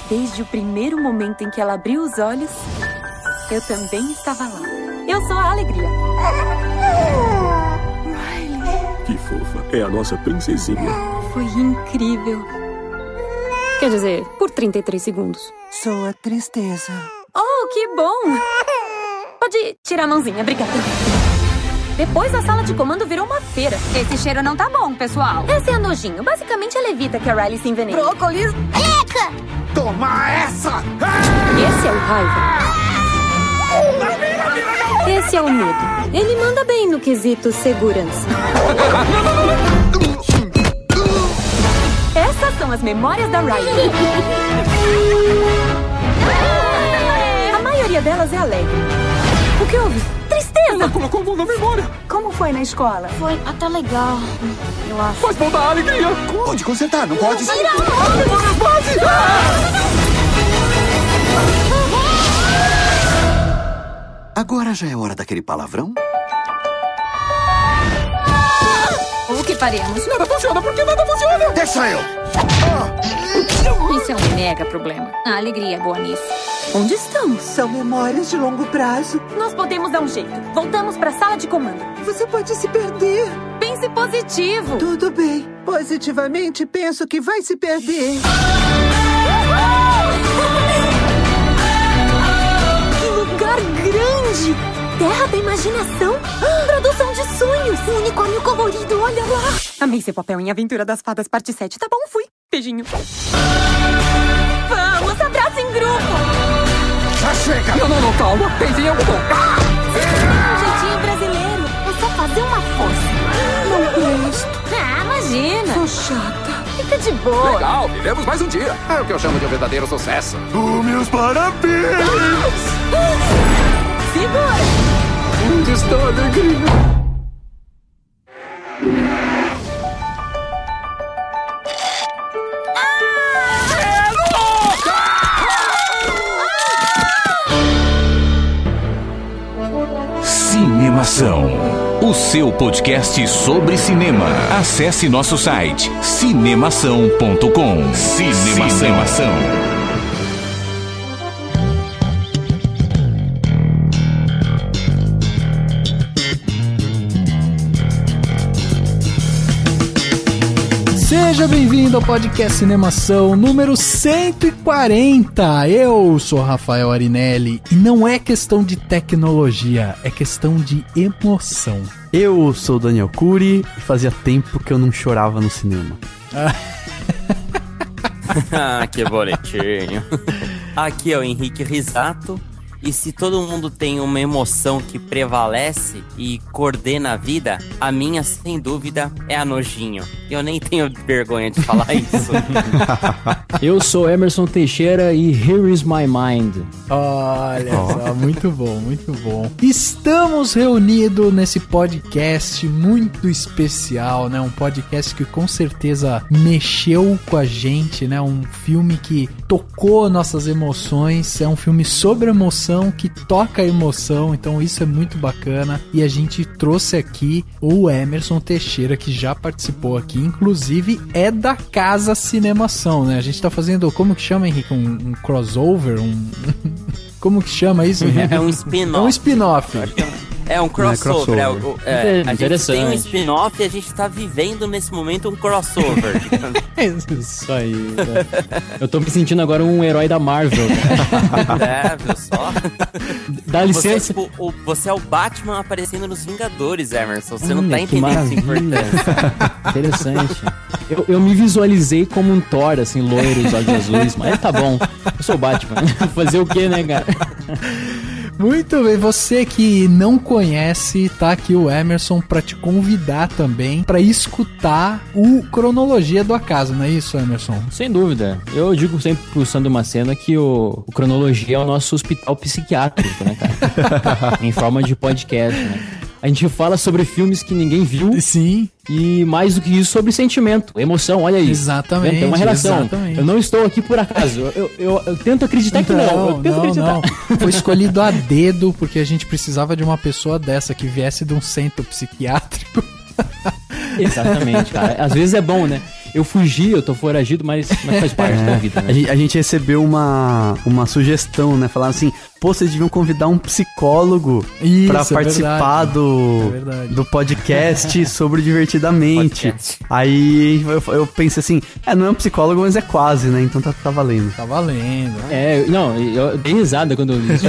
Desde o primeiro momento em que ela abriu os olhos, eu também estava lá. Eu sou a Alegria. Riley. Que fofa. É a nossa princesinha. Foi incrível. Quer dizer, por 33 segundos. Sou a tristeza. Oh, que bom! Pode tirar a mãozinha, obrigada. Depois a sala de comando virou uma feira. Esse cheiro não tá bom, pessoal. Essa é a Nojinho. Basicamente ela evita que a Riley se envenene. Brócolis. Eca! Toma essa! Esse é o Raiva. Esse é o Medo. Ele manda bem no quesito segurança. Essas são as memórias da Riley. A maioria delas é alegre. O que houve? Tristeza! Ela colocou a mão na memória. Como foi na escola? Foi até legal, eu acho. Faz voltar a alegria. Pode consertar, não pode? Agora já é hora daquele palavrão? O que faremos? Nada funciona, porque nada funciona. Deixa eu! Isso é um mega problema. A alegria é boa nisso. Onde estamos? São memórias de longo prazo. Nós podemos dar um jeito. Voltamos para a sala de comando. Você pode se perder. Pense positivo. Tudo bem. Positivamente, penso que vai se perder. Que lugar grande! Terra da imaginação. Produção de sonhos. Um unicórnio colorido, olha lá. Amei seu papel em Aventura das Fadas, parte 7. Tá bom, fui. Beijinho. Vamos, abraço em grupo. Já chega! Não, calma. Pense em algo bom. Um jeitinho brasileiro. É só fazer uma força. Não presto. Ah, imagina. Sou chata. Fica de boa. Legal, vivemos mais um dia. É o que eu chamo de um verdadeiro sucesso. Meus parabéns! Segura. Onde está a alegria? Cinemação, o seu podcast sobre cinema. Acesse nosso site cinemação.com. Cinemação. Seja bem-vindo ao podcast Cinemação número 140. Eu sou Rafael Arinelli e não é questão de tecnologia, é questão de emoção. Eu sou o Daniel Cury e fazia tempo que eu não chorava no cinema. Que bonitinho. Aqui é o Henrique Risato. E se todo mundo tem uma emoção que prevalece e coordena a vida, a minha, sem dúvida, é a Nojinho. Eu nem tenho vergonha de falar isso. Eu sou Emerson Teixeira e Here is my mind. Olha só, muito bom, muito bom. Estamos reunidos nesse podcast muito especial, né? Um podcast que com certeza mexeu com a gente, né? Um filme que tocou nossas emoções, é um filme sobre emoção, que toca a emoção, então isso é muito bacana. E a gente trouxe aqui o Emerson Teixeira, que já participou aqui, inclusive é da Casa Cinemação, né? A gente tá fazendo, como que chama, Henrique? Um crossover? Como que chama isso, Henrique? É um spin-off. É um spin-off. É um crossover. A gente tem um spin-off e a gente tá vivendo nesse momento um crossover. Isso aí. Né? Eu tô me sentindo agora um herói da Marvel. Viu só? Dá licença. Você é o Batman aparecendo nos Vingadores, Emerson. Você não tá entendendo essa importância. Interessante. Eu me visualizei como um Thor, assim, loiro, os olhos azuis. Mas tá bom. Eu sou o Batman. Fazer o quê, né, cara? Muito bem, você que não conhece, tá aqui o Emerson pra te convidar também pra escutar o Cronologia do Acaso, não é isso, Emerson? Sem dúvida. Eu digo sempre, pulsando uma cena, que o Cronologia é o nosso hospital psiquiátrico, né, cara? Em forma de podcast, né? A gente fala sobre filmes que ninguém viu. Sim. E mais do que isso, sobre sentimento, emoção, olha aí. Exatamente. Tem uma relação. Exatamente. Eu não estou aqui por acaso. Eu tento acreditar que não. Eu tento acreditar. Não. Foi escolhido a dedo porque a gente precisava de uma pessoa dessa que viesse de um centro psiquiátrico. Exatamente, cara. Às vezes é bom, né? Eu fugi, eu tô foragido, mas faz parte da vida, né? A gente recebeu uma sugestão, né? Falaram assim, pô, vocês deviam convidar um psicólogo pra participar do podcast sobre Divertidamente. Aí eu pensei assim, não é um psicólogo, mas é quase, né? Então tá valendo. Tá valendo. Eu dei risada quando eu vi isso.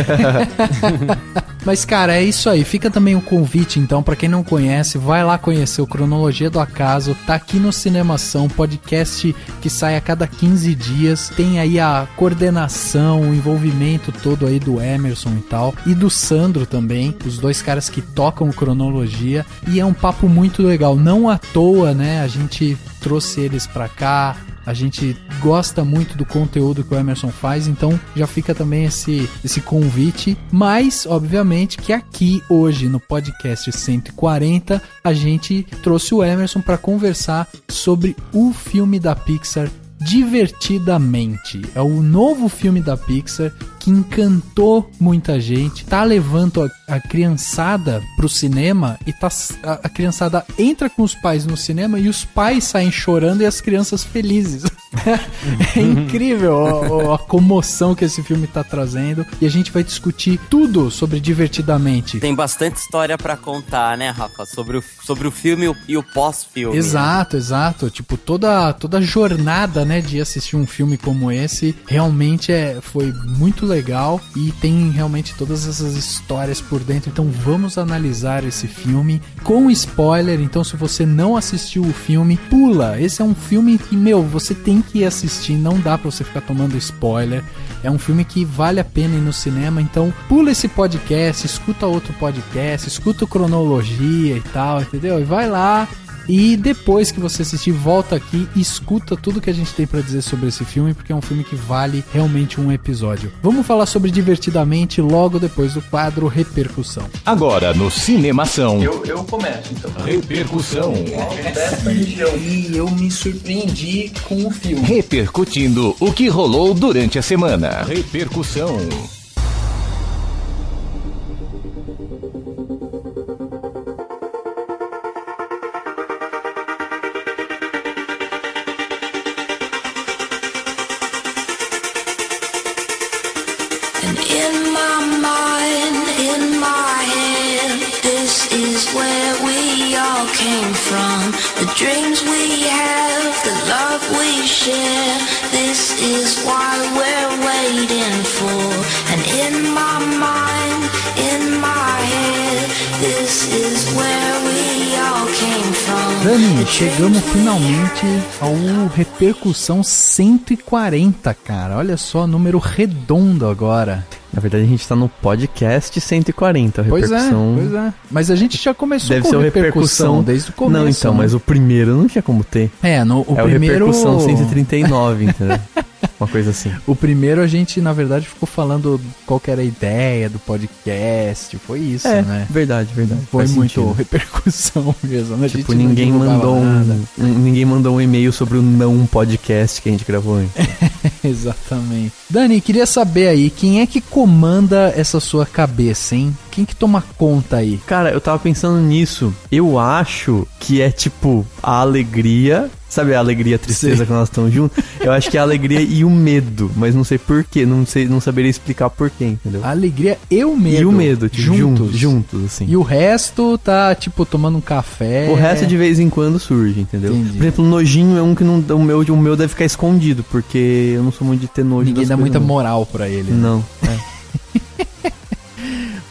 Mas, cara, é isso aí. Fica também o convite, então, pra quem não conhece, vai lá conhecer o Cronologia do Acaso. Tá aqui no Cinemação, podcast que sai a cada 15 dias. Tem aí a coordenação, o envolvimento todo aí do Emerson e tal. E do Sandro também, os dois caras que tocam o Cronologia. E é um papo muito legal. Não à toa, né? A gente trouxe eles pra cá. A gente gosta muito do conteúdo que o Emerson faz, então já fica também esse convite. Mas, obviamente, que aqui hoje no podcast 140 a gente trouxe o Emerson para conversar sobre o filme da Pixar Divertidamente. É o novo filme da Pixar que encantou muita gente, tá levando a criançada pro cinema e a criançada entra com os pais no cinema e os pais saem chorando e as crianças felizes. É incrível a comoção que esse filme tá trazendo e a gente vai discutir tudo sobre Divertidamente. Tem bastante história pra contar, né, Rafa? Sobre o filme e o pós-filme. Exato. Tipo, toda a jornada, né, de assistir um filme como esse realmente foi muito legal e tem realmente todas essas histórias por dentro. Então vamos analisar esse filme com spoiler. Então se você não assistiu o filme, pula. Esse é um filme que, você tem que ir assistir, não dá pra você ficar tomando spoiler. É um filme que vale a pena ir no cinema. Então pula esse podcast, escuta outro podcast, escuta o Cronologia e tal, entendeu? E vai lá. E depois que você assistir, volta aqui e escuta tudo que a gente tem pra dizer sobre esse filme, porque é um filme que vale realmente um episódio. Vamos falar sobre Divertidamente logo depois do quadro Repercussão. Agora no Cinemação. Eu começo, então. Repercussão. E eu me surpreendi com o filme. Repercutindo o que rolou durante a semana. Repercussão. Dreams we have, the love we share, this is why we're waiting for. And in my mind, in my head, this is where we all came from. Dani, chegamos finalmente ao Repercussão 140, cara. Olha só, número redondo agora. Na verdade, a gente tá no podcast 140, Repercussão... Pois é. Mas a gente já começou Deve com ser o Repercussão desde o começo. Não, então, mas o primeiro não tinha como ter. O primeiro... o Repercussão 139, entendeu? Uma coisa assim. O primeiro a gente, na verdade, ficou falando qual que era a ideia do podcast. Foi isso, né? Verdade. Foi muito Repercussão mesmo. Né? Tipo, ninguém mandou um e-mail sobre o não podcast que a gente gravou antes. Exatamente. Dani, queria saber aí, quem é que comanda essa sua cabeça, hein? Quem que toma conta aí? Cara, eu tava pensando nisso. Eu acho que é tipo a alegria. Sabe a alegria e a tristeza que nós estamos juntos? Eu acho que é a alegria e o medo, mas não sei porquê, não saberia explicar porquê, entendeu? A alegria e o medo. E o medo, tipo, juntos, assim. E o resto tá, tipo, tomando um café. O resto de vez em quando surge, entendeu? Entendi. Por exemplo, nojinho é um que não, o meu deve ficar escondido, porque eu não sou muito de ter nojo. Ninguém dá muita moral pra ele. Não,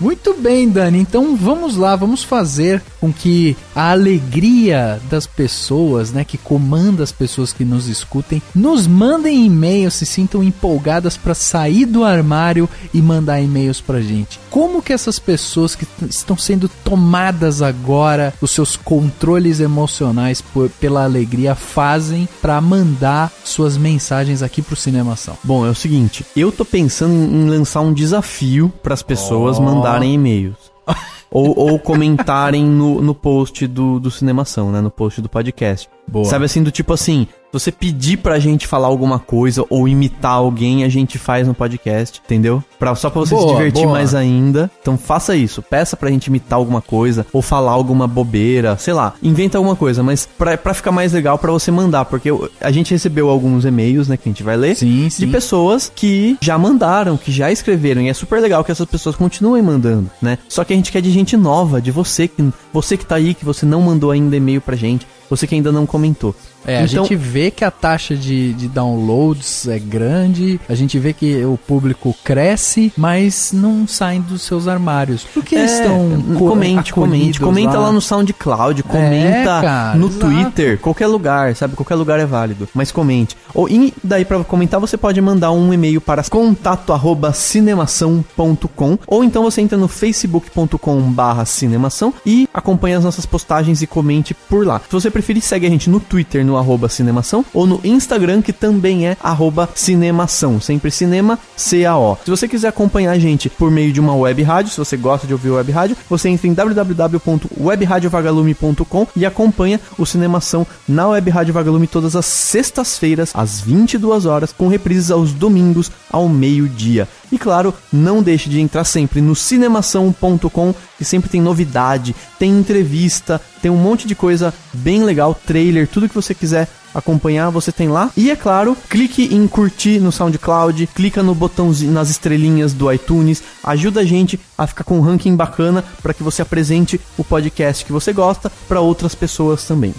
Muito bem, Dani. Então vamos lá, vamos fazer com que a alegria das pessoas, né, que comanda as pessoas que nos escutem, nos mandem e-mails, se sintam empolgadas para sair do armário e mandar e-mails pra gente. Como que essas pessoas que estão sendo tomadas agora, os seus controles emocionais pela alegria, fazem para mandar suas mensagens aqui pro Cinemação? Bom, é o seguinte, eu tô pensando em lançar um desafio para as pessoas mandarem e-mails. ou comentarem no post do Cinemação, né? No post do podcast. Boa. Sabe assim, do tipo assim, se você pedir pra gente falar alguma coisa ou imitar alguém, a gente faz no podcast, entendeu? Só pra você se divertir mais ainda. Então faça isso, peça pra gente imitar alguma coisa ou falar alguma bobeira, sei lá, inventa alguma coisa, mas pra ficar mais legal pra você mandar, porque a gente recebeu alguns e-mails, né, que a gente vai ler, de pessoas que já mandaram, que já escreveram, e é super legal que essas pessoas continuem mandando, né? Só que a gente quer de gente nova, de você que tá aí, que você não mandou ainda e-mail pra gente, você que ainda não comentou. A gente vê que a taxa de downloads é grande, a gente vê que o público cresce, mas não saem dos seus armários. Por que eles estão comenta lá no SoundCloud, comenta no Twitter, qualquer lugar, sabe? Qualquer lugar é válido, mas comente. E daí pra comentar você pode mandar um e-mail para contato@cinemação.com, ou então você entra no facebook.com/cinemação e acompanha as nossas postagens e comente por lá. Se você preferir, segue a gente no Twitter, no @cinemação, ou no Instagram, que também é @cinemação, sempre cinema, CAO. Se você quiser acompanhar a gente por meio de uma web rádio, se você gosta de ouvir web rádio, você entra em www.webradiovagalume.com e acompanha o Cinemação na Web Rádio Vagalume todas as sextas-feiras, às 22 horas, com reprises aos domingos, ao meio-dia. E claro, não deixe de entrar sempre no cinemação.com, que sempre tem novidade, tem entrevista, tem um monte de coisa bem legal, trailer, tudo que você quiser acompanhar, você tem lá. E é claro, clique em curtir no SoundCloud, clica no botãozinho, nas estrelinhas do iTunes, ajuda a gente a ficar com um ranking bacana para que você apresente o podcast que você gosta para outras pessoas também.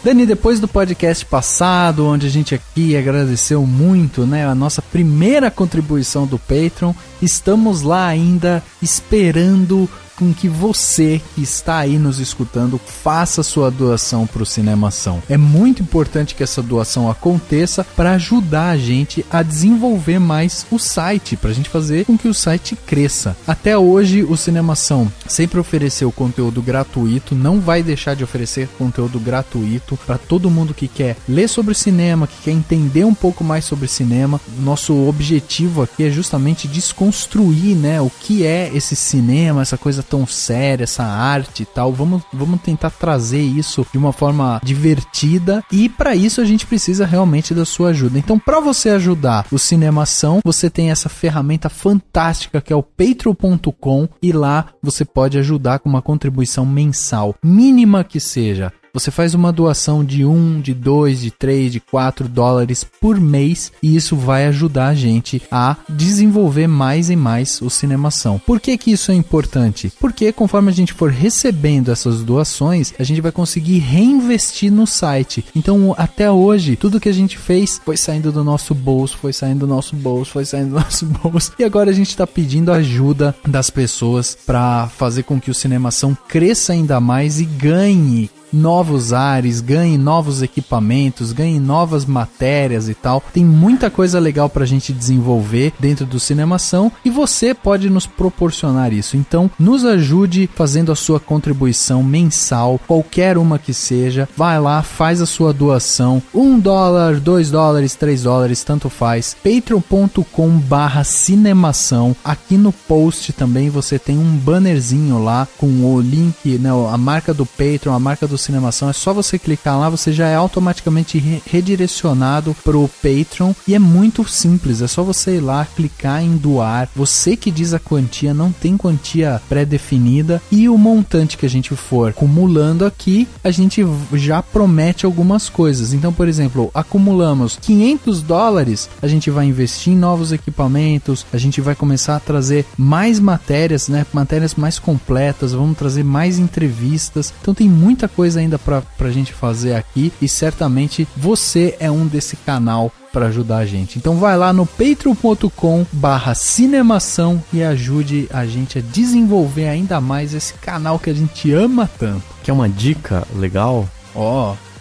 Dani, depois do podcast passado, onde a gente aqui agradeceu muito, né, a nossa primeira contribuição do Patreon, estamos lá ainda esperando com que você que está aí nos escutando faça sua doação para o Cinemação. É muito importante que essa doação aconteça para ajudar a gente a desenvolver mais o site, para a gente fazer com que o site cresça. Até hoje o Cinemação sempre ofereceu conteúdo gratuito, não vai deixar de oferecer conteúdo gratuito para todo mundo que quer ler sobre cinema, que quer entender um pouco mais sobre cinema. Nosso objetivo aqui é justamente desconstruir, né, o que é esse cinema, essa coisa tão séria, essa arte e tal. Vamos tentar trazer isso de uma forma divertida, e para isso a gente precisa realmente da sua ajuda. Então, para você ajudar o Cinemação, você tem essa ferramenta fantástica que é o patreon.com, e lá você pode ajudar com uma contribuição mensal, mínima que seja. Você faz uma doação de 1, de 2, de 3, de 4 dólares por mês, e isso vai ajudar a gente a desenvolver mais e mais o Cinemação. Por que que isso é importante? Porque conforme a gente for recebendo essas doações, a gente vai conseguir reinvestir no site. Então, até hoje, tudo que a gente fez foi saindo do nosso bolso, foi saindo do nosso bolso, foi saindo do nosso bolso, e agora a gente está pedindo ajuda das pessoas para fazer com que o Cinemação cresça ainda mais e ganhe novos ares, ganhe novos equipamentos, ganhe novas matérias e tal. Tem muita coisa legal pra gente desenvolver dentro do Cinemação, e você pode nos proporcionar isso. Então, nos ajude fazendo a sua contribuição mensal, qualquer uma que seja. Vai lá, faz a sua doação, 1 dólar, 2 dólares, 3 dólares, tanto faz. patreon.com/cinemação. Aqui no post também você tem um bannerzinho lá com o link, né, a marca do Patreon, a marca do Cinemação. É só você clicar lá, você já é automaticamente redirecionado pro Patreon, e é muito simples, é só você ir lá, clicar em doar. Você que diz a quantia, não tem quantia pré-definida, e o montante que a gente for acumulando aqui, a gente já promete algumas coisas. Então, por exemplo, acumulamos 500 dólares, a gente vai investir em novos equipamentos, a gente vai começar a trazer mais matérias, né, matérias mais completas, vamos trazer mais entrevistas. Então tem muita coisa ainda pra gente fazer aqui, e certamente você é um desse canal para ajudar a gente. Então vai lá no patreon.com/cinemação e ajude a gente a desenvolver ainda mais esse canal que a gente ama tanto. Quer uma dica legal?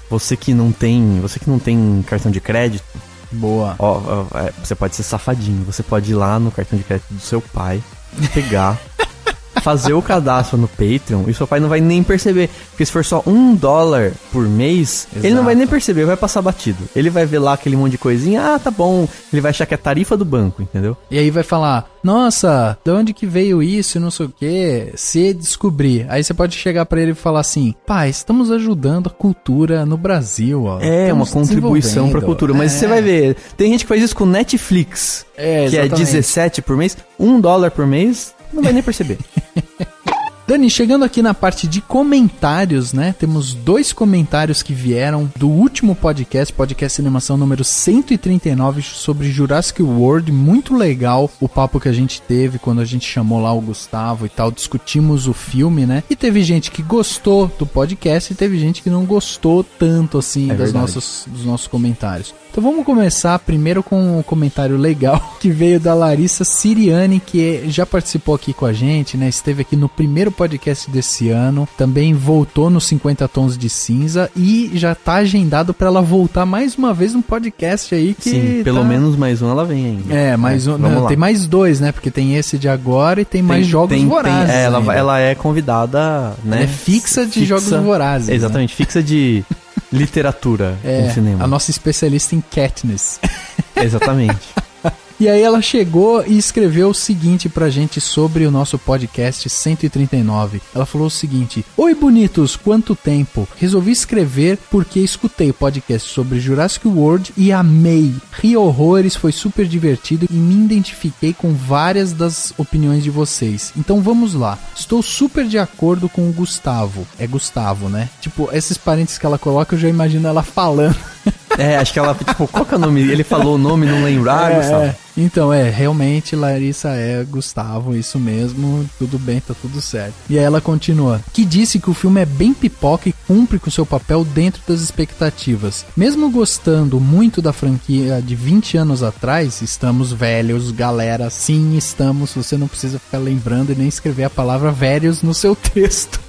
Você que não tem cartão de crédito, boa. Você pode ser safadinho, você pode ir lá no cartão de crédito do seu pai, pegar fazer o cadastro no Patreon e seu pai não vai nem perceber. Porque se for só $1 por mês, exato, ele não vai nem perceber, vai passar batido. Ele vai ver lá aquele monte de coisinha, tá bom. Ele vai achar que é a tarifa do banco, entendeu? E aí vai falar, nossa, de onde que veio isso, não sei o que, se descobrir. Aí você pode chegar pra ele e falar assim, pai, estamos ajudando a cultura no Brasil, ó. É, uma contribuição pra cultura. Mas você vai ver, tem gente que faz isso com Netflix, que é 17 por mês, $1 por mês, não vai nem perceber. Dani, chegando aqui na parte de comentários, né? Temos 2 comentários que vieram do último podcast Animação número 139 sobre Jurassic World. Muito legal o papo que a gente teve quando a gente chamou lá o Gustavo e tal, discutimos o filme, né? E teve gente que gostou do podcast e teve gente que não gostou tanto assim dos nossos comentários. Então vamos começar primeiro com um comentário legal que veio da Larissa Siriani, que já participou aqui com a gente, né? Esteve aqui no primeiro podcast desse ano, também voltou no 50 Tons de Cinza e já tá agendado pra ela voltar mais uma vez no podcast aí que... Sim, pelo menos mais um ela vem ainda. Mais um, não, tem mais 2, né? Porque tem esse de agora e tem mais Jogos Vorazes. Ela é convidada, né? Ela é fixa de Jogos Vorazes. Exatamente, né? Fixa de... literatura no cinema. A nossa especialista em Katniss. Exatamente. E aí ela chegou e escreveu o seguinte pra gente sobre o nosso podcast 139. Ela falou o seguinte: oi bonitos, quanto tempo? Resolvi escrever porque escutei o podcast sobre Jurassic World e amei. Ri horrores, foi super divertido e me identifiquei com várias das opiniões de vocês. Então vamos lá. Estou super de acordo com o Gustavo. É Gustavo, né? Tipo, esses parênteses que ela coloca, eu já imagino ela falando. Acho que ela, tipo, qual que é o nome? Ele falou o nome, não lembrar, Gustavo. Então, realmente, Larissa é Gustavo, isso mesmo, tudo bem, tá tudo certo. E aí ela continua, que disse que o filme é bem pipoca e cumpre com seu papel dentro das expectativas. Mesmo gostando muito da franquia de 20 anos atrás, estamos velhos, galera, sim, estamos, você não precisa ficar lembrando e nem escrever a palavra velhos no seu texto.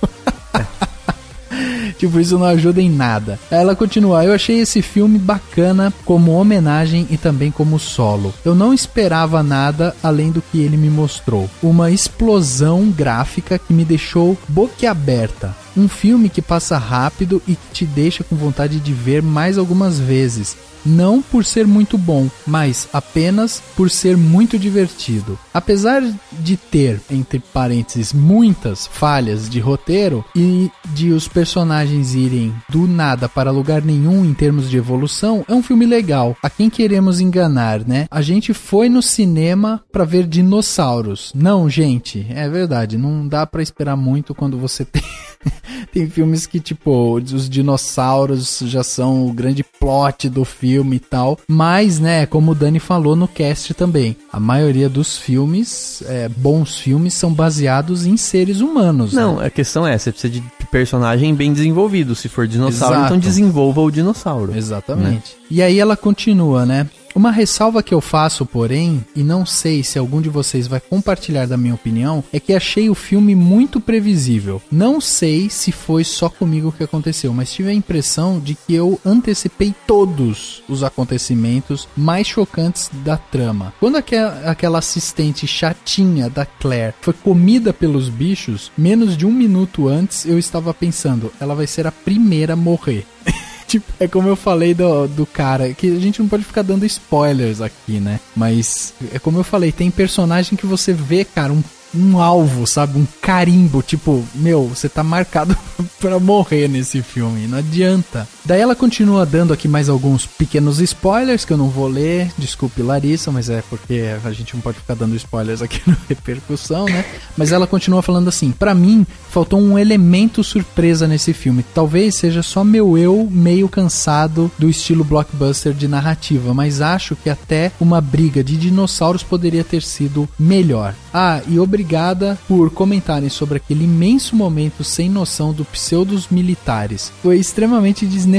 Tipo, isso não ajuda em nada. Ela continua, eu achei esse filme bacana como homenagem e também como solo. Eu não esperava nada além do que ele me mostrou. Uma explosão gráfica que me deixou boquiaberta. Um filme que passa rápido e que te deixa com vontade de ver mais algumas vezes. Não por ser muito bom, mas apenas por ser muito divertido. Apesar de ter, entre parênteses, muitas falhas de roteiro e de os personagens irem do nada para lugar nenhum em termos de evolução, é um filme legal. A quem queremos enganar, né? A gente foi no cinema para ver dinossauros. Não, gente, é verdade, não dá para esperar muito quando você tem... Tem filmes que, tipo, os dinossauros já são o grande plot do filme e tal. Mas, né, como o Dani falou no cast também, a maioria dos filmes, bons filmes, são baseados em seres humanos. Não, né? A questão você precisa de personagem bem desenvolvido. Se for dinossauro, Exato. Então desenvolva o dinossauro. Exatamente. Né? E aí ela continua, né? Uma ressalva que eu faço, porém, e não sei se algum de vocês vai compartilhar da minha opinião, é que achei o filme muito previsível. Não sei se foi só comigo que aconteceu, mas tive a impressão de que eu antecipei todos os acontecimentos mais chocantes da trama. Quando aquela assistente chatinha da Claire foi comida pelos bichos, menos de 1 minuto antes eu estava pensando, ela vai ser a primeira a morrer. Tipo, é como eu falei do cara, que a gente não pode ficar dando spoilers aqui, né? Mas é como eu falei, tem personagem que você vê, cara, um alvo, sabe? Um carimbo, tipo, meu, você tá marcado pra morrer nesse filme, não adianta. Daí ela continua dando aqui mais alguns pequenos spoilers que eu não vou ler, desculpe Larissa, mas é porque a gente não pode ficar dando spoilers aqui no Repercussão, né? Mas ela continua falando assim, pra mim, faltou um elemento surpresa nesse filme, talvez seja só meu eu meio cansado do estilo blockbuster de narrativa, mas acho que até uma briga de dinossauros poderia ter sido melhor. Ah, e obrigada por comentarem sobre aquele imenso momento sem noção do pseudos militares. Foi extremamente desnecessário.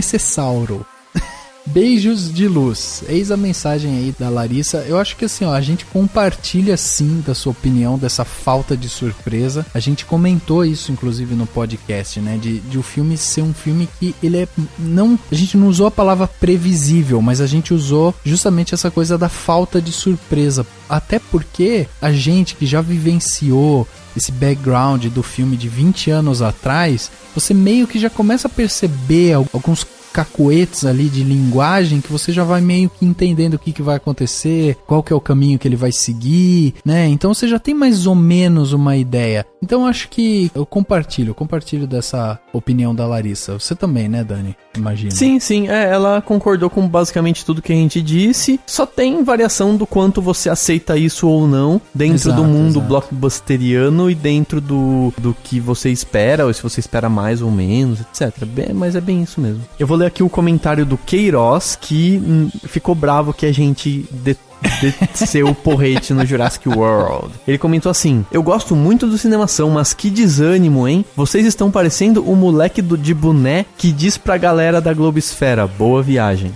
Beijos de luz. Eis a mensagem aí da Larissa. Eu acho que assim, ó, a gente compartilha sim da sua opinião dessa falta de surpresa. A gente comentou isso, inclusive, no podcast, né? De o filme ser um filme que ele é... não, a gente não usou a palavra previsível, mas a gente usou justamente essa coisa da falta de surpresa. Até porque a gente que já vivenciou esse background do filme de 20 anos atrás, você meio que já começa a perceber alguns cacoetes ali de linguagem que você já vai meio que entendendo o que vai acontecer, qual que é o caminho que ele vai seguir, né? Então você já tem mais ou menos uma ideia. Então acho que eu compartilho dessa opinião da Larissa. Você também, né, Dani? Imagina. Sim. Ela concordou com basicamente tudo que a gente disse. Só tem variação do quanto você aceita isso ou não dentro do mundo blockbusteriano e dentro do que você espera, ou se você espera mais ou menos, etc. Mas é bem isso mesmo. Eu vou ler aqui o comentário do Queiroz, que ficou bravo que a gente desceu o porrete no Jurassic World. Ele comentou assim: eu gosto muito do Cinemação, mas que desânimo, hein? Vocês estão parecendo o moleque de boné que diz pra galera da Globosfera, boa viagem.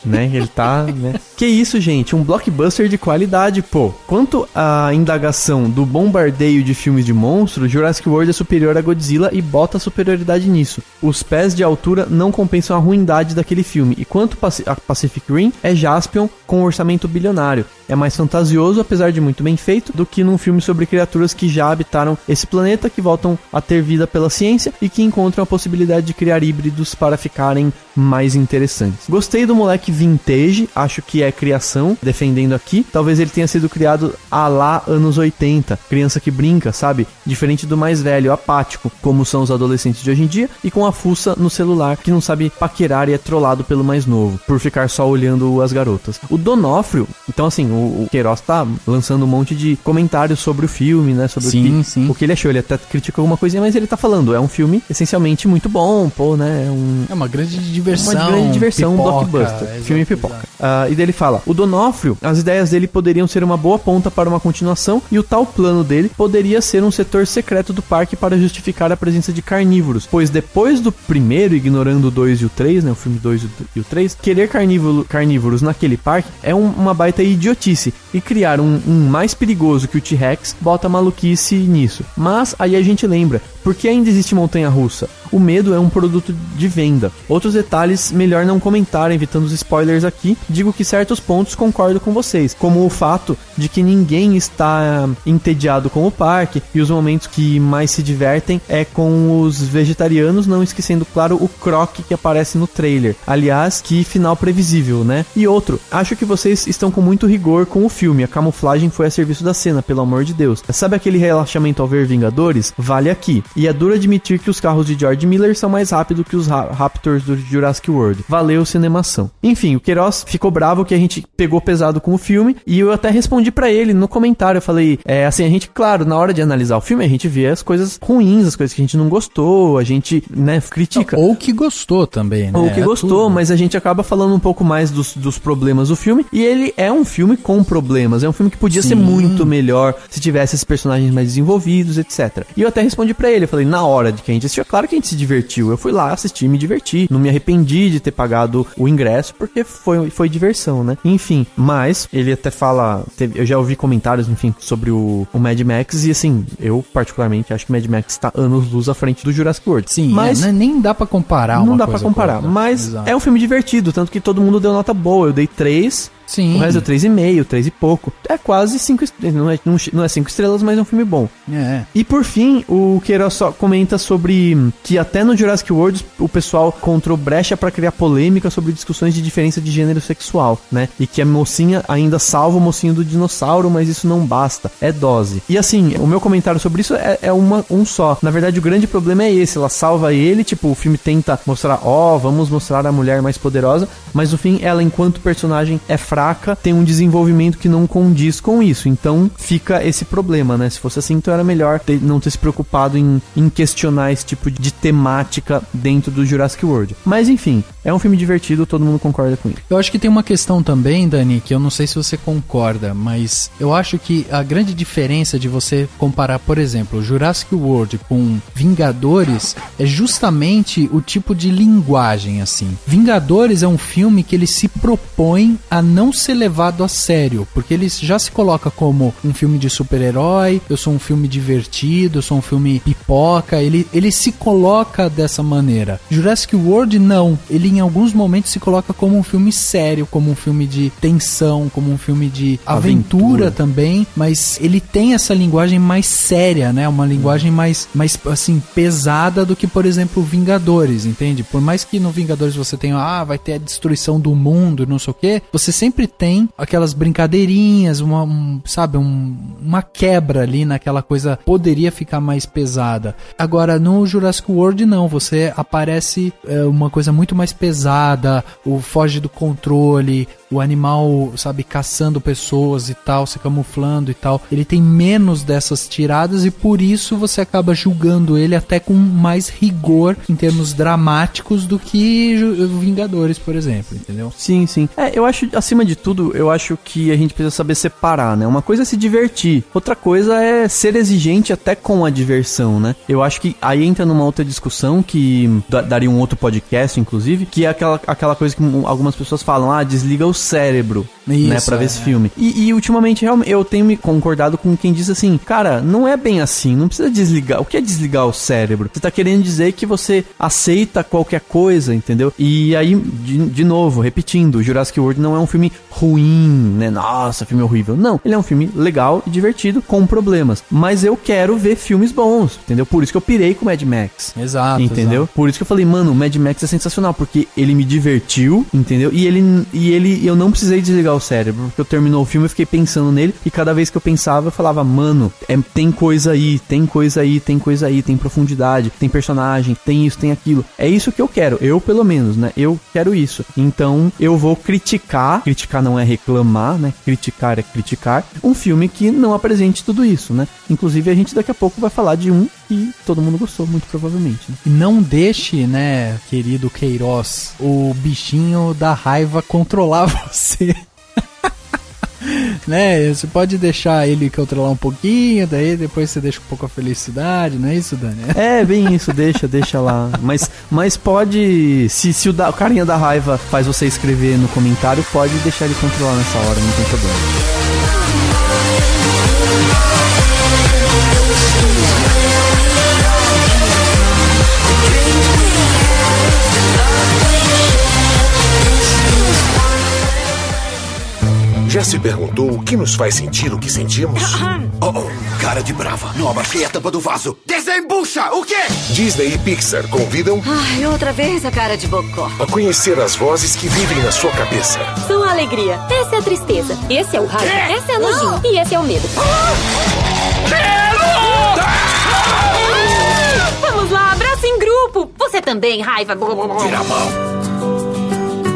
Né? Ele tá, né? Que isso, gente? Um blockbuster de qualidade, pô. Quanto à indagação do bombardeio de filmes de monstros, Jurassic World é superior a Godzilla e bota a superioridade nisso. Os pés de altura não compensam a ruindade daquele filme. E quanto a Pacific Rim, é Jaspion com um orçamento bilionário. É mais fantasioso, apesar de muito bem feito, do que num filme sobre criaturas que já habitaram esse planeta, que voltam a ter vida pela ciência e que encontram a possibilidade de criar híbridos para ficarem mais interessantes. Gostei do moleque vintage, acho que é criação, defendendo aqui. Talvez ele tenha sido criado à lá anos 80, criança que brinca, sabe? Diferente do mais velho, apático, como são os adolescentes de hoje em dia, e com a fuça no celular, que não sabe paquerar e é trollado pelo mais novo, por ficar só olhando as garotas. O Donofrio, então assim, o Queiroz tá lançando um monte de comentários sobre o filme, né? Sobre o que ele achou. Ele até critica alguma coisinha, mas ele tá falando, é um filme essencialmente muito bom, pô, né? É uma grande diversão. Uma grande diversão, pipoca, um blockbuster. Filme pipoca. E daí ele fala: o Donofrio, as ideias dele poderiam ser uma boa ponta para uma continuação, e o tal plano dele poderia ser um setor secreto do parque para justificar a presença de carnívoros, pois depois do primeiro, ignorando o 2 e o 3, né? O filme 2 e o 3, querer carnívoros naquele parque é uma baita idiotice, e criar um mais perigoso que o T-Rex bota maluquice nisso. Mas aí a gente lembra, porque ainda existe montanha-russa? O medo é um produto de venda. Outros detalhes, melhor não comentar, evitando os spoilers aqui. Digo que certos pontos concordo com vocês, como o fato de que ninguém está entediado com o parque, e os momentos que mais se divertem é com os vegetarianos, não esquecendo, claro, o Croc que aparece no trailer. Aliás, que final previsível, né? E outro, acho que vocês estão com muito rigor com o filme. A camuflagem foi a serviço da cena, pelo amor de Deus. Sabe aquele relaxamento ao ver Vingadores? Vale aqui. E é duro admitir que os carros de George Miller são mais rápidos que os Raptors do Jurassic World. Valeu, Cinemação. Enfim, o Queiroz ficou bravo que a gente pegou pesado com o filme, e eu até respondi pra ele no comentário. Eu falei, assim, a gente, claro, na hora de analisar o filme, a gente vê as coisas ruins, as coisas que a gente não gostou, a gente, né, critica. Ou que gostou também, né? Ou que gostou, mas a gente acaba falando um pouco mais dos problemas do filme, e ele é um filme com problemas, é um filme que podia ser muito melhor se tivesse esses personagens mais desenvolvidos, etc. E eu até respondi pra ele, eu falei, na hora de que a gente assistiu, claro que a gente se divertiu, eu fui lá assistir, me diverti, não me arrependi de ter pagado o ingresso, porque foi diversão, né? Enfim, mas ele até fala, eu já ouvi comentários, enfim, sobre o Mad Max, e assim, eu particularmente acho que Mad Max tá anos-luz à frente do Jurassic World. Sim, mas nem dá pra comparar. Não dá pra comparar, mas é um filme divertido, tanto que todo mundo deu nota boa, eu dei 3. Sim. O resto deu 3,5, 3 e pouco. É quase 5 estrelas. Não é 5 estrelas, mas é um filme bom. É. E por fim, o Queiroz só comenta sobre que até no Jurassic World o pessoal encontrou brecha pra criar polêmica sobre discussões de diferença de gênero sexual, né? E que a mocinha ainda salva o mocinho do dinossauro, mas isso não basta. É dose. E assim, o meu comentário sobre isso é um só. Na verdade, o grande problema é esse. Ela salva ele, tipo, o filme tenta mostrar, vamos mostrar a mulher mais poderosa, mas no fim, ela, enquanto personagem, é fraca fraca, tem um desenvolvimento que não condiz com isso. Então fica esse problema, né? Se fosse assim, então era melhor não ter se preocupado em questionar esse tipo de temática dentro do Jurassic World. Mas enfim, é um filme divertido, todo mundo concorda com isso. Eu acho que tem uma questão também, Dani, que eu não sei se você concorda, mas eu acho que a grande diferença de você comparar, por exemplo, Jurassic World com Vingadores é justamente o tipo de linguagem, assim. Vingadores é um filme que ele se propõe a não ser levado a sério, porque ele já se coloca como um filme de super-herói, eu sou um filme divertido, eu sou um filme pipoca, ele se coloca dessa maneira. Jurassic World não, ele em alguns momentos se coloca como um filme sério, como um filme de tensão, como um filme de aventura também, mas ele tem essa linguagem mais séria, né? Uma linguagem mais assim, pesada do que, por exemplo, Vingadores, entende? Por mais que no Vingadores você tenha, vai ter a destruição do mundo, não sei o quê, você sempre tem aquelas brincadeirinhas, uma quebra ali naquela coisa, poderia ficar mais pesada. Agora, no Jurassic World, não, você aparece uma coisa muito mais pesada, foge do controle, o animal, caçando pessoas e tal, se camuflando e tal. Ele tem menos dessas tiradas e por isso você acaba julgando ele até com mais rigor em termos dramáticos do que Vingadores, por exemplo, entendeu? Sim, sim. Eu acho, acima de tudo, eu acho que a gente precisa saber separar, né? Uma coisa é se divertir, outra coisa é ser exigente até com a diversão, né? Eu acho que aí entra numa outra discussão que daria um outro podcast, inclusive, que é aquela coisa que algumas pessoas falam, desliga o cérebro, isso, né, pra ver esse filme. E ultimamente eu tenho me concordado com quem diz assim, cara, não é bem assim, não precisa desligar. O que é desligar o cérebro? Você tá querendo dizer que você aceita qualquer coisa, entendeu? E aí, de novo, repetindo, Jurassic World não é um filme ruim, né? Nossa, filme horrível. Não, ele é um filme legal e divertido, com problemas. Mas eu quero ver filmes bons, entendeu? Por isso que eu pirei com Mad Max. Exato. Entendeu? Exato. Por isso que eu falei, mano, o Mad Max é sensacional, porque ele me divertiu, entendeu? E eu não precisei desligar o cérebro, porque eu terminou o filme, eu fiquei pensando nele, e cada vez que eu pensava, eu falava, mano, tem coisa aí, tem profundidade, tem personagem, tem isso, tem aquilo. É isso que eu quero, eu pelo menos, né? Eu quero isso. Então, eu vou criticar não é reclamar, né? Criticar é criticar, um filme que não apresente tudo isso, né? Inclusive, a gente daqui a pouco vai falar de um que todo mundo gostou, muito provavelmente, né? E não deixe, né, querido Queiroz, o bichinho da raiva controlar você. Né? Você pode deixar ele controlar um pouquinho, daí depois você deixa um pouco a felicidade, não é isso, Dani? É, bem isso, deixa lá. Mas pode, se o carinha da raiva faz você escrever no comentário, pode deixar ele controlar nessa hora, não tem problema. Já se perguntou o que nos faz sentir o que sentimos? Cara de brava. Não abaixei a tampa do vaso. Desembucha! O quê? Disney e Pixar convidam... Ai, outra vez a cara de bocó. A conhecer as vozes que vivem na sua cabeça. São a alegria. Essa é a tristeza. Esse é o raiva. Essa é a nojinho. E esse é o medo. Vamos lá, abraço em grupo. Você também, raiva. Tira a mão.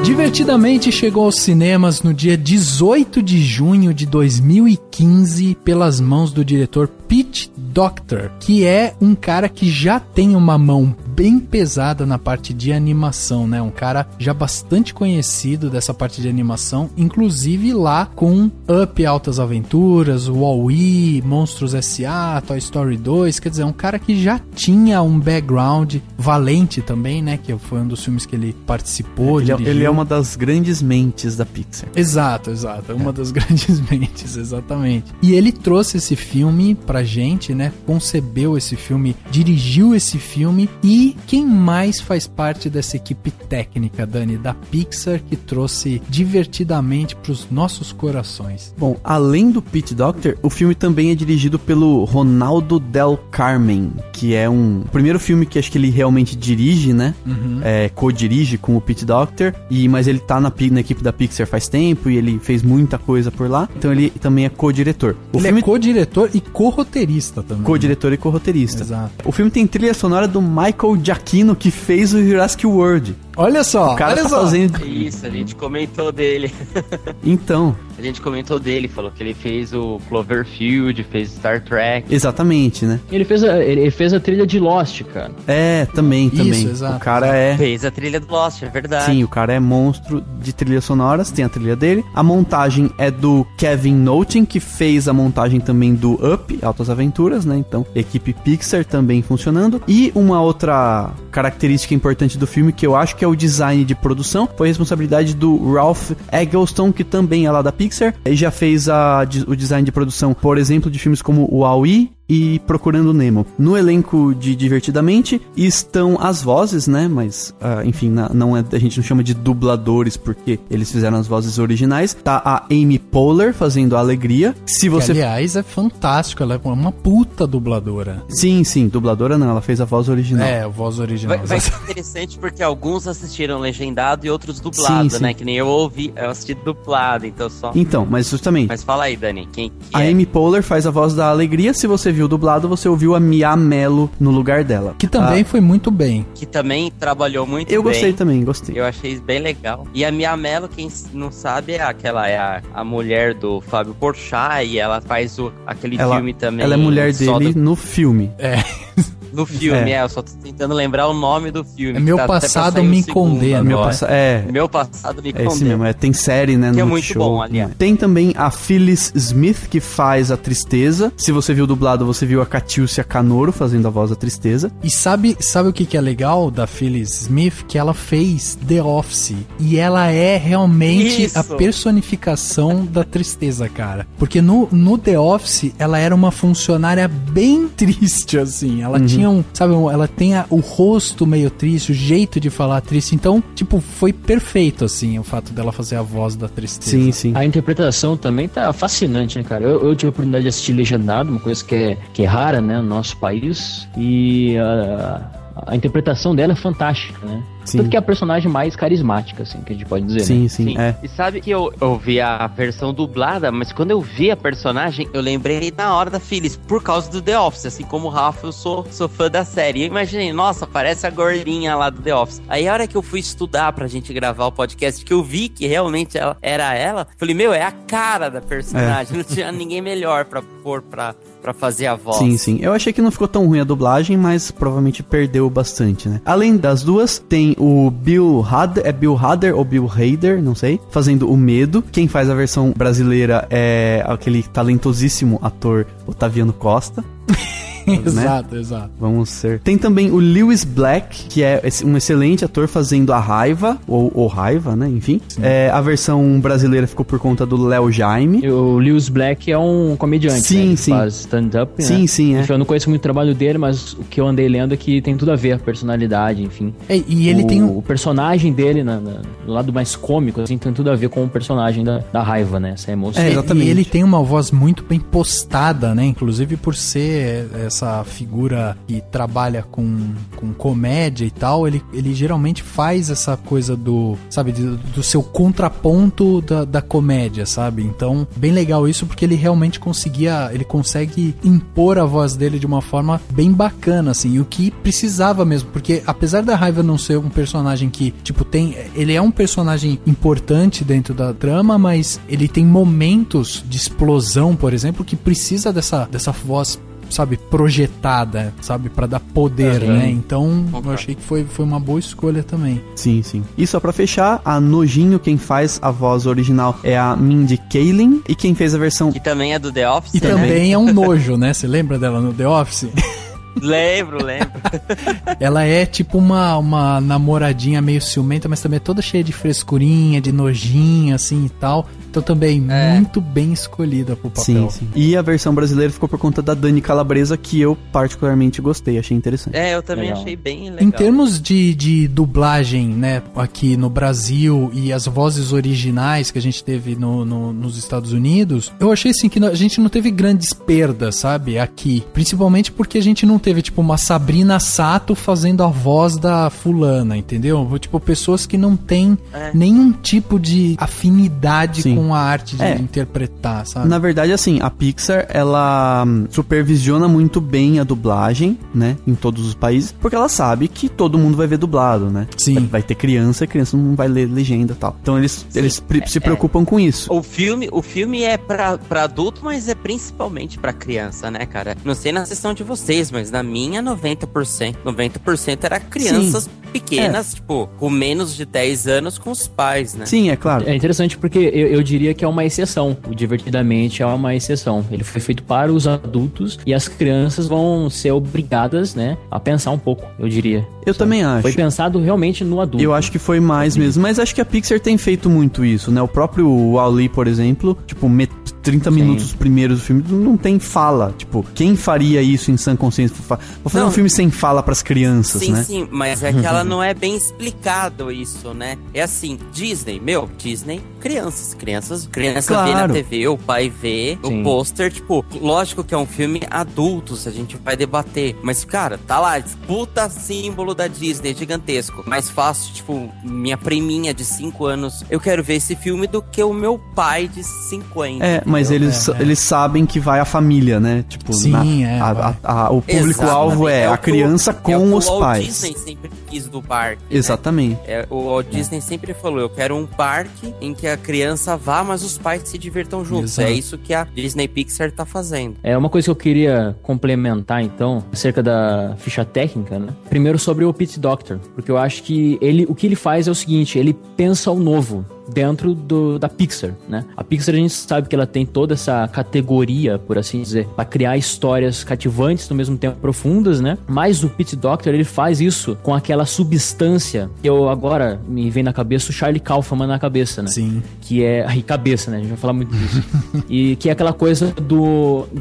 Divertidamente chegou aos cinemas no dia 18 de junho de 2015 pelas mãos do diretor Pete Docter, que é um cara que já tem uma mão bem pesada na parte de animação, né? Um cara já bastante conhecido dessa parte de animação, inclusive lá com Up, Altas Aventuras, WALL-E, Monstros S.A., Toy Story 2, quer dizer, um cara que já tinha um background valente também, né? Que foi um dos filmes que ele participou, ele é uma das grandes mentes da Pixar. Exato, uma das grandes mentes, exatamente. E ele trouxe esse filme pra gente, né? Concebeu esse filme, dirigiu esse filme. E quem mais faz parte dessa equipe técnica, Dani, da Pixar, que trouxe divertidamente pros nossos corações? Bom, além do Pete Docter, o filme também é dirigido pelo Ronaldo Del Carmen, que é o primeiro filme que acho que ele realmente dirige, né? Co-dirige com o Pete Docter, mas ele tá na equipe da Pixar faz tempo e ele fez muita coisa por lá, então ele também é co-diretor. É co-diretor e co-roteirista também. Co-diretor e co-roteirista. Exato. O filme tem trilha sonora do Michael Giacchino, que fez o Jurassic World. Olha só, o cara olha tá só. fazendo... Isso, a gente comentou dele. Então... A gente comentou dele, falou que ele fez o Cloverfield, fez Star Trek. Exatamente, né? Ele fez a trilha de Lost, cara. É, também. Isso, exato. O cara é... Fez a trilha do Lost, é verdade. Sim, o cara é monstro de trilhas sonoras, tem a trilha dele. A montagem é do Kevin Nowtin, que fez a montagem também do Up, Altas Aventuras, né? Então, equipe Pixar também funcionando. E uma outra característica importante do filme, que eu acho que é o design de produção, foi a responsabilidade do Ralph Eggleston, que também é lá da Pixar. Ele já fez o design de produção, por exemplo, de filmes como o Wall-E e Procurando Nemo. No elenco de Divertidamente estão as vozes, né? Mas, enfim, a gente não chama de dubladores porque eles fizeram as vozes originais. Tá a Amy Poehler fazendo a Alegria. Que, aliás, é fantástico. Ela é uma puta dubladora. Sim, dubladora não. Ela fez a voz original. É, a voz original. Vai ser interessante porque alguns assistiram legendado e outros dublado, né? Que nem eu assisti dublado, então só... Então, mas justamente... Mas fala aí, Dani, quem a Amy Poehler faz a voz da Alegria. Se você viu dublado, você ouviu a Mia Mello no lugar dela. Que também foi muito bem. Que também trabalhou muito bem. Eu gostei também, gostei. Eu achei bem legal. E a Mia Mello, quem não sabe, é a mulher do Fábio Porchat, e ela faz aquele filme também. Ela é mulher dele no filme. É. No filme, eu só tô tentando lembrar o nome do filme. Meu passado me condena. Meu passado me condena. É esse mesmo, tem série, né? Que no é muito show, bom, aliás. Tem também a Phyllis Smith, que faz a Tristeza. Se você viu dublado, você viu a Catiúcia Canoro fazendo a voz da Tristeza. E sabe o que é legal da Phyllis Smith? Que ela fez The Office. E ela é realmente a personificação da tristeza, cara. Porque no The Office, ela era uma funcionária bem triste, assim. Ela tinha ela tem o rosto meio triste, o jeito de falar triste. Então, tipo, foi perfeito, assim, o fato dela fazer a voz da tristeza. Sim. A interpretação também tá fascinante, né, cara? Eu tive a oportunidade de assistir legendado, uma coisa que é rara, né, no nosso país. E a interpretação dela é fantástica, né? Sim. Tanto que é a personagem mais carismática, assim, que a gente pode dizer, né? Sim. E sabe que eu vi a versão dublada, mas quando eu vi a personagem, eu lembrei na hora da Phyllis, por causa do The Office. Assim como o Rafa, eu sou fã da série. Eu imaginei, nossa, parece a gordinha lá do The Office. Aí a hora que eu fui estudar pra gente gravar o podcast, que eu vi que realmente era ela, falei, é a cara da personagem. Não tinha ninguém melhor pra pôr pra fazer a voz. Sim. Eu achei que não ficou tão ruim a dublagem, mas provavelmente perdeu bastante, né? Além das duas, tem o Bill Hader, é Bill Hader ou Bill Hader, não sei, fazendo o Medo. Quem faz a versão brasileira é aquele talentosíssimo ator Otaviano Costa. Exato. Vamos ser. Tem também o Lewis Black, que é um excelente ator fazendo a Raiva, ou Raiva, né? Enfim. A versão brasileira ficou por conta do Léo Jaime. O Lewis Black é um comediante, sim. Faz stand-up, né? Sim. Eu não conheço muito o trabalho dele, mas o que eu andei lendo é que tem tudo a ver, a personalidade, enfim. E ele tem o personagem dele, no lado mais cômico, assim, tem tudo a ver com o personagem da Raiva, né? Essa emoção. Exatamente. E ele tem uma voz muito bem postada, né? Inclusive por ser essa figura que trabalha com comédia e tal, ele geralmente faz essa coisa do seu contraponto da comédia, sabe? Então, bem legal isso, porque ele realmente consegue impor a voz dele de uma forma bem bacana, assim, e o que precisava mesmo, porque apesar da Raiva não ser um personagem que, tipo, ele é um personagem importante dentro da trama, mas ele tem momentos de explosão, por exemplo, que precisa dessa voz, sabe, projetada, sabe, pra dar poder, né? Então, eu achei que foi uma boa escolha também. Sim. E só pra fechar, a Nojinho, quem faz a voz original é a Mindy Kaling, e quem fez a versão... Que também é do The Office, e também é um nojo, né? Você lembra dela no The Office? Lembro. Ela é tipo uma namoradinha meio ciumenta, mas também é toda cheia de frescurinha, de nojinha, assim, e tal. Então também muito bem escolhida pro papel. Sim. E a versão brasileira ficou por conta da Dani Calabresa, que eu particularmente gostei, achei interessante. Eu também achei bem legal. Em termos de dublagem, né, aqui no Brasil e as vozes originais que a gente teve nos Estados Unidos, eu achei assim que a gente não teve grandes perdas, sabe, aqui. Principalmente porque a gente não teve, tipo, uma Sabrina Sato fazendo a voz da fulana, entendeu? Tipo, pessoas que não têm nenhum tipo de afinidade com com a arte de interpretar, sabe? Na verdade, assim, a Pixar, ela supervisiona muito bem a dublagem, né, em todos os países, porque ela sabe que todo mundo vai ver dublado, né? Sim. Vai ter criança não vai ler legenda e tal. Então eles se preocupam com isso. O filme é pra adulto, mas é principalmente pra criança, né, cara? Não sei na sessão de vocês, mas na minha 90% era crianças pequenas, tipo, com menos de 10 anos com os pais, né? Sim, é claro. É interessante porque eu diria que é uma exceção. O Divertidamente é uma exceção. Ele foi feito para os adultos e as crianças vão ser obrigadas, né, a pensar um pouco, eu diria. Eu também acho. Foi pensado realmente no adulto. Eu acho que foi mais mesmo, mas acho que a Pixar tem feito muito isso, né? O próprio Wall-E, por exemplo, tipo, 30 minutos primeiros do filme não tem fala. Tipo, quem faria isso em sã consciência? Vou fazer um filme sem fala pras crianças, né? Sim, mas é que ela não é bem explicado isso, né? É assim, Disney, criança claro. vê na TV, o pai vê, o pôster, tipo, lógico que é um filme adultos, a gente vai debater, mas, cara, tá lá, puta símbolo da Disney, gigantesco. Mais fácil, tipo, minha priminha de 5 anos, eu quero ver esse filme do que o meu pai de 50. Mas eles sabem que vai a família, né? Tipo, o público-alvo é a criança com os pais. O Disney sempre quis do parque. Exatamente. Né? O Walt Disney sempre falou, eu quero um parque em que a criança vá, mas os pais se divirtam juntos. Exato. É isso que a Disney Pixar tá fazendo. É uma coisa que eu queria complementar, então, acerca da ficha técnica, né? Primeiro sobre o Pete Docter, porque eu acho que o que ele faz é o seguinte, ele pensa o novo dentro da Pixar, né? A Pixar, a gente sabe que ela tem toda essa categoria, por assim dizer, para criar histórias cativantes, no mesmo tempo profundas, né? Mas o Pete Docter, ele faz isso com aquela substância que agora me vem na cabeça o Charlie Kaufman na cabeça, né? Sim. Que é... cabeça, né? A gente vai falar muito disso. E que é aquela coisa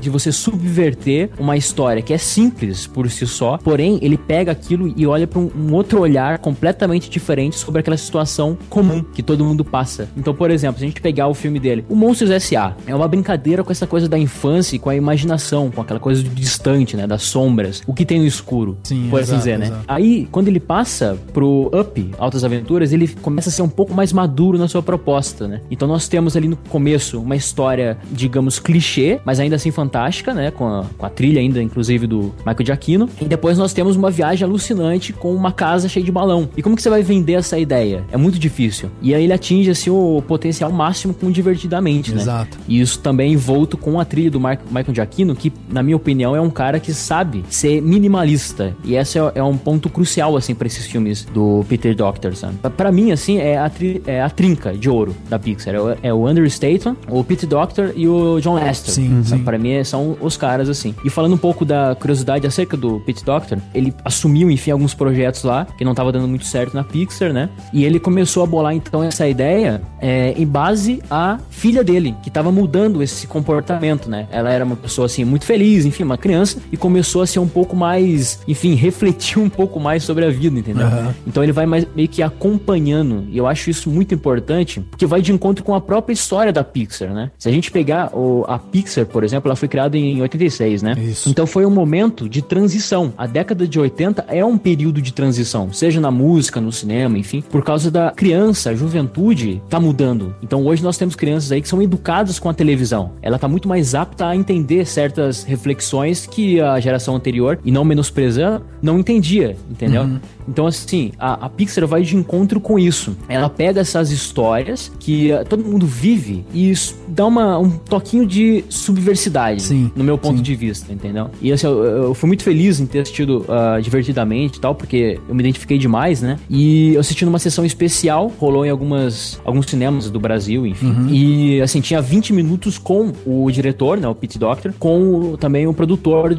de você subverter uma história que é simples por si só, porém, ele pega aquilo e olha para um outro olhar completamente diferente sobre aquela situação comum que todo mundo passa. Então, por exemplo, se a gente pegar o filme dele, o Monstros S.A. é uma brincadeira com essa coisa da infância e com a imaginação, com aquela coisa do distante, né, das sombras, o que tem no escuro, por assim dizer, né? Aí, quando ele passa pro Up, Altas Aventuras, ele começa a ser um pouco mais maduro na sua proposta, né? Então nós temos ali no começo uma história, digamos, clichê, mas ainda assim fantástica, né, com a trilha ainda, inclusive, do Michael Giacchino, e depois nós temos uma viagem alucinante com uma casa cheia de balão. E como que você vai vender essa ideia? É muito difícil. E aí ele atinge assim o potencial máximo com Divertidamente, né? Exato. E isso também envolto com a trilha do Michael Giacchino, que, na minha opinião, é um cara que sabe ser minimalista. E esse é um ponto crucial, assim, pra esses filmes do Peter Docter, sabe? Pra mim, assim, é a trinca de ouro da Pixar. É o Andrew Stanton, o Peter Docter e o John Lasseter. Sim. Pra mim, são os caras, assim. E falando um pouco da curiosidade acerca do Peter Docter, ele assumiu, enfim, alguns projetos lá, que não tava dando muito certo na Pixar, né? E ele começou a bolar, então, essa ideia em base à filha dele, que tava mudando esse comportamento, né? Ela era uma pessoa, assim, muito feliz, enfim, uma criança, e começou a ser um pouco mais, enfim, refletir um pouco mais sobre a vida, entendeu? Então ele vai meio que acompanhando, e eu acho isso muito importante, porque vai de encontro com a própria história da Pixar, né? Se a gente pegar a Pixar, por exemplo, ela foi criada em 86, né? Isso. Então foi um momento de transição. A década de 80 é um período de transição, seja na música, no cinema, enfim, por causa da criança, a juventude tá mudando. Então hoje nós temos crianças aí que são educadas com a televisão. Ela tá muito mais apta a entender certas reflexões que a geração anterior, e não menosprezando, não entendia, entendeu? Então, assim, a Pixar vai de encontro com isso. Ela pega essas histórias que todo mundo vive e dá um toquinho de subversidade, no meu ponto de vista, entendeu? E assim, eu fui muito feliz em ter assistido Divertidamente e tal, porque eu me identifiquei demais, né? E eu assisti numa sessão especial, rolou em alguns cinemas do Brasil, enfim. E, assim, tinha 20 minutos com o diretor, né, o Pete Docter, com também o produtor,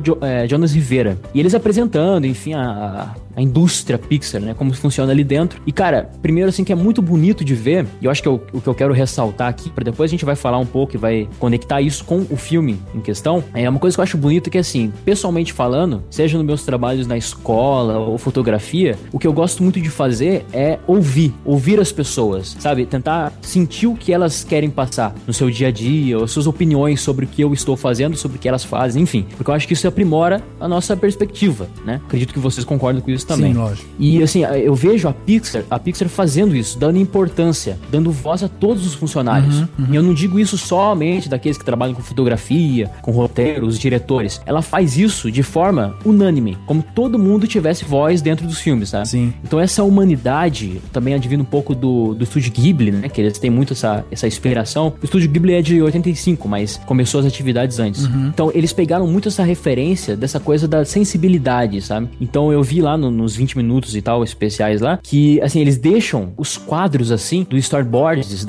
Jonas Rivera. E eles apresentando, enfim, a indústria Pixar, né? Como funciona ali dentro. E, cara, primeiro, assim, que é muito bonito de ver, e eu acho que o que eu quero ressaltar aqui, pra depois a gente vai falar um pouco e vai conectar isso com o filme em questão, é uma coisa que eu acho bonita que, assim, pessoalmente falando, seja nos meus trabalhos na escola ou fotografia, o que eu gosto muito de fazer é ouvir as pessoas, sabe? Tentar sentir o que elas querem passar no seu dia a dia, ou suas opiniões sobre o que eu estou fazendo, sobre o que elas fazem, enfim. Porque eu acho que isso aprimora a nossa perspectiva, né? Acredito que vocês concordam com isso também. Sim, lógico. E assim, eu vejo a Pixar fazendo isso, dando importância, dando voz a todos os funcionários. E eu não digo isso somente daqueles que trabalham com fotografia, com roteiro, os diretores. Ela faz isso de forma unânime, como todo mundo tivesse voz dentro dos filmes, sabe? Sim. Então essa humanidade também advém um pouco do estúdio Ghibli, né? Que eles têm muito essa inspiração. O estúdio Ghibli é de 85, mas começou as atividades antes. Então eles pegaram muito essa referência dessa coisa da sensibilidade, sabe? Então eu vi lá nos 20 minutos e tal, especiais lá, que assim, eles deixam os quadros assim, do storyboards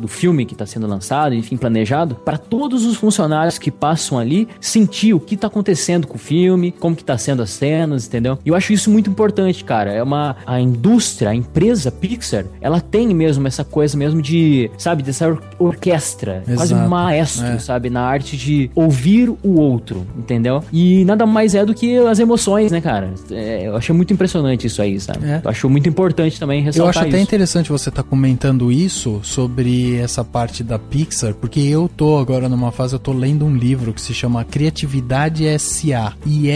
do filme que tá sendo lançado, enfim, planejado, para todos os funcionários que passam ali sentir o que tá acontecendo com o filme, como que tá sendo as cenas, entendeu? E eu acho isso muito importante, cara. A indústria, a empresa Pixar, ela tem mesmo essa coisa mesmo de, sabe, dessa orquestra, Exato. quase um maestro, sabe, na arte de ouvir o outro, entendeu? E nada mais é do que as emoções, né, cara? Eu achei muito impressionante isso aí, sabe? Eu acho muito importante também ressaltar isso. Eu acho até interessante você estar comentando isso sobre essa parte da Pixar, porque eu tô agora numa fase, eu tô lendo um livro que se chama Criatividade S.A. E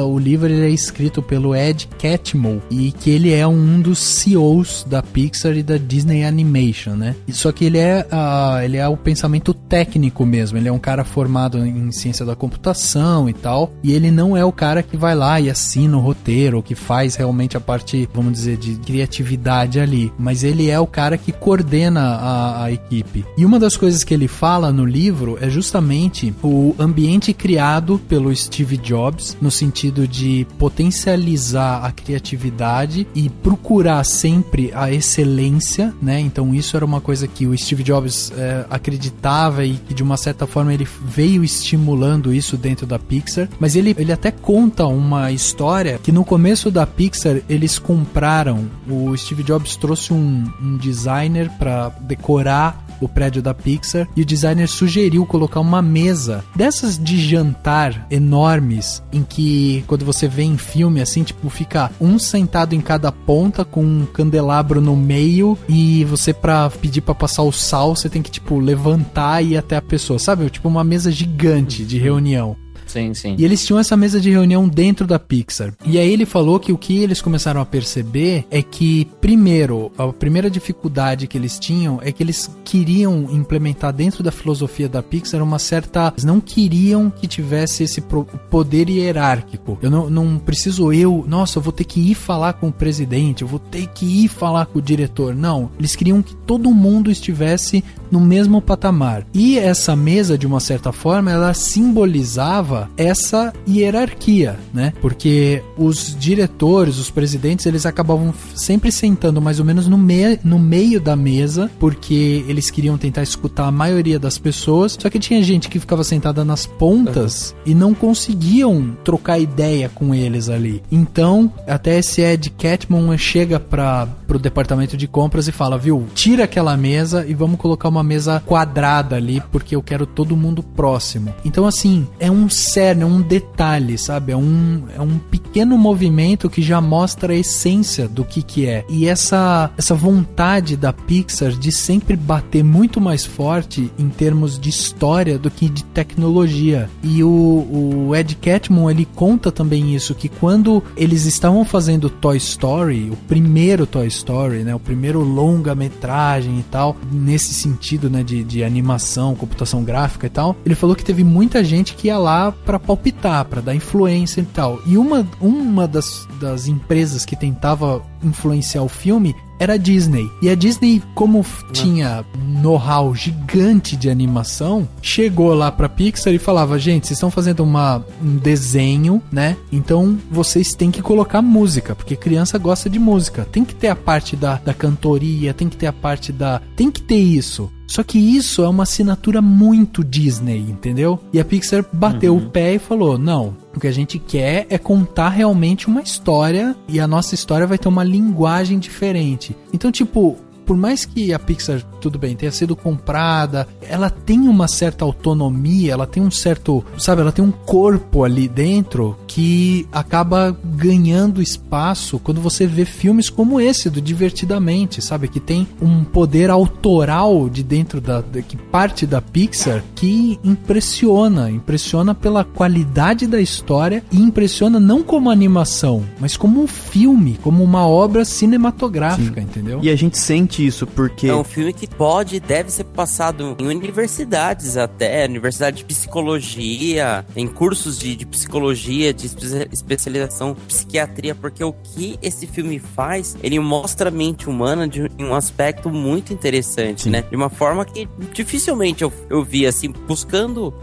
o livro ele é escrito pelo Ed Catmull, e que ele é um dos CEOs da Pixar e da Disney Animation, né? Só que ele é o pensamento técnico mesmo, ele é um cara formado em ciência da computação e tal, e ele não é o cara que vai lá e assina o roteiro, ou que faz realmente a parte, vamos dizer, de criatividade ali, mas ele é o cara que coordena a equipe. E uma das coisas que ele fala no livro é justamente o ambiente criado pelo Steve Jobs, no sentido de potencializar a criatividade e procurar sempre a excelência, né? Então isso era uma coisa que o Steve Jobs acreditava e que de uma certa forma ele veio estimulando isso dentro da Pixar, mas ele até conta uma história que no começo da Pixar eles compraram, o Steve Jobs trouxe um designer para decorar o prédio da Pixar, e o designer sugeriu colocar uma mesa dessas de jantar enormes, em que quando você vê em filme assim, tipo, fica um sentado em cada ponta com um candelabro no meio, e você, pra pedir pra passar o sal, você tem que tipo levantar e ir até a pessoa, sabe? Tipo uma mesa gigante de reunião. Sim, sim. E eles tinham essa mesa de reunião dentro da Pixar. E aí ele falou que o que eles começaram a perceber é que, primeiro, a primeira dificuldade que eles tinham é que eles queriam implementar dentro da filosofia da Pixar uma certa... Eles não queriam que tivesse esse poder hierárquico. Eu não preciso nossa, eu vou ter que ir falar com o presidente, eu vou ter que ir falar com o diretor. Não, eles queriam que todo mundo estivesse no mesmo patamar. E essa mesa, de uma certa forma, ela simbolizava essa hierarquia, né? Porque os diretores, os presidentes, eles acabavam sempre sentando mais ou menos no meio da mesa, porque eles queriam tentar escutar a maioria das pessoas, só que tinha gente que ficava sentada nas pontas e não conseguiam trocar ideia com eles ali. Então, até esse Ed Catmull chega pro departamento de compras e fala, viu, tira aquela mesa e vamos colocar uma mesa quadrada ali, porque eu quero todo mundo próximo. Então, assim, é um cerne, é um detalhe, sabe? É um pequeno movimento que já mostra a essência do que é. E essa vontade da Pixar de sempre bater muito mais forte em termos de história do que de tecnologia. E o Ed Catmull, ele conta também isso, que quando eles estavam fazendo Toy Story, o primeiro Toy Story, né? O primeiro longa-metragem e tal, nesse sentido, né? De animação, computação gráfica e tal, ele falou que teve muita gente que ia lá pra palpitar, pra dar influência e tal. E uma das empresas que tentava influenciar o filme era a Disney. E a Disney, como tinha know-how gigante de animação, chegou lá pra Pixar e falava, gente, vocês estão fazendo um desenho, né? Então vocês têm que colocar música, porque criança gosta de música. Tem que ter a parte da cantoria, tem que ter a parte tem que ter isso. Só que isso é uma assinatura muito Disney, entendeu? E a Pixar bateu o pé e falou, não, o que a gente quer é contar realmente uma história, e a nossa história vai ter uma linguagem diferente. Então, tipo, por mais que a Pixar, tudo bem, tenha sido comprada, ela tem uma certa autonomia, ela tem um certo, sabe, ela tem um corpo ali dentro que acaba ganhando espaço quando você vê filmes como esse, do Divertidamente, sabe? Que tem um poder autoral de dentro que parte da Pixar que impressiona pela qualidade da história e impressiona não como animação, mas como um filme, como uma obra cinematográfica, entendeu? E a gente sente isso porque... É um filme que pode e deve ser passado em universidades até, universidade de psicologia, em cursos de psicologia, de especialização em psiquiatria, porque o que esse filme faz, ele mostra a mente humana de um aspecto muito interessante, né? De uma forma que dificilmente eu vi, assim,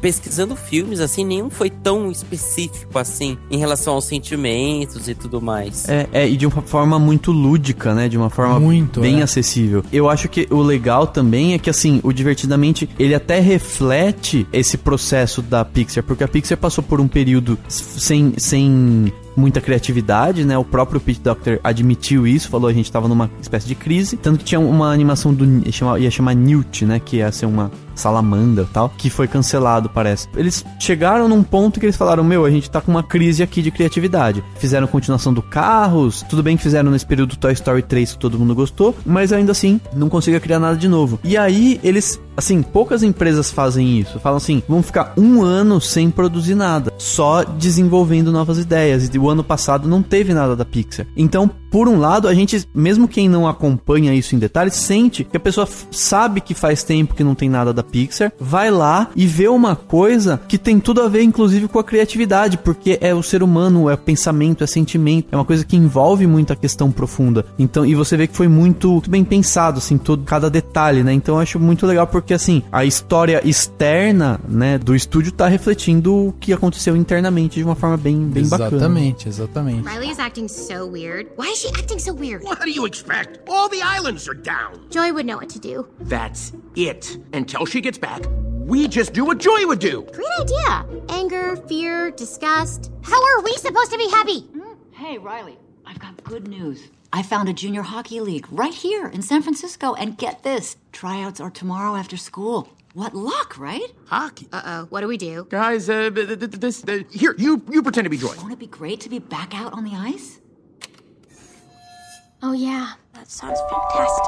pesquisando filmes, assim, nenhum foi tão específico, assim, em relação aos sentimentos e tudo mais. E de uma forma muito lúdica, né? De uma forma bem acessível. Eu acho que o legal também é que, assim, o Divertidamente, ele até reflete esse processo da Pixar, porque a Pixar passou por um período sem muita criatividade, né? O próprio Pete Docter admitiu isso, falou a gente tava numa espécie de crise, tanto que tinha uma animação ia chamar Newt, né? Que ia ser uma salamandra e tal, que foi cancelado, parece. Eles chegaram num ponto que eles falaram, a gente tá com uma crise aqui de criatividade. Fizeram continuação do Carros, tudo bem que fizeram nesse período do Toy Story 3 que todo mundo gostou, mas ainda assim, não conseguia criar nada de novo. E aí, eles, assim, poucas empresas fazem isso. Falam assim, vamos ficar 1 ano sem produzir nada, só desenvolvendo novas ideias. E o ano passado não teve nada da Pixar. Então, por um lado, a gente, mesmo quem não acompanha isso em detalhes, sente que a pessoa sabe que faz tempo que não tem nada da Pixar, vai lá e vê uma coisa que tem tudo a ver, inclusive, com a criatividade, porque é o ser humano, é pensamento, é sentimento, é uma coisa que envolve muito a questão profunda. Então, e você vê que foi muito bem pensado, assim, cada detalhe, né? Então, eu acho muito legal porque, assim, a história externa, né, do estúdio tá refletindo o que aconteceu internamente de uma forma bem bacana. Exatamente. Riley is acting so weird. Why is she acting so weird? What do you expect? All the islands are down. Joy would know what to do. That's it. Until she gets back, we just do what Joy would do. Great idea. Anger, fear, disgust. How are we supposed to be happy? Hey, Riley, I've got good news. I found a junior hockey league right here in San Francisco, and get this, tryouts are tomorrow after school. What luck, right? Hockey? Uh-oh, what do we do? Guys, here, you pretend to be Joy. Won't it be great to be back out on the ice? Oh yeah, that sounds fantastic.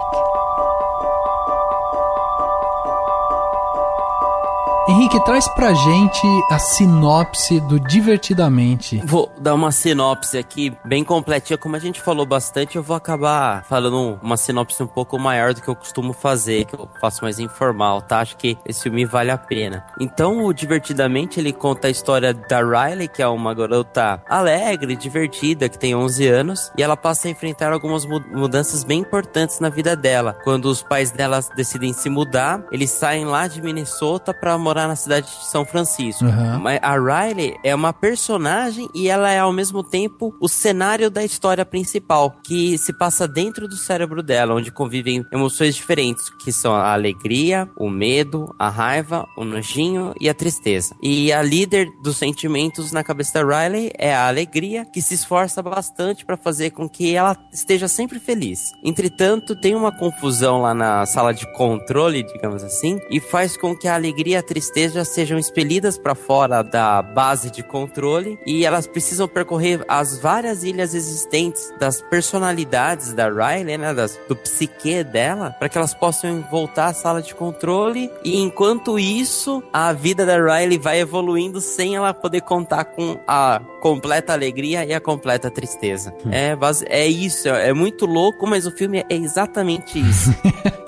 Henrique, traz pra gente a sinopse do Divertidamente. Vou dar uma sinopse aqui bem completinha. Como a gente falou bastante, eu vou acabar falando uma sinopse um pouco maior do que eu costumo fazer, que eu faço mais informal, tá? Acho que esse filme vale a pena. Então, o Divertidamente, ele conta a história da Riley, que é uma garota alegre, divertida, que tem 11 anos, e ela passa a enfrentar algumas mudanças bem importantes na vida dela. Quando os pais dela decidem se mudar, eles saem lá de Minnesota pra morar na cidade de São Francisco. Mas a Riley é uma personagem e ela é ao mesmo tempo o cenário da história principal, que se passa dentro do cérebro dela, onde convivem emoções diferentes, que são a alegria, o medo, a raiva, o nojinho e a tristeza. E a líder dos sentimentos na cabeça da Riley é a alegria, que se esforça bastante para fazer com que ela esteja sempre feliz. Entretanto, tem uma confusão lá na sala de controle, digamos assim, e faz com que a alegria e a tristeza sejam expelidas para fora da base de controle, e elas precisam percorrer as várias ilhas existentes das personalidades da Riley, né, do psique dela, para que elas possam voltar à sala de controle. E enquanto isso, a vida da Riley vai evoluindo sem ela poder contar com a completa alegria e a completa tristeza. É isso, é muito louco, mas o filme é exatamente isso.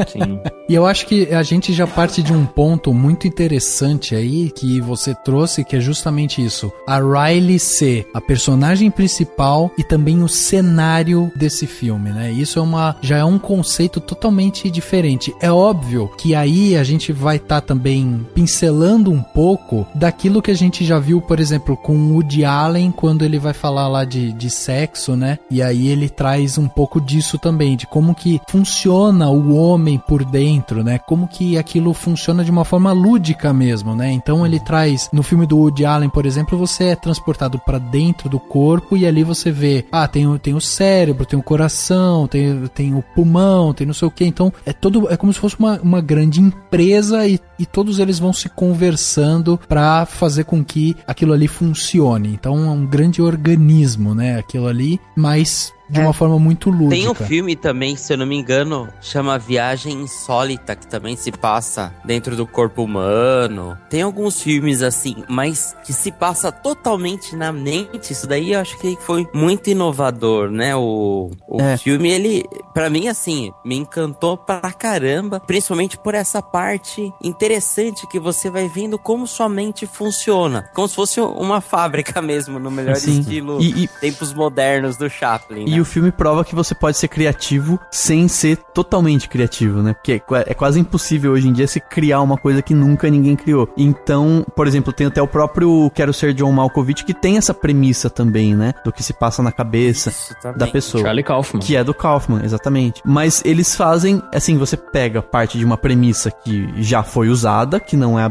Sim. E eu acho que a gente já parte de um ponto muito interessante aí que você trouxe, que é justamente isso. A Riley ser a personagem principal e também o cenário desse filme, né? Isso já é um conceito totalmente diferente. É óbvio que aí a gente vai estar também pincelando um pouco daquilo que a gente já viu, por exemplo, com o Woody Allen, quando ele vai falar lá de sexo, né? E aí ele traz um pouco disso também, de como que funciona o homem por dentro, né? Como que aquilo funciona de uma forma lúdica mesmo, né? Então ele traz, no filme do Woody Allen, por exemplo, você é transportado para dentro do corpo e ali você vê, tem o cérebro, tem o coração, tem o pulmão, tem não sei o que. Então é como se fosse uma grande empresa e todos eles vão se conversando para fazer com que aquilo ali funcione. Então um grande organismo, né? Aquilo ali, mas de uma forma muito lúdica. Tem um filme também, se eu não me engano, chama Viagem Insólita, que também se passa dentro do corpo humano. Tem alguns filmes assim, mas que se passa totalmente na mente. Isso daí eu acho que foi muito inovador, né? O filme, ele, pra mim, assim, me encantou pra caramba, principalmente por essa parte interessante que você vai vendo como sua mente funciona. Como se fosse uma fábrica mesmo, no melhor estilo tempos modernos do Chaplin, né? E o filme prova que você pode ser criativo sem ser totalmente criativo, né? Porque é quase impossível hoje em dia se criar uma coisa que nunca ninguém criou. Então, por exemplo, tem até o próprio Quero Ser John Malkovich, que tem essa premissa também, né? Do que se passa na cabeça da pessoa. Charlie Kaufman. Que é do Kaufman, exatamente. Mas eles fazem, assim, você pega parte de uma premissa que já foi usada, que não é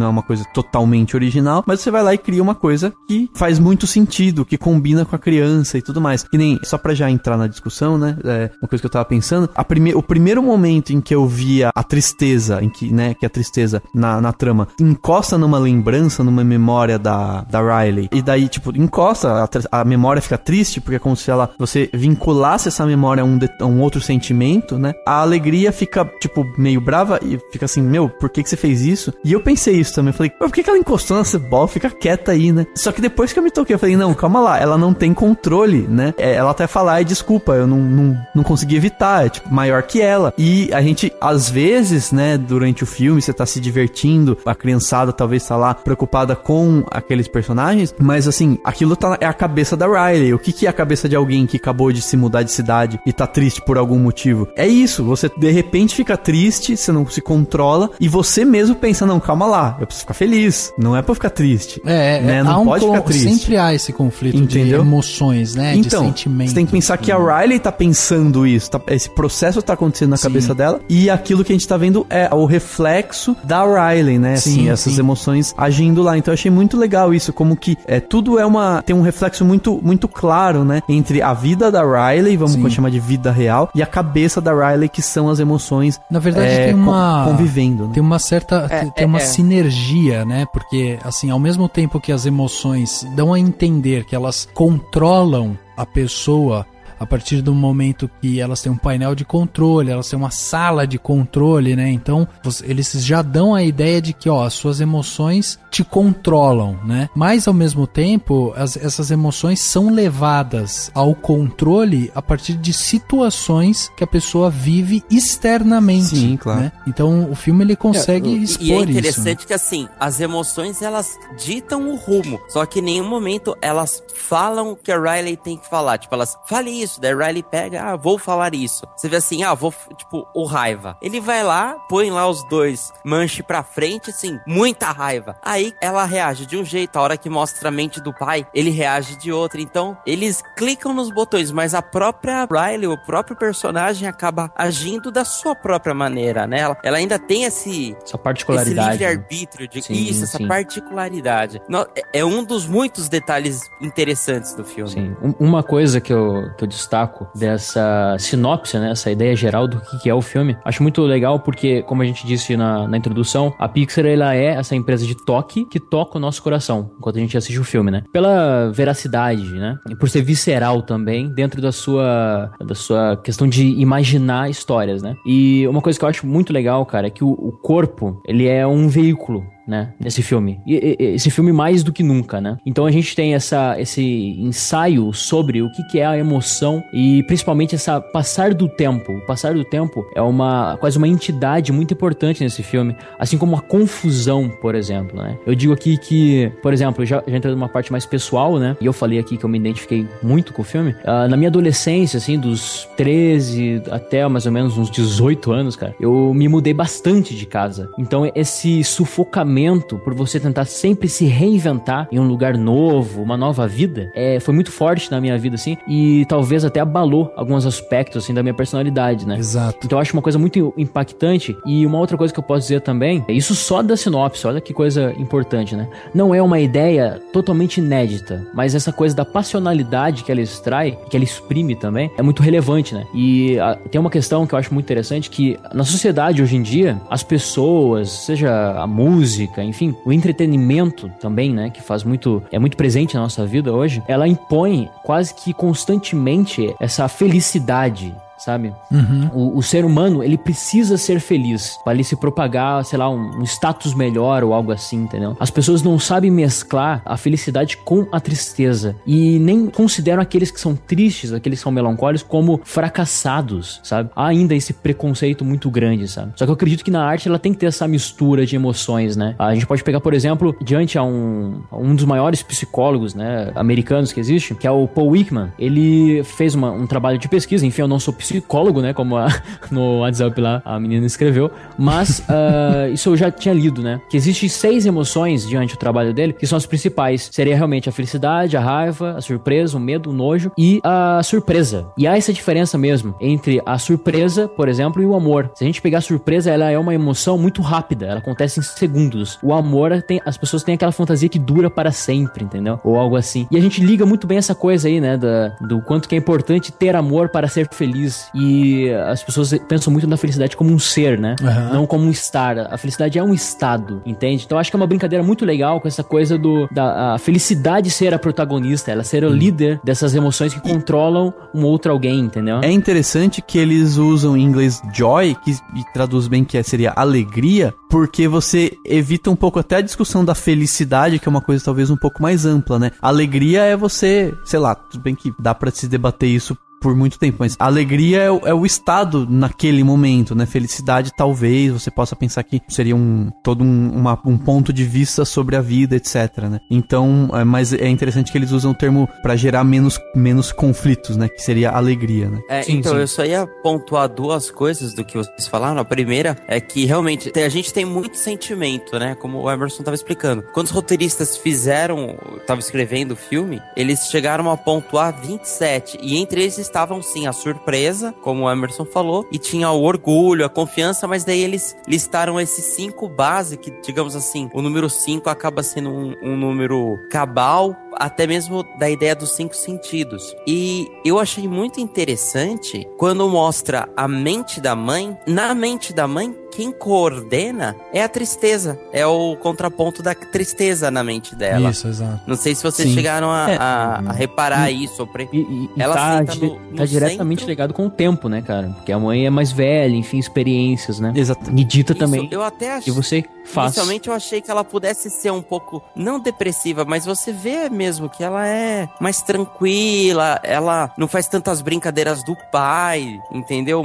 uma coisa totalmente original, mas você vai lá e cria uma coisa que faz muito sentido, que combina com a criança e tudo mais. Que nem, só pra já entrar na discussão, né, uma coisa que eu tava pensando, o primeiro momento em que eu via a tristeza, que a tristeza na trama encosta numa lembrança, numa memória da Riley, e daí, tipo, encosta, a memória fica triste, porque é como se você vinculasse essa memória a um outro sentimento, né, a alegria fica, tipo, meio brava e fica assim, meu, por que você fez isso? E eu pensei isso também, eu falei, por que ela encostou nessa bola? Fica quieta aí, né? Só que depois que eu me toquei, eu falei, não, calma lá, ela não tem controle, né? Ela até fala, desculpa, eu não consegui evitar, é tipo maior que ela. E a gente, às vezes, né, durante o filme, você tá se divertindo, a criançada talvez tá lá preocupada com aqueles personagens, mas assim, aquilo é a cabeça da Riley. O que é a cabeça de alguém que acabou de se mudar de cidade e tá triste por algum motivo? É isso, você de repente fica triste, você não se controla e você mesmo pensa, não, calma lá, eu preciso ficar feliz, não é pra ficar triste. Né? Não pode ficar triste. Sempre há esse conflito, entendeu? De emoções, né? Então, de sentimentos. Você tem que pensar que a Riley tá pensando isso, esse processo tá acontecendo na cabeça dela, e aquilo que a gente tá vendo é o reflexo da Riley, né? Assim, essas emoções agindo lá. Então eu achei muito legal isso, como que tudo tem um reflexo muito, muito claro, né? Entre a vida da Riley, vamos chamar de vida real, e a cabeça da Riley, que são as emoções. Na verdade, tem convivendo, né? Tem uma certa tem uma sinergia, né? Porque, assim, ao mesmo tempo que as emoções dão a entender que elas controlam a pessoa a partir do momento que elas têm um painel de controle, elas têm uma sala de controle, né? Então, eles já dão a ideia de que, as suas emoções te controlam, né? Mas, ao mesmo tempo, essas emoções são levadas ao controle a partir de situações que a pessoa vive externamente. Sim, claro. Né? Então, o filme, ele consegue expor isso. E é interessante que, assim, as emoções, elas ditam o rumo, só que em nenhum momento elas falam o que a Riley tem que falar. Tipo, elas fale isso. Daí Riley pega, vou falar isso. Você vê assim, o raiva. Ele vai lá, põe lá os dois manche pra frente, assim, muita raiva. Aí ela reage de um jeito, a hora que mostra a mente do pai, ele reage de outro. Então, eles clicam nos botões, mas a própria Riley, o próprio personagem, acaba agindo da sua própria maneira, né? Ela ainda tem essa particularidade. Esse livre-arbítrio, essa particularidade. É um dos muitos detalhes interessantes do filme. Sim. Uma coisa que eu destaco dessa sinopse, né, essa ideia geral do que é o filme, acho muito legal porque, como a gente disse na introdução, a Pixar, ela é essa empresa de toque que toca o nosso coração enquanto a gente assiste o filme, né, pela veracidade, né, e por ser visceral também dentro da sua questão de imaginar histórias, né, e uma coisa que eu acho muito legal, cara, é que o corpo, ele é um veículo, né, nesse filme. E esse filme mais do que nunca, né? Então a gente tem esse ensaio sobre o que é a emoção e principalmente essa passar do tempo. O passar do tempo é quase uma entidade muito importante nesse filme, assim como a confusão, por exemplo, né? Eu digo aqui que, por exemplo, já entrei numa parte mais pessoal, né? E eu falei aqui que eu me identifiquei muito com o filme. Na minha adolescência, assim, dos 13 até mais ou menos uns 18 anos, cara, eu me mudei bastante de casa. Então esse sufocamento por você tentar sempre se reinventar em um lugar novo, uma nova vida, foi muito forte na minha vida, assim, e talvez até abalou alguns aspectos, assim, da minha personalidade, né? Exato. Então eu acho uma coisa muito impactante. E uma outra coisa que eu posso dizer também, isso só da sinopse, olha que coisa importante, né? Não é uma ideia totalmente inédita, mas essa coisa da passionalidade que ela extrai, que ela exprime também, é muito relevante, né? E tem uma questão que eu acho muito interessante, que na sociedade hoje em dia, as pessoas, seja a música, música, enfim, o entretenimento também, né, que é muito presente na nossa vida hoje, ela impõe quase que constantemente essa felicidade, sabe? O ser humano, ele precisa ser feliz para ele se propagar, sei lá, um status melhor ou algo assim, entendeu? As pessoas não sabem mesclar a felicidade com a tristeza e nem consideram aqueles que são tristes, aqueles que são melancólicos como fracassados, sabe? Há ainda esse preconceito muito grande, sabe? Só que eu acredito que na arte ela tem que ter essa mistura de emoções, né? A gente pode pegar, por exemplo, diante a um dos maiores psicólogos, né, americanos que existe, que é o Paul Ekman. Ele fez um trabalho de pesquisa, enfim, eu não sou psicólogo, né, como no WhatsApp lá a menina escreveu, mas isso eu já tinha lido, né, que existem 6 emoções diante do trabalho dele, que são as principais. Seria realmente a felicidade, a raiva, a surpresa, o medo, o nojo e a surpresa. E há essa diferença mesmo entre a surpresa, por exemplo, e o amor. Se a gente pegar a surpresa, ela é uma emoção muito rápida, ela acontece em segundos. O amor, as pessoas têm aquela fantasia que dura para sempre, entendeu? Ou algo assim. E a gente liga muito bem essa coisa aí, né, do quanto que é importante ter amor para ser feliz. E as pessoas pensam muito na felicidade como um ser, né? Não como um estar. A felicidade é um estado, entende? Então acho que é uma brincadeira muito legal com essa coisa da felicidade ser a protagonista, ela ser o líder dessas emoções que controlam um outro alguém, entendeu? É interessante que eles usam em inglês joy, que traduz bem que seria alegria, porque você evita um pouco até a discussão da felicidade, que é uma coisa talvez um pouco mais ampla, né? Alegria é você, sei lá, tudo bem que dá pra se debater isso por muito tempo, mas alegria é o estado naquele momento, né? Felicidade talvez você possa pensar que seria um ponto de vista sobre a vida, etc, né? Então, mas é interessante que eles usam o termo pra gerar menos conflitos, né? Que seria alegria, né? Sim. Eu só ia pontuar 2 coisas do que vocês falaram. A primeira é que realmente a gente tem muito sentimento, né? Como o Emerson tava explicando. Quando os roteiristas estavam escrevendo o filme, eles chegaram a pontuar 27, e entre eles estavam sim a surpresa, como o Emerson falou, e tinha o orgulho, a confiança, mas daí eles listaram esses 5 base, que digamos assim, o número 5 acaba sendo um número cabal, até mesmo da ideia dos 5 sentidos. E eu achei muito interessante quando mostra a mente da mãe. Na mente da mãe, quem coordena é a tristeza, é o contraponto da tristeza na mente dela. Isso, exato. Não sei se vocês chegaram a reparar isso. Ela tá diretamente ligado com o tempo, né, cara? Porque a mãe é mais velha, enfim, experiências, né? Exato. E dita também. Eu até achei. E você faz. Inicialmente eu achei que ela pudesse ser um pouco, não depressiva, mas você vê mesmo que ela é mais tranquila, ela não faz tantas brincadeiras do pai, entendeu?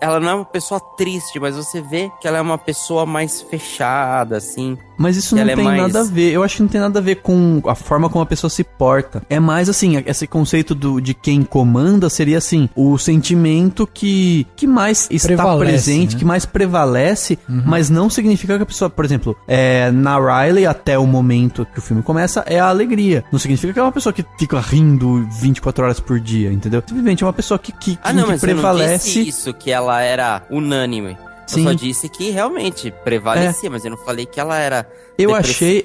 Ela não é uma pessoa triste, mas você vê que ela é uma pessoa mais fechada, assim. Mas isso não tem nada a ver. Eu acho que não tem nada a ver com a forma como a pessoa se porta. É mais assim, esse conceito de quem comanda seria assim, o sentimento que mais está presente, né? Que mais prevalece, mas não significa que a pessoa, por exemplo, na Riley, até o momento que o filme começa, é a alegria. Não significa que é uma pessoa que fica rindo 24 horas por dia, entendeu? Simplesmente é uma pessoa que mas prevalece. Eu não disse isso, que ela era unânime. Eu só disse que realmente prevalecia, mas eu não falei que ela era Eu achei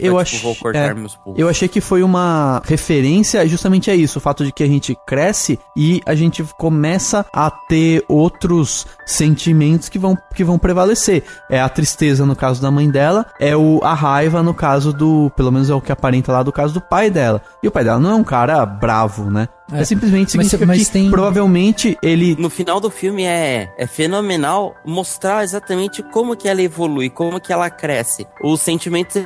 que foi uma referência justamente a isso, o fato de que a gente cresce e a gente começa a ter outros sentimentos que vão prevalecer. É a tristeza no caso da mãe dela, a raiva no caso pelo menos é o que aparenta lá do caso do pai dela. E o pai dela não é um cara bravo, né? É simplesmente significa que provavelmente ele... No final do filme é fenomenal mostrar exatamente como que ela evolui, como que ela cresce. Os sentimentos,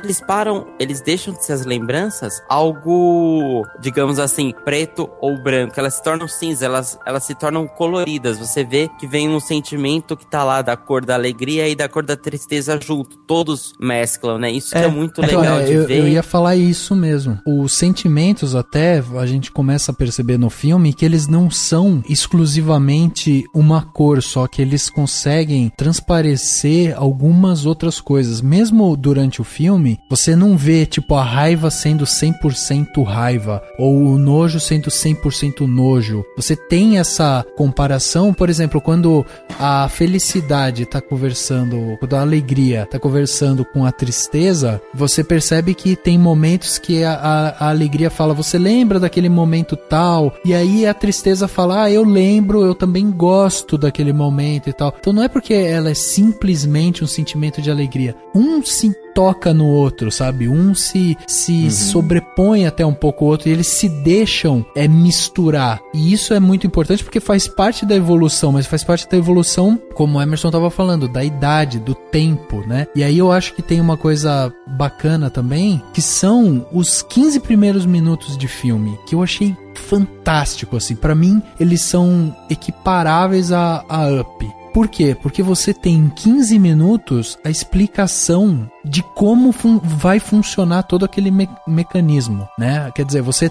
eles deixam de ser as lembranças algo, digamos assim, preto ou branco. Elas se tornam cinza, elas se tornam coloridas. Você vê que vem um sentimento que tá lá da cor da alegria e da cor da tristeza junto. Todos mesclam, né? Isso que é muito legal de ver. Eu ia falar isso mesmo. Os sentimentos até, a gente começa a perceber no filme que eles não são exclusivamente uma cor só, que eles conseguem transparecer algumas outras coisas. Mesmo durante o filme, você não vê tipo a raiva sendo 100% raiva ou o nojo sendo 100% nojo. Você tem essa comparação, por exemplo, quando a felicidade tá conversando, quando a alegria tá conversando com a tristeza, você percebe que tem momentos que a alegria fala, você lembra daquele momento tal? E aí a tristeza fala, eu lembro, eu também gosto daquele momento e tal. Então não é porque ela é simplesmente um sentimento de alegria. toca no outro, sabe? Um se sobrepõe até um pouco o outro e eles se deixam misturar. E isso é muito importante porque faz parte da evolução, mas faz parte da evolução, como o Emerson tava falando, da idade, do tempo, né? E aí eu acho que tem uma coisa bacana também, que são os 15 primeiros minutos de filme, que eu achei fantástico, assim. Pra mim, eles são equiparáveis a Up. Por quê? Porque você tem em 15 minutos a explicação de como vai funcionar todo aquele mecanismo, né? Quer dizer, você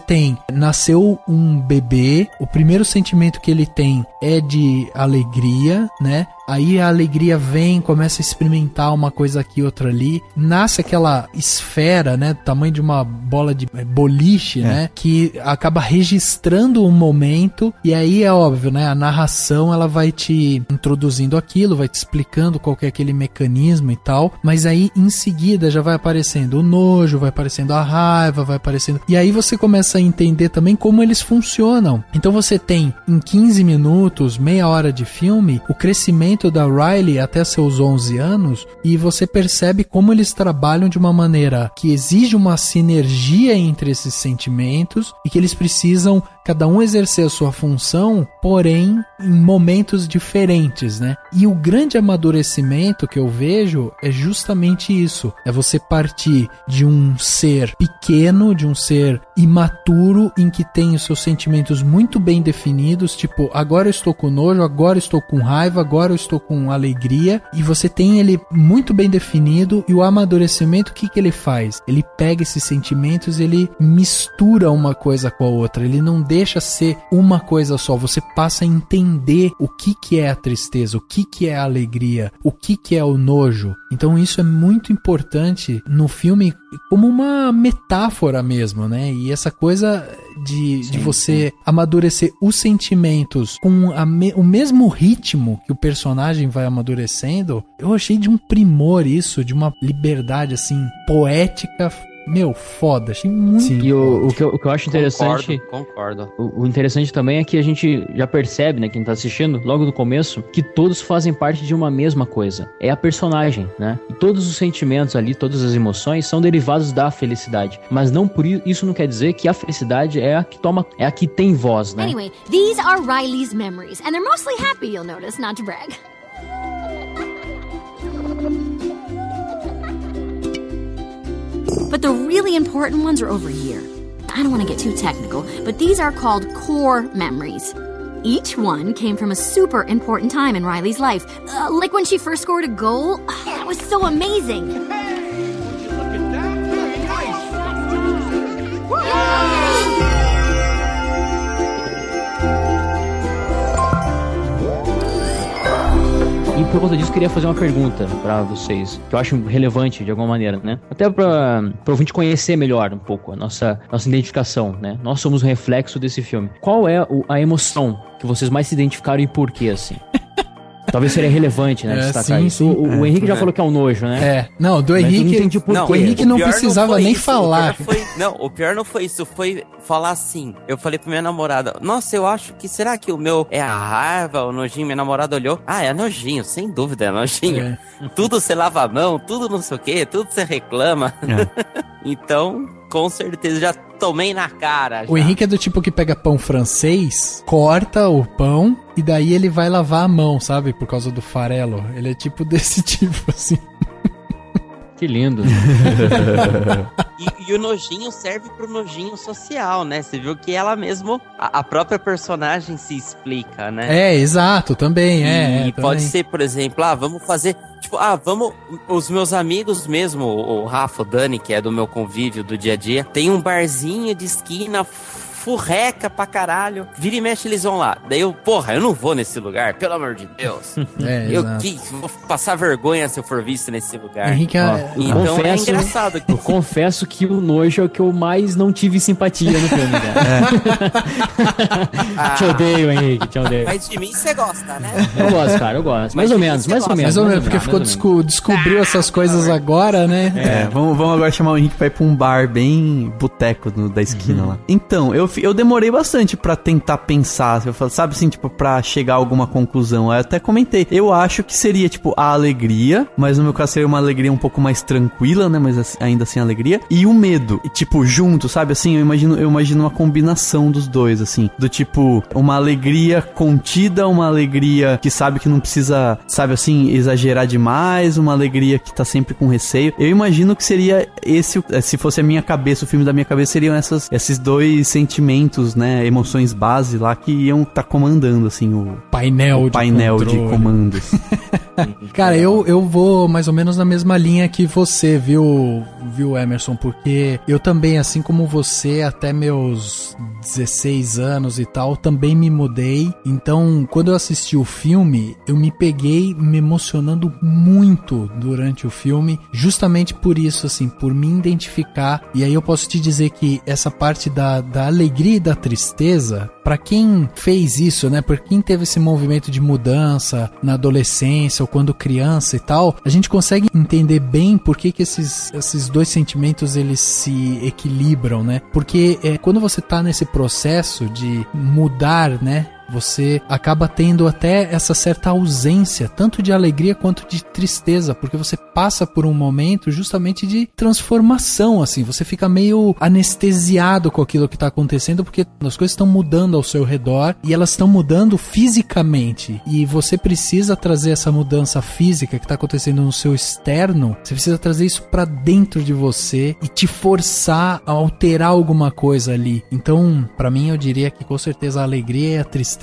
nasceu um bebê, o primeiro sentimento que ele tem é de alegria, né? Aí a alegria vem, começa a experimentar uma coisa aqui, outra ali. Nasce aquela esfera, né? Do tamanho de uma bola de boliche, né? Que acaba registrando um momento. E aí é óbvio, né? A narração, ela vai te introduzindo aquilo, vai te explicando qual que é aquele mecanismo e tal. Mas aí, em seguida, já vai aparecendo o nojo, vai aparecendo a raiva, vai aparecendo... E aí você começa a entender também como eles funcionam. Então você tem, em 15 minutos, meia hora de filme, o crescimento da Riley até seus 11 anos, e você percebe como eles trabalham de uma maneira que exige uma sinergia entre esses sentimentos e que eles precisam cada um exercer a sua função, porém em momentos diferentes, né? E o grande amadurecimento que eu vejo é justamente isso, é você partir de um ser pequeno, de um ser imaturo, em que tem os seus sentimentos muito bem definidos, tipo, agora eu estou com nojo, agora eu estou com raiva, agora eu estou com alegria, e você tem ele muito bem definido. E o amadurecimento, o que ele faz? Ele pega esses sentimentos, ele mistura uma coisa com a outra, ele não deixa ser uma coisa só, você passa a entender o que é a tristeza, o que é a alegria, o que é o nojo. Então isso é muito importante no filme como uma metáfora mesmo, né? E essa coisa de você amadurecer os sentimentos com o mesmo ritmo que o personagem vai amadurecendo, eu achei de um primor isso, de uma liberdade assim poética. Meu, foda, achei muito. Sim, e o que eu acho interessante. Concordo. O interessante também é que a gente já percebe, né, quem tá assistindo, logo no começo, que todos fazem parte de uma mesma coisa. É a personagem, né? E todos os sentimentos ali, todas as emoções são derivados da felicidade. Mas não por isso não quer dizer que a felicidade é a que tem voz, né? Anyway, these are Riley's memories, and they're mostly happy, you'll notice, not to brag. But the really important ones are over here. I don't want to get too technical, but these are called core memories. Each one came from a super important time in Riley's life. Like when she first scored a goal. That was so amazing. Hey, would you look at that? Very nice. E por conta disso, eu queria fazer uma pergunta pra vocês, que eu acho relevante de alguma maneira, né? Até pra ouvinte conhecer melhor um pouco a nossa identificação, né? Nós somos um reflexo desse filme. Qual é a emoção que vocês mais se identificaram e por quê, assim? Talvez seria relevante, né, destacar sim, isso. sim. O Henrique já falou que é um nojo, né? Não, do Henrique... O Henrique não precisava nem falar. O pior não foi isso, foi falar assim. Eu falei pra minha namorada, nossa, eu acho que, será que o meu é a raiva, o nojinho? Minha namorada olhou, é nojinho, sem dúvida, é nojinho. Tudo você lava a mão, tudo não sei o quê, tudo você reclama. Então, com certeza, já tomei na cara. Já. O Henrique é do tipo que pega pão francês, corta o pão e daí ele vai lavar a mão, sabe? Por causa do farelo. Ele é tipo desse tipo, assim. Que lindo. E o nojinho serve pro nojinho social, né? Você viu que ela mesmo, a própria personagem se explica, né? Exato, também, E pode ser, por exemplo, vamos fazer... Tipo, os meus amigos mesmo, o Rafa, o Dani, que é do meu convívio do dia a dia, tem um barzinho de esquina furreca pra caralho. Vira e mexe, eles vão lá. Daí eu não vou nesse lugar, pelo amor de Deus. Vou passar vergonha se eu for visto nesse lugar. Henrique, então é engraçado. Eu confesso que o nojo é o que eu mais não tive simpatia no filme, cara. Te odeio, Henrique, te odeio. Mas de mim você gosta, né? Eu gosto, cara, eu gosto. Mais ou menos, porque descobriu essas coisas agora, né? Vamos agora chamar o Henrique pra ir pra um bar bem boteco da esquina lá. Então, eu eu demorei bastante pra tentar pensar, sabe assim, tipo, pra chegar a alguma conclusão. Eu até comentei, eu acho que seria, tipo, a alegria, mas no meu caso seria uma alegria um pouco mais tranquila, né, mas ainda assim alegria, e o medo, e, tipo, junto, sabe, assim, eu imagino uma combinação dos dois, assim, do tipo, uma alegria contida, uma alegria que sabe que não precisa, sabe, assim, exagerar demais, uma alegria que tá sempre com receio. Eu imagino que seria esse, se fosse a minha cabeça, o filme da minha cabeça, seriam esses dois sentimentos, né, emoções base lá que iam tá comandando, assim, o painel de comandos. Cara, eu vou mais ou menos na mesma linha que você, viu, Emerson? Porque eu também, assim como você, até meus 16 anos e tal, também me mudei. Então, quando eu assisti o filme, eu me peguei me emocionando muito durante o filme, justamente por isso, assim, por me identificar. E aí eu posso te dizer que essa parte da alegria e da tristeza, pra quem fez isso, né, por quem teve esse movimento de mudança na adolescência ou quando criança e tal, a gente consegue entender bem por que esses dois sentimentos eles se equilibram, né? Porque quando você tá nesse processo de mudar, né, você acaba tendo até essa certa ausência, tanto de alegria quanto de tristeza, porque você passa por um momento justamente de transformação, assim, você fica meio anestesiado com aquilo que está acontecendo, porque as coisas estão mudando ao seu redor e elas estão mudando fisicamente, e você precisa trazer essa mudança física que está acontecendo no seu externo, você precisa trazer isso para dentro de você e te forçar a alterar alguma coisa ali. Então, para mim, eu diria que com certeza a alegria e a tristeza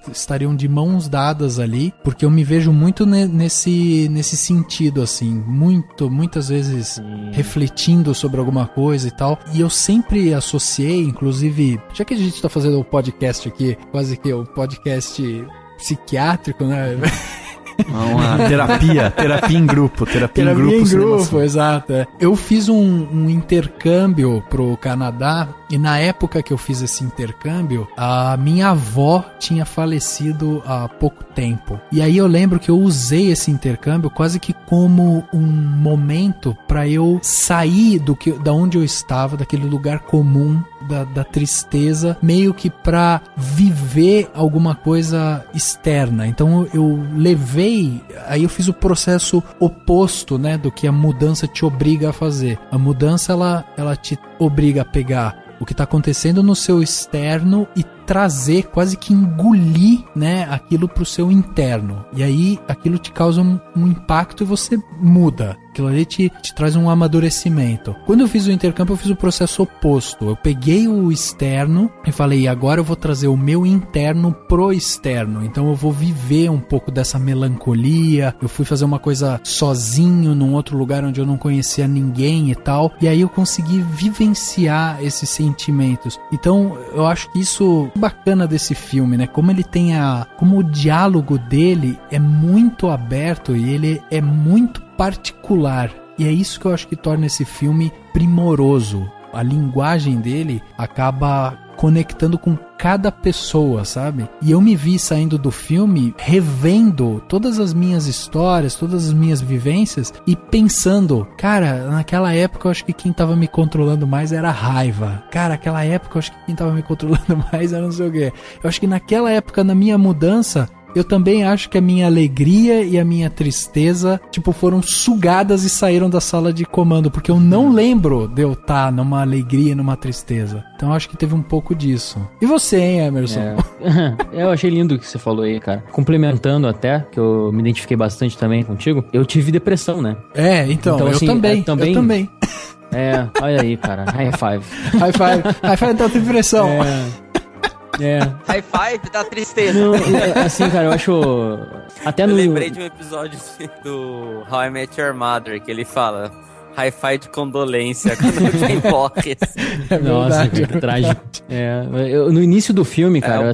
estariam de mãos dadas ali, porque eu me vejo muito nesse sentido, assim, muitas vezes refletindo sobre alguma coisa e tal, e eu sempre associei, inclusive, já que a gente tá fazendo um podcast aqui, quase que um podcast psiquiátrico, né? Uma terapia em grupo, terapia em grupo, exato. Eu fiz um intercâmbio pro Canadá, e na época que eu fiz esse intercâmbio, a minha avó tinha falecido há pouco tempo. E aí eu lembro que eu usei esse intercâmbio quase que como um momento para eu sair da onde eu estava, daquele lugar comum, da tristeza, meio que pra viver alguma coisa externa. Então eu levei, aí eu fiz o processo oposto, né, do que a mudança te obriga a fazer. A mudança, ela te obriga a pegar o que está acontecendo no seu externo e trazer, quase que engolir, né, aquilo pro seu interno. E aí aquilo te causa um impacto e você muda. Aquilo ali te traz um amadurecimento. Quando eu fiz o intercâmbio, eu fiz o processo oposto. Eu peguei o externo e falei, agora eu vou trazer o meu interno pro externo. Então eu vou viver um pouco dessa melancolia. Eu fui fazer uma coisa sozinho num outro lugar onde eu não conhecia ninguém e tal. E aí eu consegui vivenciar esses sentimentos. Então eu acho que isso é bacana desse filme, né? Como ele tem como o diálogo dele é muito aberto e ele é muito particular. E é isso que eu acho que torna esse filme primoroso. A linguagem dele acaba conectando com cada pessoa, sabe? E eu me vi saindo do filme revendo todas as minhas histórias, todas as minhas vivências e pensando, cara, naquela época eu acho que quem tava me controlando mais era a raiva. Cara, naquela época eu acho que quem tava me controlando mais era não sei o quê. Eu acho que naquela época, na minha mudança, eu também acho que a minha alegria e a minha tristeza, tipo, foram sugadas e saíram da sala de comando, porque eu não lembro de eu estar numa alegria e numa tristeza. Então eu acho que teve um pouco disso. E você, hein, Emerson? Eu achei lindo o que você falou aí, cara. Complementando até, que eu me identifiquei bastante também contigo, eu tive depressão, né? Então assim, eu também. Olha aí, cara. High five. High five da depressão. High five da tristeza. Não, assim, cara, eu acho... Até eu lembrei de um episódio do How I Met Your Mother, que ele fala high five de condolência quando alguém morre. Assim. Nossa, que trágico. No início do filme, cara,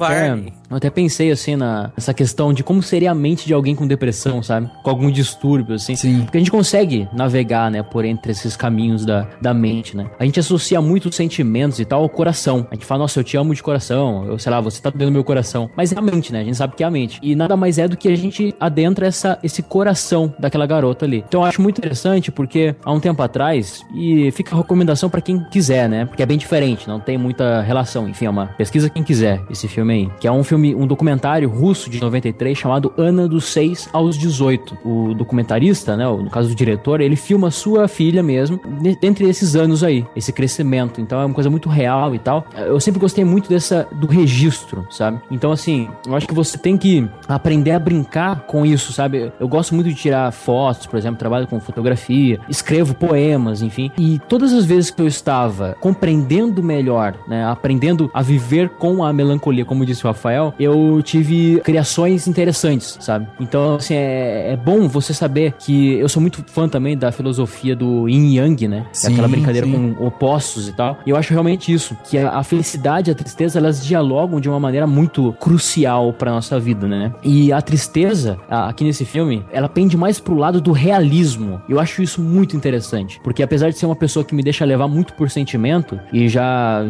Eu até pensei, assim, nessa questão de como seria a mente de alguém com depressão, sabe? Com algum distúrbio, assim. Sim. Porque a gente consegue navegar, né, por entre esses caminhos da mente, né? A gente associa muito os sentimentos e tal ao coração. A gente fala, nossa, eu te amo de coração. Eu sei lá, você tá dentro do meu coração. Mas é a mente, né? A gente sabe que é a mente. E nada mais é do que a gente adentra esse coração daquela garota ali. Então eu acho muito interessante porque há um tempo atrás, e fica a recomendação pra quem quiser, né? Porque é bem diferente, não tem muita relação. Enfim, é uma pesquisa quem quiser esse filme aí. Que é um documentário russo de 93 chamado Ana dos 6 aos 18. O documentarista, né? No caso do diretor, ele filma sua filha mesmo, dentre esses anos aí, esse crescimento. Então é uma coisa muito real e tal. Eu sempre gostei muito do registro, sabe? Então assim, eu acho que você tem que aprender a brincar com isso, sabe? Eu gosto muito de tirar fotos, por exemplo, trabalho com fotografia, escrevo poemas, enfim. E todas as vezes que eu estava compreendendo melhor, né? Aprendendo a viver com a melancolia, como disse o Rafael, eu tive criações interessantes, sabe? Então, assim, é bom você saber que eu sou muito fã também da filosofia do Yin e Yang, né? Sim, aquela brincadeira com opostos e tal. E eu acho realmente isso, que a felicidade e a tristeza, elas dialogam de uma maneira muito crucial pra nossa vida, né? E a tristeza, aqui nesse filme, ela pende mais pro lado do realismo. Eu acho isso muito interessante, porque apesar de ser uma pessoa que me deixa levar muito por sentimento, e já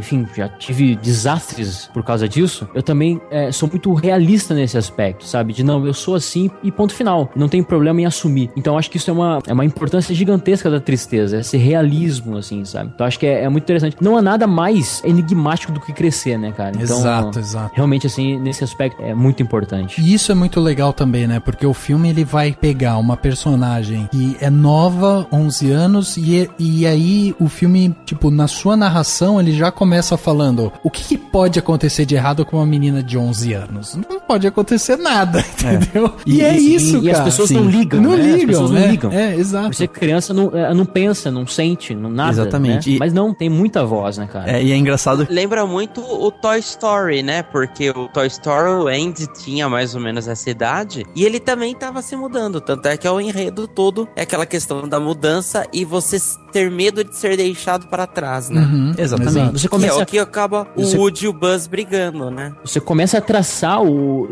tive desastres por causa disso, eu também sou muito realista nesse aspecto, sabe? De não, eu sou assim e ponto final. Não tem problema em assumir. Então acho que isso é uma importância gigantesca da tristeza, esse realismo, assim, sabe? Então acho que é muito interessante. Não há nada mais enigmático do que crescer, né, cara? Então, exato. Realmente, assim, nesse aspecto é muito importante. E isso é muito legal também, né? Porque o filme, ele vai pegar uma personagem que é nova, 11 anos, e aí o filme, tipo, na sua narração, ele já começa falando o que pode acontecer de errado com uma menina de 11 anos? Não pode acontecer nada, entendeu? E é isso, cara. E as pessoas não ligam, não né? ligam, as pessoas né? não ligam. Exato. Você criança não pensa, não sente, nada. Exatamente. Né? Mas não, tem muita voz, né, cara? E é engraçado. Lembra muito o Toy Story, né? Porque o Toy Story, o Andy tinha mais ou menos essa idade e ele também tava se mudando. Tanto é que o enredo todo é aquela questão da mudança e você ter medo de ser deixado para trás, né? Uhum, exatamente. Você começa... Que é o que acaba o Woody e o Buzz brigando, né? Você começa a traçar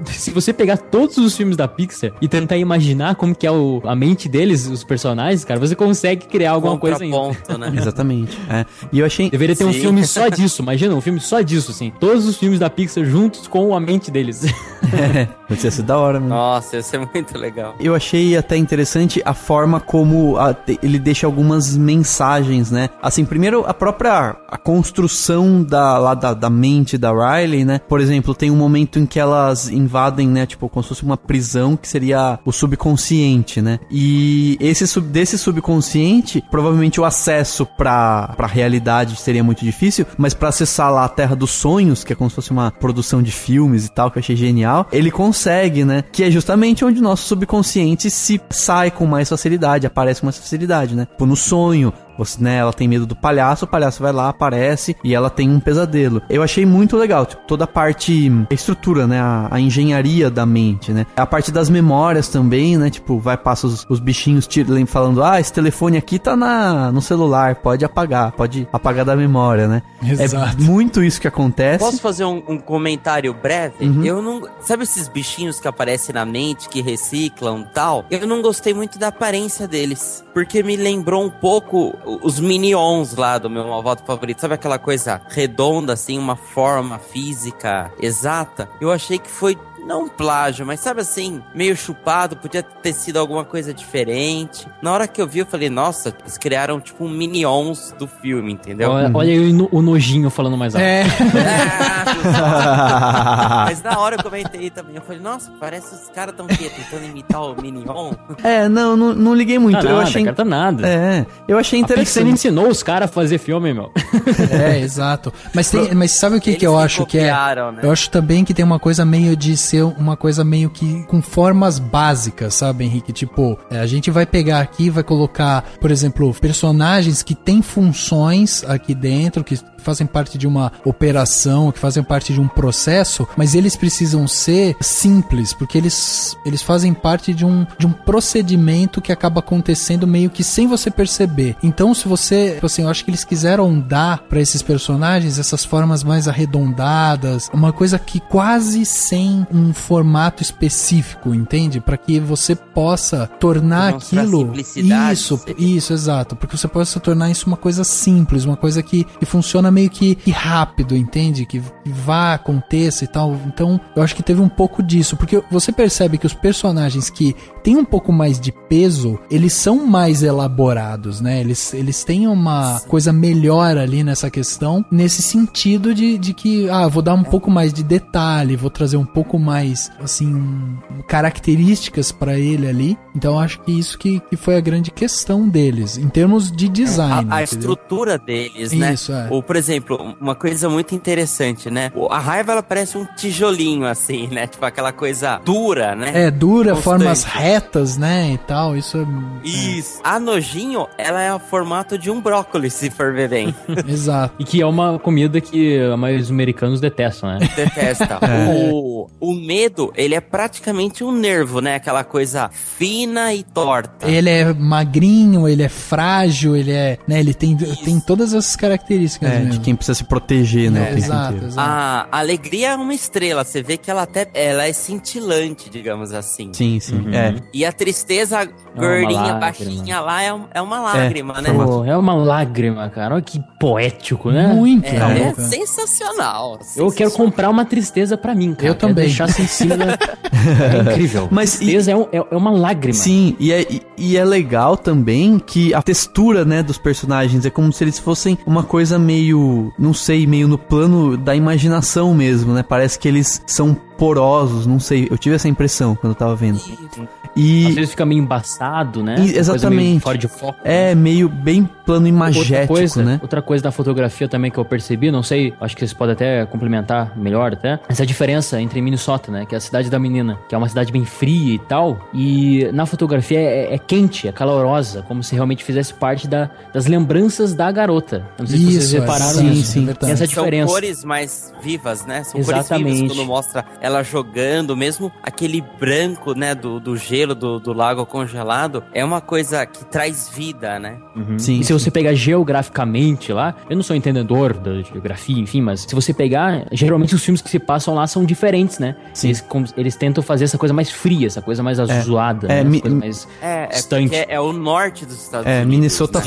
se você pegar todos os filmes da Pixar e tentar imaginar como que é a mente deles, os personagens, cara, você consegue criar alguma coisa ainda. Né? Exatamente. E eu achei... Deveria ter um filme só disso, imagina, um filme só disso, assim. Todos os filmes da Pixar juntos com a mente deles. Ia ser da hora, mano. Nossa, ia ser muito legal. Eu achei até interessante a forma como ele deixa algumas mensagens, né? Assim, primeiro, a construção da mente da Riley, né? Por exemplo, tem um momento em que elas invadem, né? Tipo, como se fosse uma prisão, que seria o subconsciente, né? E desse subconsciente, provavelmente o acesso pra realidade seria muito difícil, mas pra acessar lá a Terra dos Sonhos, que é como se fosse uma produção de filmes e tal, que eu achei genial, ele consegue, né? Que é justamente onde o nosso subconsciente se sai com mais facilidade, aparece com mais facilidade, né? Tipo, no sonho, né, ela tem medo do palhaço, o palhaço vai lá, aparece e ela tem um pesadelo. Eu achei muito legal, tipo, toda a parte, a estrutura, né, a engenharia da mente, né, a parte das memórias também, né, tipo, passa os bichinhos falando, esse telefone aqui tá no celular, pode apagar da memória, né. Exato. É muito isso que acontece. Posso fazer um comentário breve? Uhum. Eu não... Sabe esses bichinhos que aparecem na mente, que reciclam e tal? Eu não gostei muito da aparência deles, porque me lembrou um pouco os Minions lá do meu malvado favorito. Sabe aquela coisa redonda, assim, uma forma física exata? Eu achei que foi... não plágio, mas sabe assim, meio chupado, podia ter sido alguma coisa diferente. Na hora que eu vi, eu falei, nossa, eles criaram tipo um Minions do filme, entendeu? Olha aí o nojinho falando mais alto. Mas na hora eu comentei também, eu falei, nossa, parece os caras tão tentando imitar o Minion. Não liguei muito. Tá, eu achei... Tá nada. Eu achei interessante. Você ensinou os caras a fazer filme, meu. Exato. Mas sabe o que eu acho que é? Né? Eu acho também que tem uma coisa meio de ser uma coisa meio que com formas básicas, sabe, Henrique? Tipo, a gente vai pegar aqui, vai colocar, por exemplo, personagens que têm funções aqui dentro, que fazem parte de uma operação, que fazem parte de um processo, mas eles precisam ser simples, porque eles fazem parte de um procedimento que acaba acontecendo meio que sem você perceber. Então, se você, assim, eu acho que eles quiseram dar pra esses personagens essas formas mais arredondadas, uma coisa que quase sem um formato específico, entende? Pra que você possa tornar aquilo... Isso, exato. Porque você possa tornar isso uma coisa simples, uma coisa que funciona meio que rápido, entende? Que vá, aconteça e tal. Então, eu acho que teve um pouco disso, porque você percebe que os personagens que têm um pouco mais de peso, eles são mais elaborados, né? Eles têm uma coisa melhor ali nessa questão, nesse sentido de que, vou dar um pouco mais de detalhe, vou trazer um pouco mais, assim, características pra ele ali. Então, eu acho que isso que foi a grande questão deles, em termos de design. A estrutura deles, né? Isso, Ou, por exemplo, uma coisa muito interessante, né? A raiva, ela parece um tijolinho, assim, né? Tipo, aquela coisa dura, né? Dura, constante. Formas retas, né? E tal, isso é... Isso. A nojinho, ela é o formato de um brócolis, se for ver bem. Exato. E que é uma comida que os americanos detestam, né? Detestam. O medo, ele é praticamente um nervo, né? Aquela coisa fina e torta. Ele é magrinho, ele é frágil, ele é... né? Ele tem todas essas características mesmo. De quem precisa se proteger, né? Exato. A alegria é uma estrela. Você vê que ela é cintilante, digamos assim. Sim. E a tristeza gordinha, baixinha lá é uma lágrima, né? É uma lágrima, cara. Olha que poético, né? Muito. É sensacional. Eu quero comprar uma tristeza pra mim, cara. Eu também. Deixar sensível. É incrível. Mas tristeza é uma lágrima. Sim, e é legal também que a textura, né, dos personagens é como se eles fossem uma coisa meio, não sei, meio no plano da imaginação mesmo, né? Parece que eles são porosos, não sei. Eu tive essa impressão quando eu tava vendo. E às vezes fica meio embaçado, né? Exatamente. Meio fora de foco. Meio bem plano imagético, né? Outra coisa da fotografia também que eu percebi, não sei, acho que vocês podem até complementar melhor até, essa diferença entre Minnesota, né? Que é a cidade da menina, que é uma cidade bem fria e tal, e na fotografia é quente, é calorosa, como se realmente fizesse parte das lembranças da garota. Não sei se vocês repararam nisso. Sim. Tem essa diferença. São cores mais vivas, né? São Exatamente. cores vivas quando mostra ela jogando, mesmo aquele branco, né, do gelo do lago congelado, é uma coisa que traz vida, né? Sim. E se você pegar geograficamente lá, eu não sou entendedor da geografia, enfim, mas se você pegar, geralmente os filmes que se passam lá são diferentes, né? Sim. Eles tentam fazer essa coisa mais fria, essa coisa mais azulada, né? Essa coisa mais distante. Porque é o norte dos Estados Unidos. Minnesota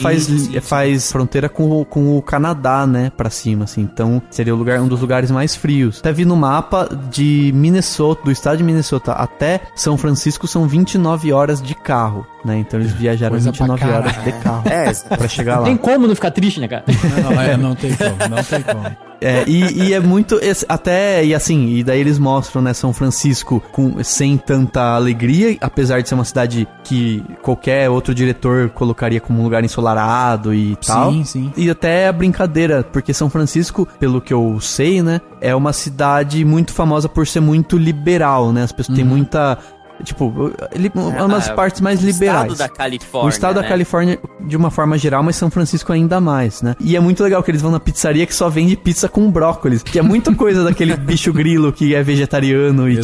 faz fronteira com o Canadá, né? Pra cima, assim. Então, seria um dos lugares mais frios. Até vi no mapa de Minnesota, do estado de Minnesota até São Francisco, são 29 horas de carro, né? Então eles viajaram coisa 29 horas de carro pra chegar lá. Tem como não ficar triste, né, cara? Não tem como. E é muito e assim, e daí eles mostram, né, São Francisco sem tanta alegria, apesar de ser uma cidade que qualquer outro diretor colocaria como um lugar ensolarado e tal. Sim. E até a brincadeira, porque São Francisco, pelo que eu sei, né, é uma cidade muito famosa por ser muito liberal, né? As pessoas têm muita... Tipo, é uma das partes mais liberais. O estado da Califórnia. O estado da Califórnia, de uma forma geral, mas São Francisco ainda mais, né? E é muito legal que eles vão na pizzaria que só vende pizza com brócolis, que é muita coisa daquele bicho grilo que é vegetariano e,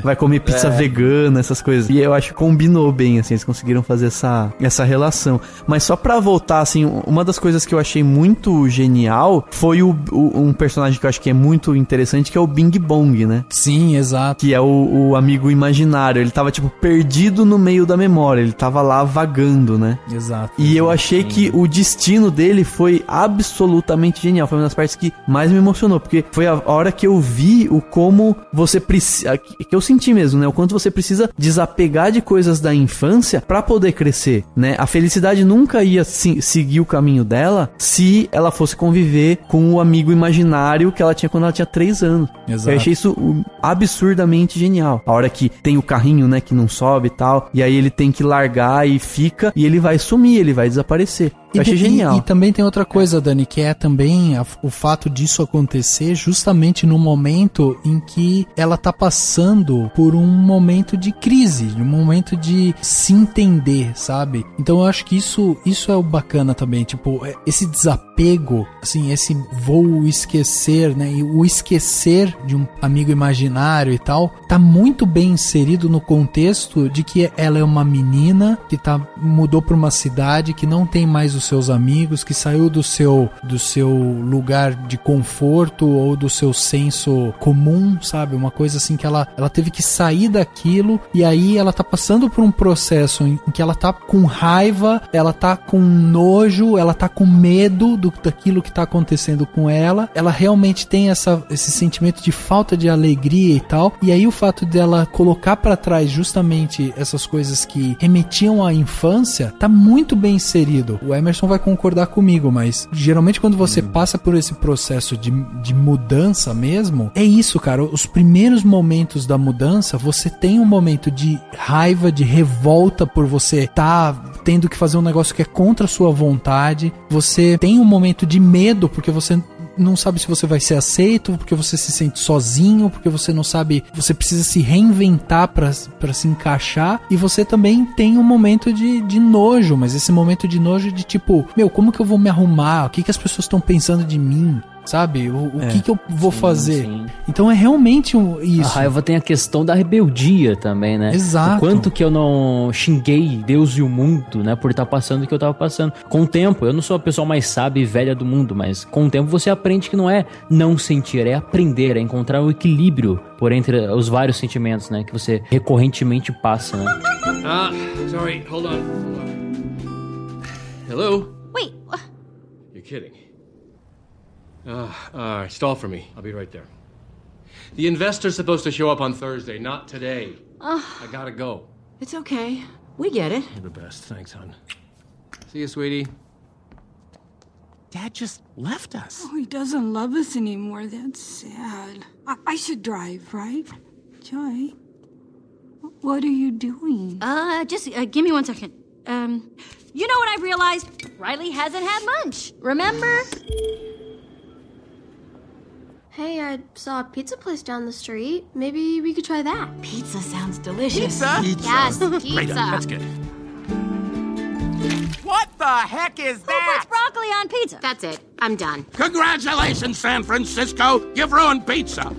vai comer pizza vegana, essas coisas. E eu acho que combinou bem, assim, eles conseguiram fazer essa relação. Mas só pra voltar, assim, uma das coisas que eu achei muito genial foi um personagem que eu acho que é muito interessante, que é o Bing Bong, né? Sim, exato. Que é o amigo imaginário. Ele tava, tipo, perdido no meio da memória. Ele tava lá vagando, né? Exato. E eu achei que o destino dele foi absolutamente genial. Foi uma das partes que mais me emocionou. Porque foi a hora que eu vi o como você precisa... Que eu senti mesmo, né? O quanto você precisa desapegar de coisas da infância pra poder crescer, né? A felicidade nunca ia seguir o caminho dela se ela fosse conviver com o amigo imaginário que ela tinha quando ela tinha 3 anos. Exato. Eu achei isso absurdamente genial. A hora que tem o carrinho, né, que não sobe e tal, e aí ele tem que largar e fica, e ele vai sumir, ele vai desaparecer. Eu achei genial. E também tem outra coisa, Dani, que é também o fato disso acontecer justamente no momento em que ela tá passando por um momento de crise, um momento de se entender, sabe? Então eu acho que isso é o bacana também, tipo, esse desapego, assim, esse vou esquecer, né? E o esquecer de um amigo imaginário e tal, tá muito bem inserido no contexto de que ela é uma menina que mudou pra uma cidade, que não tem mais os seus amigos, que saiu do seu lugar de conforto ou do seu senso comum, sabe? Uma coisa assim que ela teve que sair daquilo, e aí ela tá passando por um processo em que ela tá com raiva, ela tá com nojo, ela tá com medo daquilo que tá acontecendo com ela realmente tem esse sentimento de falta de alegria e tal, e aí o fato dela colocar pra trás justamente essas coisas que remetiam à infância, tá muito bem inserido. O Emerson vai concordar comigo, mas geralmente quando você passa por esse processo de mudança mesmo, é isso, cara, os primeiros momentos da mudança, você tem um momento de raiva, de revolta por você tendo que fazer um negócio que é contra a sua vontade, você tem um momento de medo, porque você não sabe se você vai ser aceito, porque você se sente sozinho, porque você não sabe, você precisa se reinventar pra se encaixar, e você também tem um momento de nojo, mas esse momento de nojo de tipo, como que eu vou me arrumar? O que as pessoas estão pensando de mim? Sabe? O que eu vou fazer? Sim. Então é realmente isso. A raiva tem a questão da rebeldia também, né? Exato. O quanto que eu não xinguei Deus e o mundo, né? Por estar passando o que eu tava passando. Com o tempo, eu não sou a pessoa mais sábia e velha do mundo, mas com o tempo você aprende que não é não sentir, é aprender, é encontrar o equilíbrio por entre os vários sentimentos, né? Que você recorrentemente passa, né? Sorry, hold on. Hello? Wait. You're kidding. Stall for me. I'll be right there. The investor's supposed to show up on Thursday, not today. I gotta go. It's okay. We get it. You're the best. Thanks, hon. See you, sweetie. Dad just left us. Oh, he doesn't love us anymore. That's sad. I should drive, right? Joy, what are you doing? Just give me 1 second. You know what I realized? Riley hasn't had lunch. Remember? Hey, I saw a pizza place down the street. Maybe we could try that. Pizza sounds delicious. Pizza? Yes, pizza. Right on. That's good. What the heck is Who that? puts broccoli on pizza? That's it. I'm done. Congratulations, San Francisco. You've ruined pizza.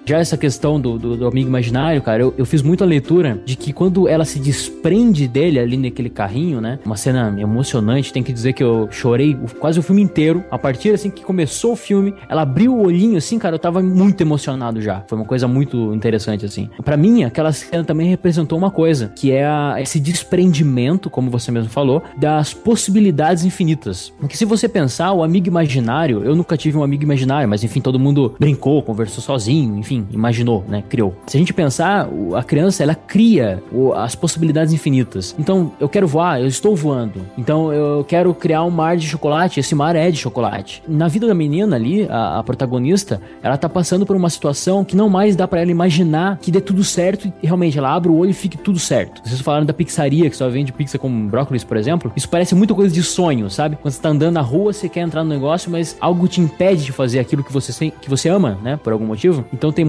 Já essa questão do amigo imaginário, cara, eu fiz muito a leitura de que quando ela se desprende dele ali naquele carrinho, né? Uma cena emocionante, tem que dizer que eu chorei quase o filme inteiro. A partir, assim, que começou o filme, ela abriu o olhinho, assim, cara, eu tava muito emocionado já. Foi uma coisa muito interessante, assim. Pra mim, aquela cena também representou uma coisa, que é esse desprendimento, como você mesmo falou, das possibilidades infinitas. Porque se você pensar, o amigo imaginário, eu nunca tive um amigo imaginário, mas enfim, todo mundo brincou, conversou sozinho, enfim, imaginou, né, criou. Se a gente pensar, a criança, ela cria as possibilidades infinitas. Então, eu quero voar, eu estou voando. Então, eu quero criar um mar de chocolate, esse mar é de chocolate. Na vida da menina ali, a protagonista, ela tá passando por uma situação que não mais dá pra ela imaginar que dê tudo certo e realmente ela abre o olho e fique tudo certo. Vocês falaram da pizzaria, que só vende pizza com brócolis, por exemplo. Isso parece muito coisa de sonho, sabe? Quando você tá andando na rua, você quer entrar no negócio, mas algo te impede de fazer aquilo que você ama, né, por algum motivo. Então, tem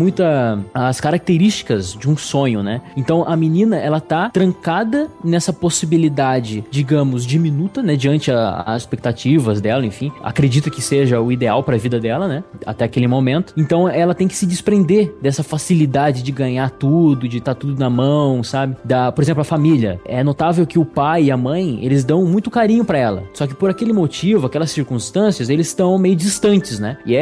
as características de um sonho, né? Então a menina, ela tá trancada nessa possibilidade, digamos, diminuta, né? Diante as expectativas dela, enfim. Acredita que seja o ideal pra vida dela, né? Até aquele momento. Então ela tem que se desprender dessa facilidade de ganhar tudo, de estar tudo na mão, sabe? Por exemplo, a família. É notável que o pai e a mãe, eles dão muito carinho pra ela. Só que por aquele motivo, aquelas circunstâncias, eles estão meio distantes, né? E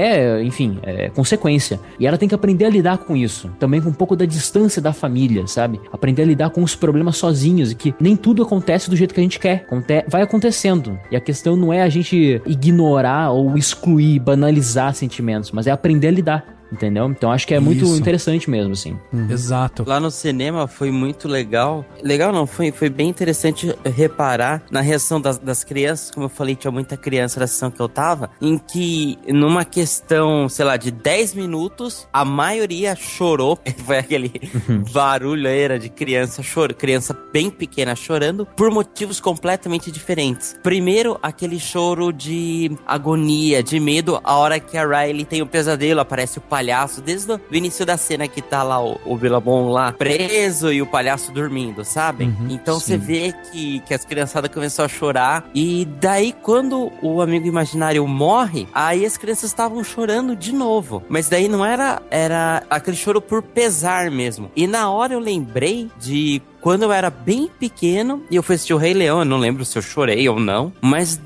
enfim, é consequência. E ela tem que aprender a lidar com isso, também com um pouco da distância da família, sabe? Aprender a lidar com os problemas sozinhos, e que nem tudo acontece do jeito que a gente quer, vai acontecendo, e a questão não é a gente ignorar ou excluir, banalizar sentimentos, mas é aprender a lidar. entendeu? Então acho que é muito interessante mesmo, assim. Exato. Lá no cinema foi muito legal. Legal não, foi bem interessante reparar na reação das crianças. Como eu falei, tinha muita criança na sessão que eu tava, em que numa questão, sei lá, de 10 minutos, a maioria chorou. Foi aquele barulho era de criança bem pequena chorando, por motivos completamente diferentes. Primeiro, aquele choro de agonia, de medo, a hora que a Riley tem o pesadelo, aparece o palhaço, desde o início da cena que tá lá o Billabong lá preso e o palhaço dormindo, sabe? Então você vê que as criançadas começaram a chorar, e daí quando o amigo imaginário morre, aí as crianças estavam chorando de novo, mas daí não era aquele choro por pesar mesmo. E na hora eu lembrei de quando eu era bem pequeno e eu fui assistir o Rei Leão. Eu não lembro se eu chorei ou não, mas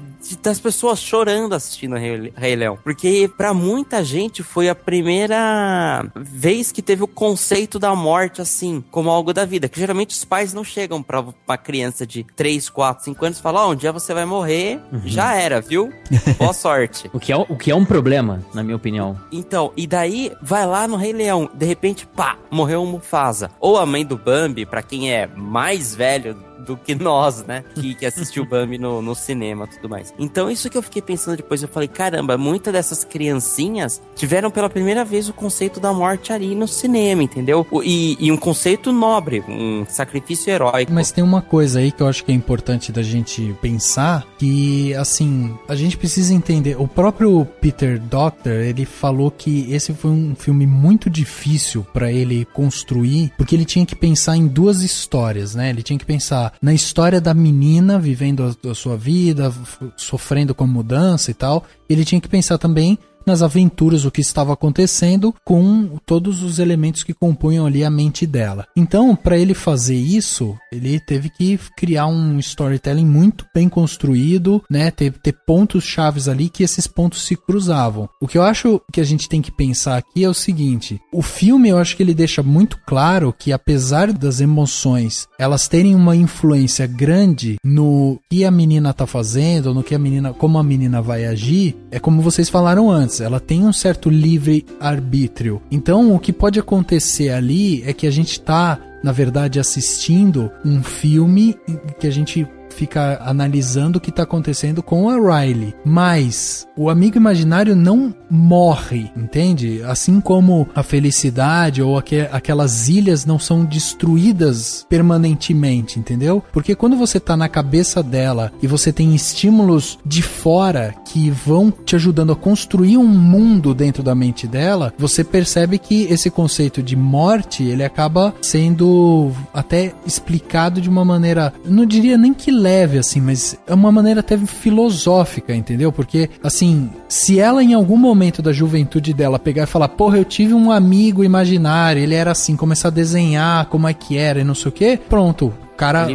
das pessoas chorando assistindo Rei Leão, porque pra muita gente foi a primeira vez que teve o conceito da morte assim, como algo da vida, que geralmente os pais não chegam pra uma criança de 3, 4, 5 anos e falam, um dia você vai morrer, já era, viu? Boa sorte. O que é um problema, na minha opinião. Então, e daí vai lá no Rei Leão, de repente, pá, morreu o Mufasa, ou a mãe do Bambi, pra quem é mais velho do que nós, né? Que assistiu o Bambi no cinema e tudo mais. Então, isso que eu fiquei pensando depois, eu falei, caramba, muitas dessas criancinhas tiveram pela primeira vez o conceito da morte ali no cinema, entendeu? E um conceito nobre, um sacrifício heróico. Mas tem uma coisa aí que eu acho que é importante da gente pensar, que, assim, a gente precisa entender. O próprio Peter Docter, ele falou que esse foi um filme muito difícil pra ele construir, porque ele tinha que pensar em duas histórias, né? Ele tinha que pensar na história da menina vivendo a sua vida, sofrendo com mudança e tal. Ele tinha que pensar também nas aventuras, o que estava acontecendo com todos os elementos que compunham ali a mente dela. Então, para ele fazer isso, ele teve que criar um storytelling muito bem construído, né? Ter pontos chaves ali que esses pontos se cruzavam. O que eu acho que a gente tem que pensar aqui é o seguinte: o filme, eu acho que ele deixa muito claro que, apesar das emoções elas terem uma influência grande no que a menina tá fazendo, no que como a menina vai agir, é como vocês falaram antes, ela tem um certo livre-arbítrio. Então, o que pode acontecer ali é que a gente tá, na verdade, assistindo um filme que a gente fica analisando o que tá acontecendo com a Riley, mas o amigo imaginário não morre, entende? Assim como a felicidade ou aquelas ilhas não são destruídas permanentemente, entendeu? Porque quando você tá na cabeça dela e você tem estímulos de fora que vão te ajudando a construir um mundo dentro da mente dela, você percebe que esse conceito de morte, ele acaba sendo até explicado de uma maneira, eu não diria nem que leve assim, mas é uma maneira até filosófica, entendeu? Porque, assim, se ela em algum momento da juventude dela pegar e falar, porra, eu tive um amigo imaginário, ele era assim, começar a desenhar como é que era e não sei o que, pronto.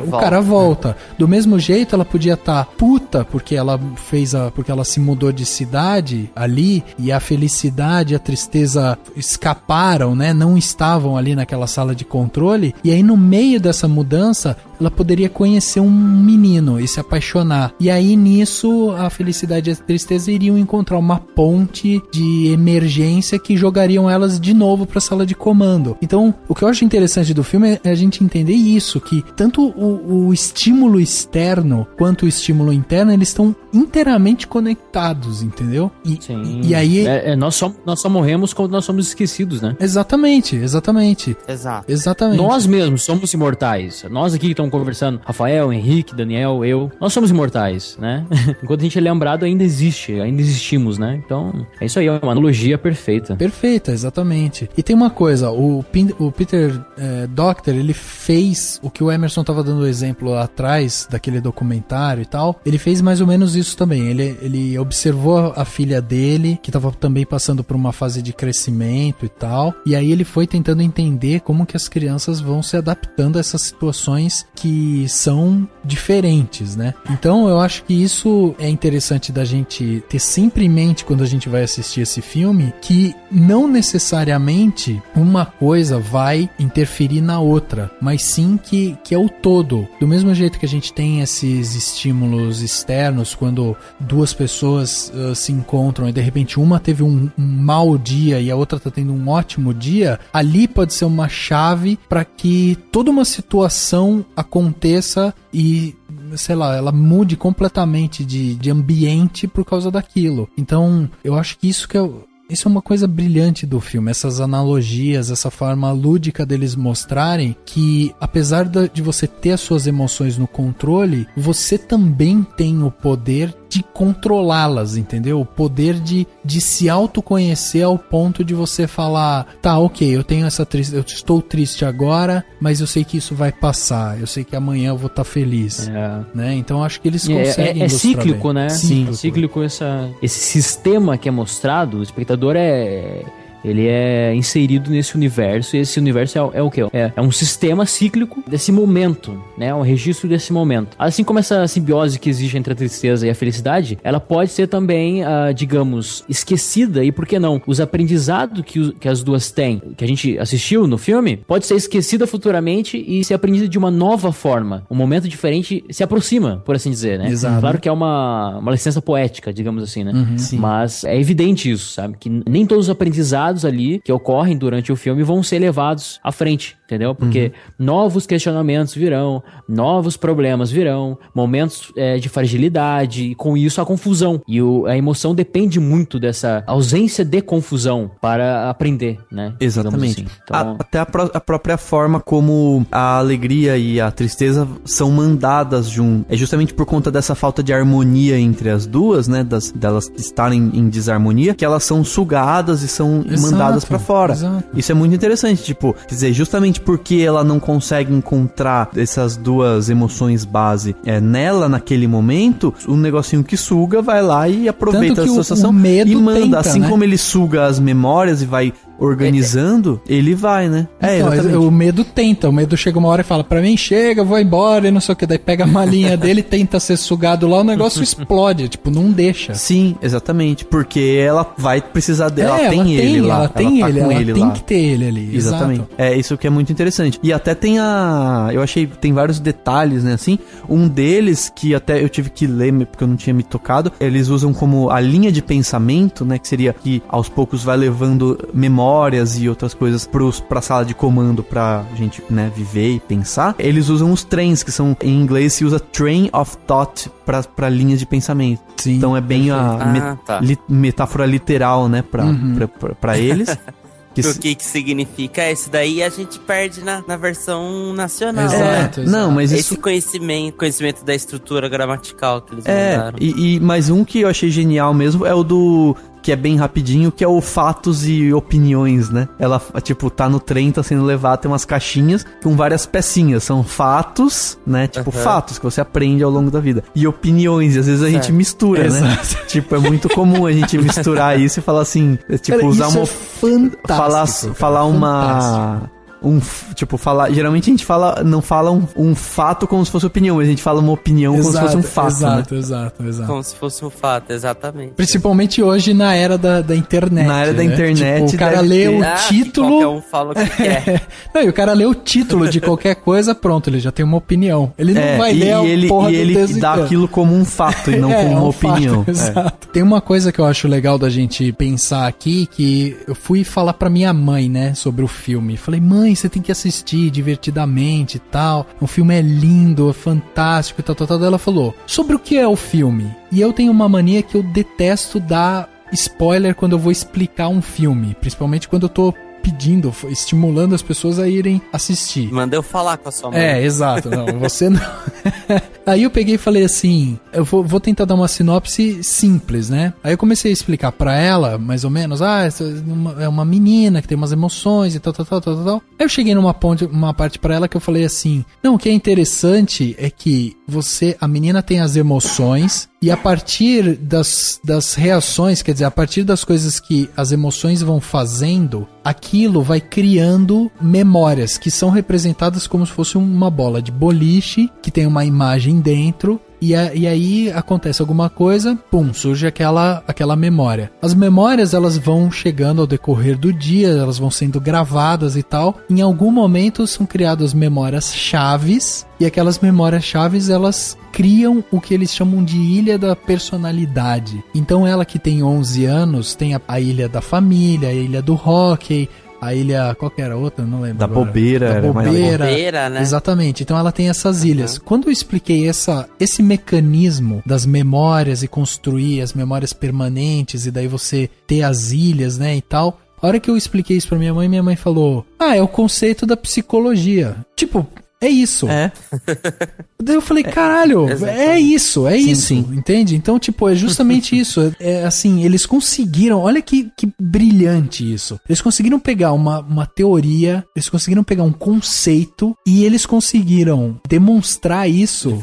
O cara volta. Do mesmo jeito, ela podia estar puta porque ela porque ela se mudou de cidade ali, e a felicidade e a tristeza escaparam, né? Não estavam ali naquela sala de controle. E aí, no meio dessa mudança, ela poderia conhecer um menino e se apaixonar. E aí, nisso, a felicidade e a tristeza iriam encontrar uma ponte de emergência que jogariam elas de novo para a sala de comando. Então, o que eu acho interessante do filme é a gente entender isso, que tanto o estímulo externo quanto o estímulo interno, eles estão inteiramente conectados, entendeu? E aí... nós só morremos quando nós somos esquecidos, né? Exatamente. Exato. Exatamente. Nós mesmos somos imortais. Nós aqui que estamos conversando, Rafael, Henrique, Daniel, eu, nós somos imortais, né? Enquanto a gente é lembrado, ainda existimos, né? Então, é isso aí, é uma analogia perfeita. Perfeita, exatamente. E tem uma coisa, o Peter Docter, ele fez o que o Emerson tava dando exemplo lá atrás, daquele documentário e tal, ele fez mais ou menos isso também. Ele observou a filha dele, que tava também passando por uma fase de crescimento e tal, e aí ele foi tentando entender como que as crianças vão se adaptando a essas situações que são diferentes, né? Então eu acho que isso é interessante da gente ter sempre em mente quando a gente vai assistir esse filme, que não necessariamente uma coisa vai interferir na outra, mas sim que é o ao todo. Do mesmo jeito que a gente tem esses estímulos externos, quando duas pessoas se encontram e de repente uma teve um mau dia e a outra tá tendo um ótimo dia, ali pode ser uma chave para que toda uma situação aconteça e, sei lá, ela mude completamente de ambiente por causa daquilo. Então, eu acho que isso é uma coisa brilhante do filme, essas analogias, essa forma lúdica deles mostrarem que, apesar de você ter as suas emoções no controle, você também tem o poder de controlá-las, entendeu? O poder de se autoconhecer ao ponto de você falar, tá, ok, eu tenho essa tristeza, eu estou triste agora, mas eu sei que isso vai passar, eu sei que amanhã eu vou estar feliz, né? Então acho que eles conseguem é cíclico, bem. Né? Cíclico esse sistema que é mostrado, o espectador ele é inserido nesse universo, e esse universo é o quê? É um sistema cíclico desse momento, né? Um registro desse momento. Assim como essa simbiose que existe entre a tristeza e a felicidade, ela pode ser também, digamos, esquecida, e por que não? Os aprendizados que as duas têm, que a gente assistiu no filme, pode ser esquecida futuramente e ser aprendida de uma nova forma. Um momento diferente se aproxima, por assim dizer, né? Exato. Claro que é uma licença poética, digamos assim, né? Sim. Mas é evidente isso, sabe? Que nem todos os aprendizados ali que ocorrem durante o filme vão ser levados à frente, entendeu? Porque novos questionamentos virão, novos problemas virão, momentos de fragilidade, e com isso a confusão. E a emoção depende muito dessa ausência de confusão para aprender, né? Exatamente. Assim. Então, até a própria forma como a alegria e a tristeza são mandadas junto. É justamente por conta dessa falta de harmonia entre as duas, né? Delas estarem em desarmonia, que elas são sugadas e são mandadas pra fora. Exato. Isso é muito interessante, tipo, quer dizer, justamente porque ela não consegue encontrar essas duas emoções base nela naquele momento, o negocinho que suga vai lá e aproveita a situação e manda, tenta, assim, né? Como ele suga as memórias e vai organizando, ele vai, né? Então, o medo tenta, o medo chega uma hora e fala, pra mim chega, eu vou embora e não sei o que, daí pega a malinha dele, tenta ser sugado lá, o negócio explode, tipo, não deixa. Sim, exatamente, porque ela vai precisar dele, ela tem ele lá, ela tem que ter ele ali. Exatamente. Exato. É isso que é muito interessante. E até tem eu achei, tem vários detalhes, né, assim, um deles que até eu tive que ler, porque eu não tinha me tocado, eles usam como a linha de pensamento, né, que seria que aos poucos vai levando memórias e outras coisas pra sala de comando pra gente, né, viver e pensar. Eles usam os trens, que são, em inglês se usa train of thought pra linha de pensamento. Sim, então é bem metáfora literal, né, pra eles. O que significa isso daí a gente perde na versão nacional. Exato. Não, mas esse conhecimento da estrutura gramatical que eles mandaram. Mas um que eu achei genial mesmo é o do... que é bem rapidinho, que é o fatos e opiniões, né? Ela, tipo, tá no trem, tá sendo levada, tem umas caixinhas com várias pecinhas. São fatos, né? Tipo, fatos que você aprende ao longo da vida. E opiniões, e às vezes a gente mistura, né? Tipo, é muito comum a gente misturar isso e falar assim, tipo, usar uma... Falar uma... geralmente a gente não fala um fato como se fosse opinião, mas a gente fala uma opinião como se fosse um fato, Exato. Como se fosse um fato, exatamente. Principalmente hoje na era da internet. Na era da internet. Tipo, o cara lê o título... qualquer um fala o que quer. Não, e o cara lê o título de qualquer coisa, pronto, ele já tem uma opinião. Ele não vai ler a porra do texto ele dá aquilo como um fato e não como uma opinião. Fato, exato. Tem uma coisa que eu acho legal da gente pensar aqui, que eu fui falar pra minha mãe, né, sobre o filme. Falei, mãe, você tem que assistir divertidamente e tal. O filme é lindo, é fantástico e tal. Ela falou, sobre o que é o filme? E eu tenho uma mania que eu detesto dar spoiler quando eu vou explicar um filme. Principalmente quando eu tô estimulando as pessoas a irem assistir. Manda eu falar com a sua mãe. Exato. Não, você não... Aí eu peguei e falei assim, eu vou tentar dar uma sinopse simples, né? Aí eu comecei a explicar pra ela, mais ou menos, é uma menina que tem umas emoções e tal. Aí eu cheguei numa parte pra ela que eu falei assim, não, o que é interessante é que a menina tem as emoções e a partir das reações, quer dizer, a partir das coisas que as emoções vão fazendo, aquilo vai criando memórias que são representadas como se fosse uma bola de boliche, que tem uma imagem dentro, E aí acontece alguma coisa, pum, surge aquela memória. As memórias, elas vão chegando ao decorrer do dia, elas vão sendo gravadas e tal. Em algum momento são criadas memórias chaves, e aquelas memórias chaves, elas criam o que eles chamam de ilha da personalidade. Então ela que tem 11 anos, tem a ilha da família, a ilha do hóquei, a ilha, qual que era a outra? Não lembro. Da bobeira. Da bobeira, né? Exatamente. Então ela tem essas ilhas. Quando eu expliquei esse mecanismo das memórias e construir as memórias permanentes e daí você ter as ilhas, né, e tal, a hora que eu expliquei isso pra minha mãe falou, é o conceito da psicologia. Tipo, é isso. Daí eu falei, caralho, é isso, sim. Entende? Então, tipo, é justamente isso. É assim, eles conseguiram, olha que brilhante isso. Eles conseguiram pegar uma teoria, eles conseguiram pegar um conceito e eles conseguiram demonstrar isso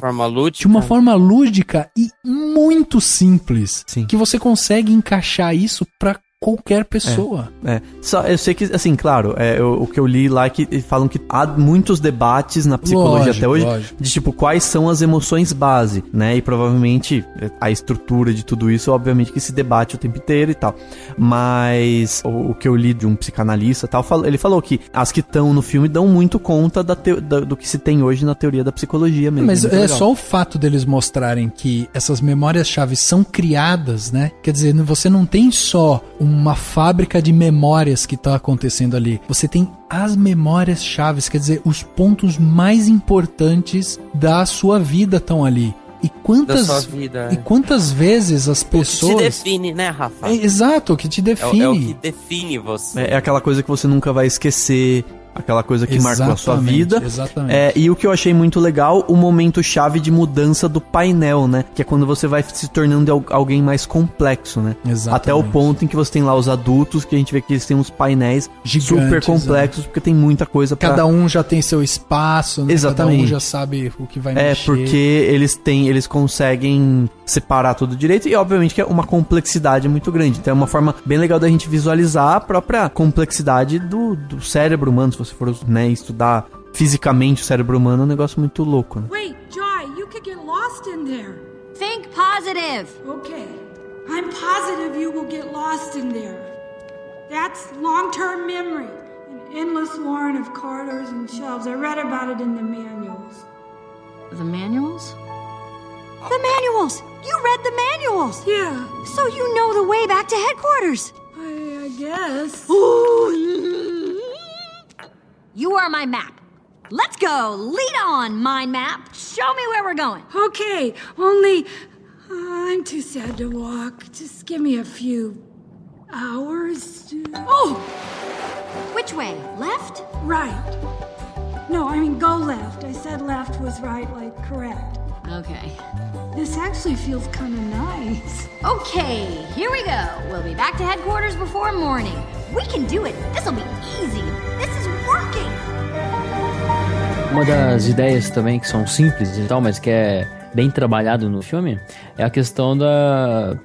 de uma forma lúdica e muito simples. Sim. Que você consegue encaixar isso pra qualquer pessoa. Só, eu sei que, assim, claro, o que eu li lá é que falam que há muitos debates na psicologia até hoje, de tipo, quais são as emoções base, né? E provavelmente a estrutura de tudo isso, obviamente que se debate o tempo inteiro e tal. Mas o que eu li de um psicanalista e tal, ele falou que as que estão no filme dão muito conta do que se tem hoje na teoria da psicologia mesmo. Mas só o fato deles mostrarem que essas memórias-chave são criadas, né? Quer dizer, você não tem só uma fábrica de memórias que tá acontecendo ali. Você tem as memórias chaves, quer dizer, os pontos mais importantes da sua vida estão ali. E quantas vezes as pessoas... O que te define, né, Rafa? Exato, o que te define. É o que define você. É aquela coisa que você nunca vai esquecer, aquela coisa que marcou a sua vida. Exatamente. E o que eu achei muito legal, o momento chave de mudança do painel, né? Que é quando você vai se tornando alguém mais complexo, né? Exatamente. Até o ponto em que você tem lá os adultos, que a gente vê que eles têm uns painéis gigantes, super complexos, porque tem muita coisa pra... Cada um já tem seu espaço, né? Exatamente. Cada um já sabe o que vai mexer. Porque eles conseguem separar tudo direito e, obviamente, que é uma complexidade muito grande. Então é uma forma bem legal da gente visualizar a própria complexidade do cérebro humano. Se você for, né, estudar fisicamente o cérebro humano, é um negócio muito louco, né? Wait, Joy, you could get lost in there. Think positive. Okay. I'm positive you will get lost in there. That's long-term memory. An endless warren of corridors and shelves. I read about it in the manuals. The manuals? The manuals! You read the manuals! Yeah. So you know the way back to headquarters! I guess. You are my map. Let's go. Lead on, mind map. Show me where we're going. Okay, only I'm too sad to walk. Just give me a few hours. Oh! Which way? Left? Right. No, I mean go left. I said left was right, like correct. Okay. This actually feels kind of nice. Okay, here we go. We'll be back to headquarters before morning. We can do it. This'll be easy. This is working. Uma das ideias também que são simples e tal, mas que é bem trabalhado no filme, é a questão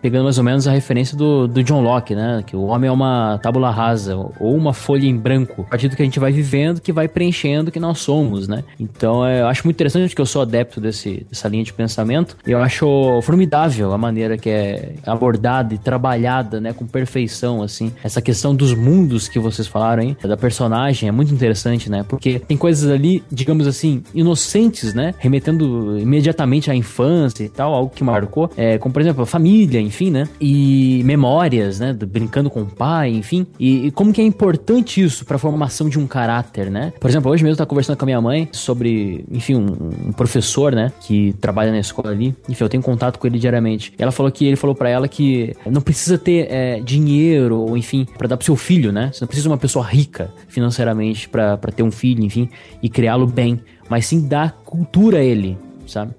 pegando mais ou menos a referência do John Locke, né? Que o homem é uma tábula rasa, ou uma folha em branco, a partir do que a gente vai vivendo, que vai preenchendo o que nós somos, né? Então, eu acho muito interessante, porque eu sou adepto dessa linha de pensamento, e eu acho formidável a maneira que é abordada e trabalhada, né? Com perfeição, assim. Essa questão dos mundos que vocês falaram, hein? Da personagem, é muito interessante, né? Porque tem coisas ali, digamos assim, inocentes, né? Remetendo imediatamente à infância e tal, algo que marcou, como por exemplo a família, enfim, né, e memórias, né, brincando com o pai, enfim, e como que é importante isso pra formação de um caráter, né. Por exemplo, hoje mesmo eu tava conversando com a minha mãe sobre, enfim, um professor, né, que trabalha na escola ali, enfim, eu tenho contato com ele diariamente, e ela falou que ele falou pra ela que não precisa ter dinheiro, ou enfim, pra dar pro seu filho, né, você não precisa de uma pessoa rica financeiramente pra ter um filho, enfim, e criá-lo bem, mas sim dar cultura a ele, sabe?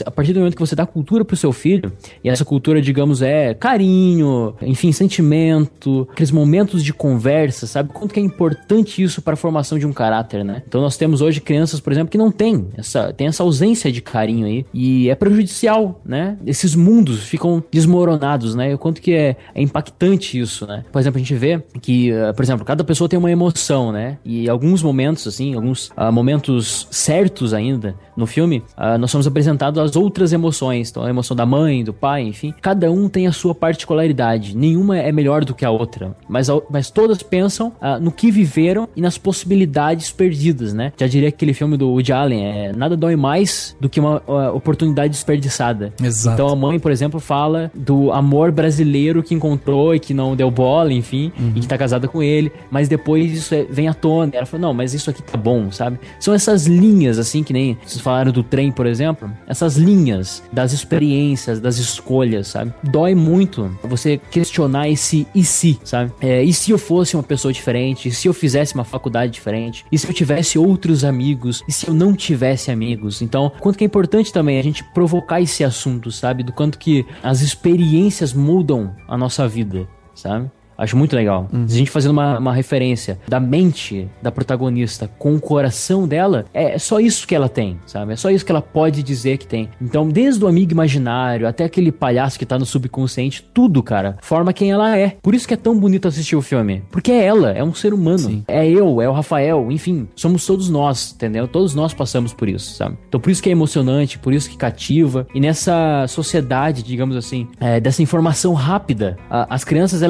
A partir do momento que você dá cultura pro seu filho, e essa cultura, digamos, é carinho, enfim, sentimento, aqueles momentos de conversa, sabe? Quanto que é importante isso para a formação de um caráter, né? Então nós temos hoje crianças, por exemplo, que não tem essa ausência de carinho aí, e é prejudicial, né? Esses mundos ficam desmoronados, né? E o quanto que é impactante isso, né? Por exemplo, a gente vê que, por exemplo, cada pessoa tem uma emoção, né? E alguns momentos, assim, alguns momentos certos ainda no filme, nós somos apresentados apresentado as outras emoções. Então, a emoção da mãe, do pai, enfim. Cada um tem a sua particularidade. Nenhuma é melhor do que a outra. Mas todas pensam no que viveram e nas possibilidades perdidas, né? Já diria aquele filme do Woody Allen, nada dói mais do que uma oportunidade desperdiçada. Exato. Então, a mãe, por exemplo, fala do amor brasileiro que encontrou e que não deu bola, enfim, e que tá casada com ele. Mas depois isso vem à tona. Ela fala, não, mas isso aqui tá bom, sabe? São essas linhas, assim, que nem vocês falaram do trem, por exemplo. Essas linhas das experiências, das escolhas, sabe? Dói muito você questionar esse e se, sabe? E se eu fosse uma pessoa diferente? E se eu fizesse uma faculdade diferente? E se eu tivesse outros amigos? E se eu não tivesse amigos? Então, quanto que é importante também a gente provocar esse assunto, sabe? Do quanto que as experiências mudam a nossa vida, sabe? Acho muito legal. A gente fazendo uma referência da mente da protagonista com o coração dela, é só isso que ela tem, sabe? É só isso que ela pode dizer que tem. Então, desde o amigo imaginário até aquele palhaço que tá no subconsciente, tudo, cara, forma quem ela é. Por isso que é tão bonito assistir o filme. Porque é ela, é um ser humano. Sim. É eu, é o Rafael, enfim, somos todos nós, entendeu? Todos nós passamos por isso, sabe? Então, por isso que é emocionante, por isso que cativa. E nessa sociedade, digamos assim, dessa informação rápida, as crianças,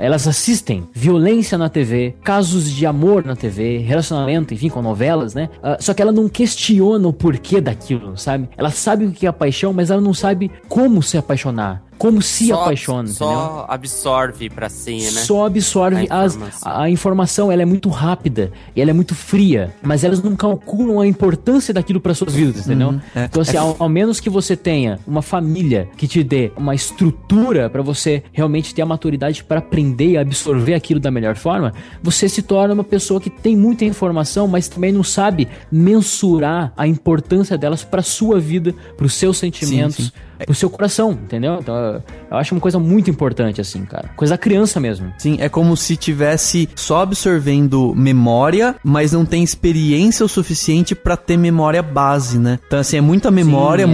elas assistem violência na TV, casos de amor na TV, relacionamento, enfim, com novelas, né? Só que ela não questiona o porquê daquilo, sabe? Ela sabe o que é paixão, mas ela não sabe como se apaixonar. Como se apaixona, entendeu? Só absorve pra si, né? Só absorve a informação. Ela é muito rápida e ela é muito fria, mas elas não calculam a importância daquilo para suas vidas, entendeu? Então, assim, ao menos que você tenha uma família que te dê uma estrutura para você realmente ter a maturidade para aprender e absorver aquilo da melhor forma, você se torna uma pessoa que tem muita informação, mas também não sabe mensurar a importância delas para sua vida, para os seus sentimentos, pro seu coração, entendeu? Então, eu acho uma coisa muito importante, assim, cara. Coisa da criança mesmo. Sim, é como se tivesse só absorvendo memória, mas não tem experiência o suficiente pra ter memória base, né? Então, assim, é muita memória,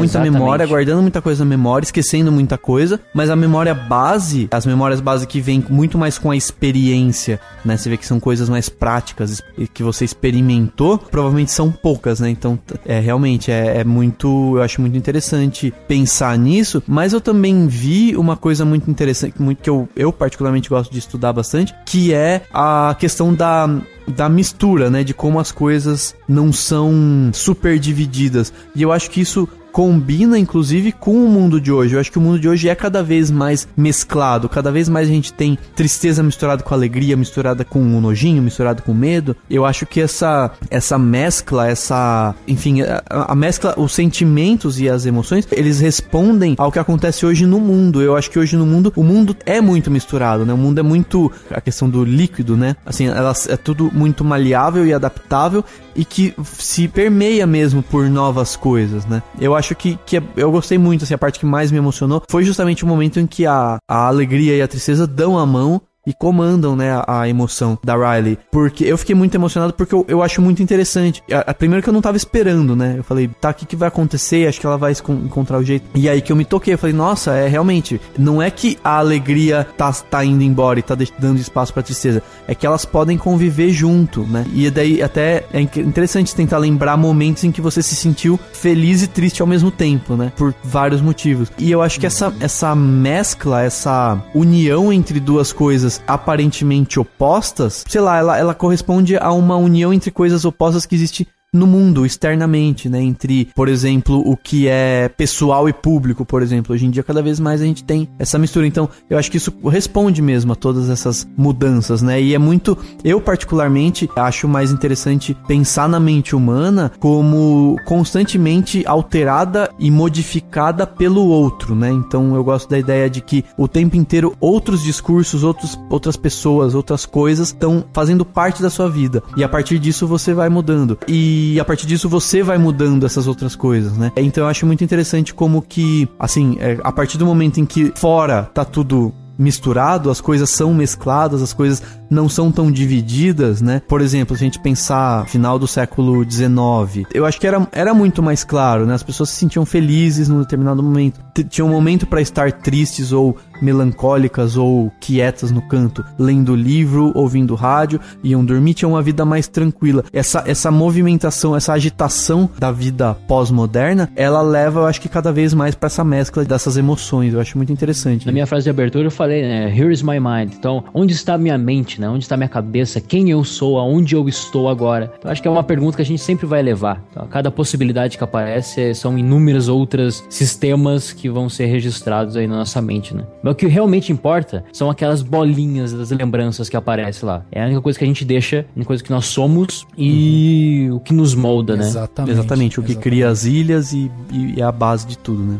guardando muita coisa na memória, esquecendo muita coisa, mas a memória base, as memórias base que vem muito mais com a experiência, né? Você vê que são coisas mais práticas que você experimentou, provavelmente são poucas, né? Então, realmente, muito, eu acho muito interessante pensar nisso, mas eu também vi uma coisa muito interessante, que eu particularmente gosto de estudar bastante, que é a questão da mistura, né, de como as coisas não são super divididas, e eu acho que isso combina, inclusive, com o mundo de hoje. Eu acho que o mundo de hoje é cada vez mais mesclado, cada vez mais a gente tem tristeza misturada com alegria, misturada com o nojinho, misturada com medo. Eu acho que essa mescla, enfim, a mescla, os sentimentos e as emoções, eles respondem ao que acontece hoje no mundo. Eu acho que hoje no mundo, o mundo é muito misturado, né? O mundo é muito, a questão do líquido, né? Assim, é tudo muito maleável e adaptável e que se permeia mesmo por novas coisas, né? Eu acho que eu gostei muito, assim, a parte que mais me emocionou foi justamente o momento em que a alegria e a tristeza dão a mão e comandam, né, a emoção da Riley. Porque eu fiquei muito emocionado porque eu acho muito interessante. Primeiro que eu não tava esperando, né? Eu falei, tá, o que vai acontecer? Acho que ela vai encontrar o jeito. E aí que eu me toquei, eu falei, nossa, realmente, não é que a alegria tá indo embora e tá dando espaço pra tristeza. É que elas podem conviver junto, né? E daí até é interessante tentar lembrar momentos em que você se sentiu feliz e triste ao mesmo tempo, né? Por vários motivos. E eu acho que essa mescla, essa união entre duas coisas aparentemente opostas, sei lá, ela corresponde a uma união entre coisas opostas que existe no mundo, externamente, né, entre, por exemplo, o que é pessoal e público, por exemplo. Hoje em dia, cada vez mais a gente tem essa mistura. Então, eu acho que isso responde mesmo a todas essas mudanças, né, e é muito, eu particularmente acho mais interessante pensar na mente humana como constantemente alterada e modificada pelo outro, né. Então, eu gosto da ideia de que o tempo inteiro outros discursos, outras pessoas, outras coisas estão fazendo parte da sua vida, e a partir disso você vai mudando, e a partir disso você vai mudando essas outras coisas, né? Então eu acho muito interessante como que, assim, a partir do momento em que fora tá tudo misturado, as coisas são mescladas, as coisas não são tão divididas, né? Por exemplo, se a gente pensar final do século XIX, eu acho que era muito mais claro, né? As pessoas se sentiam felizes num determinado momento, tinha um momento para estar tristes ou melancólicas ou quietas no canto, lendo livro, ouvindo rádio, iam dormir, tinham uma vida mais tranquila. Essa movimentação, essa agitação da vida pós-moderna, ela leva, eu acho que cada vez mais pra essa mescla dessas emoções. Eu acho muito interessante. Na minha frase de abertura eu falei, né? Here is my mind. Então, onde está minha mente, né? Onde está minha cabeça? Quem eu sou? Aonde eu estou agora? Então, acho que é uma pergunta que a gente sempre vai levar. Então, cada possibilidade que aparece são inúmeras outras sistemas que vão ser registrados aí na nossa mente, né? Mas o que realmente importa são aquelas bolinhas das lembranças que aparecem lá. É a única coisa que a gente deixa, a única coisa que nós somos e o que nos molda, né? Exatamente. O que cria as ilhas e é a base de tudo, né?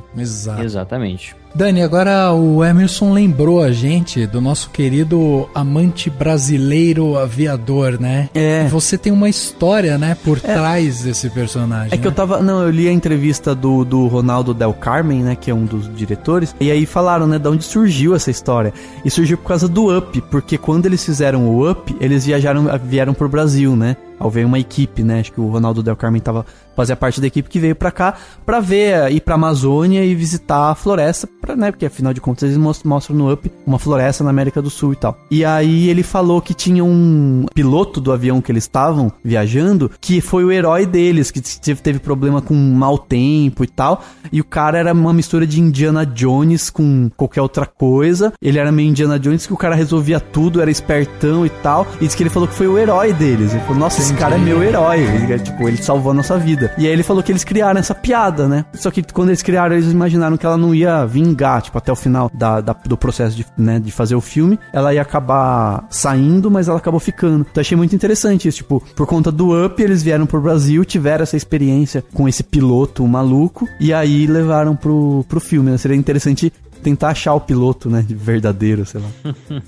Exatamente. Dani, agora o Emerson lembrou a gente do nosso querido amante brasileiro aviador, né? Você tem uma história, né, por trás desse personagem. Que eu li a entrevista do Ronaldo Del Carmen, né, que é um dos diretores, e aí falaram, né, de onde surgiu essa história. E surgiu por causa do Up, porque quando eles fizeram o Up, eles vieram pro Brasil, né? Ao ver uma equipe, né? Acho que o Ronaldo Del Carmen fazia parte da equipe que veio pra cá pra ir pra Amazônia e visitar a floresta, né? Porque afinal de contas eles mostram no Up uma floresta na América do Sul e tal. E aí ele falou que tinha um piloto do avião que eles estavam viajando, que foi o herói deles, que teve problema com mau tempo e tal. E o cara era uma mistura de Indiana Jones com qualquer outra coisa. Ele era meio Indiana Jones, que o cara resolvia tudo, era espertão e tal. E disse que ele falou que foi o herói deles. Ele falou, nossa, esse cara é meu herói. Ele salvou a nossa vida. E aí ele falou que eles criaram essa piada, né? Só que quando eles criaram, eles imaginaram que ela não ia vingar, até o final do processo de fazer o filme. Ela ia acabar saindo, mas ela acabou ficando. Então achei muito interessante isso. Por conta do Up, eles vieram pro Brasil, tiveram essa experiência com esse piloto maluco, e aí levaram pro filme, né? Seria interessante tentar achar o piloto, né, de verdadeiro, sei lá.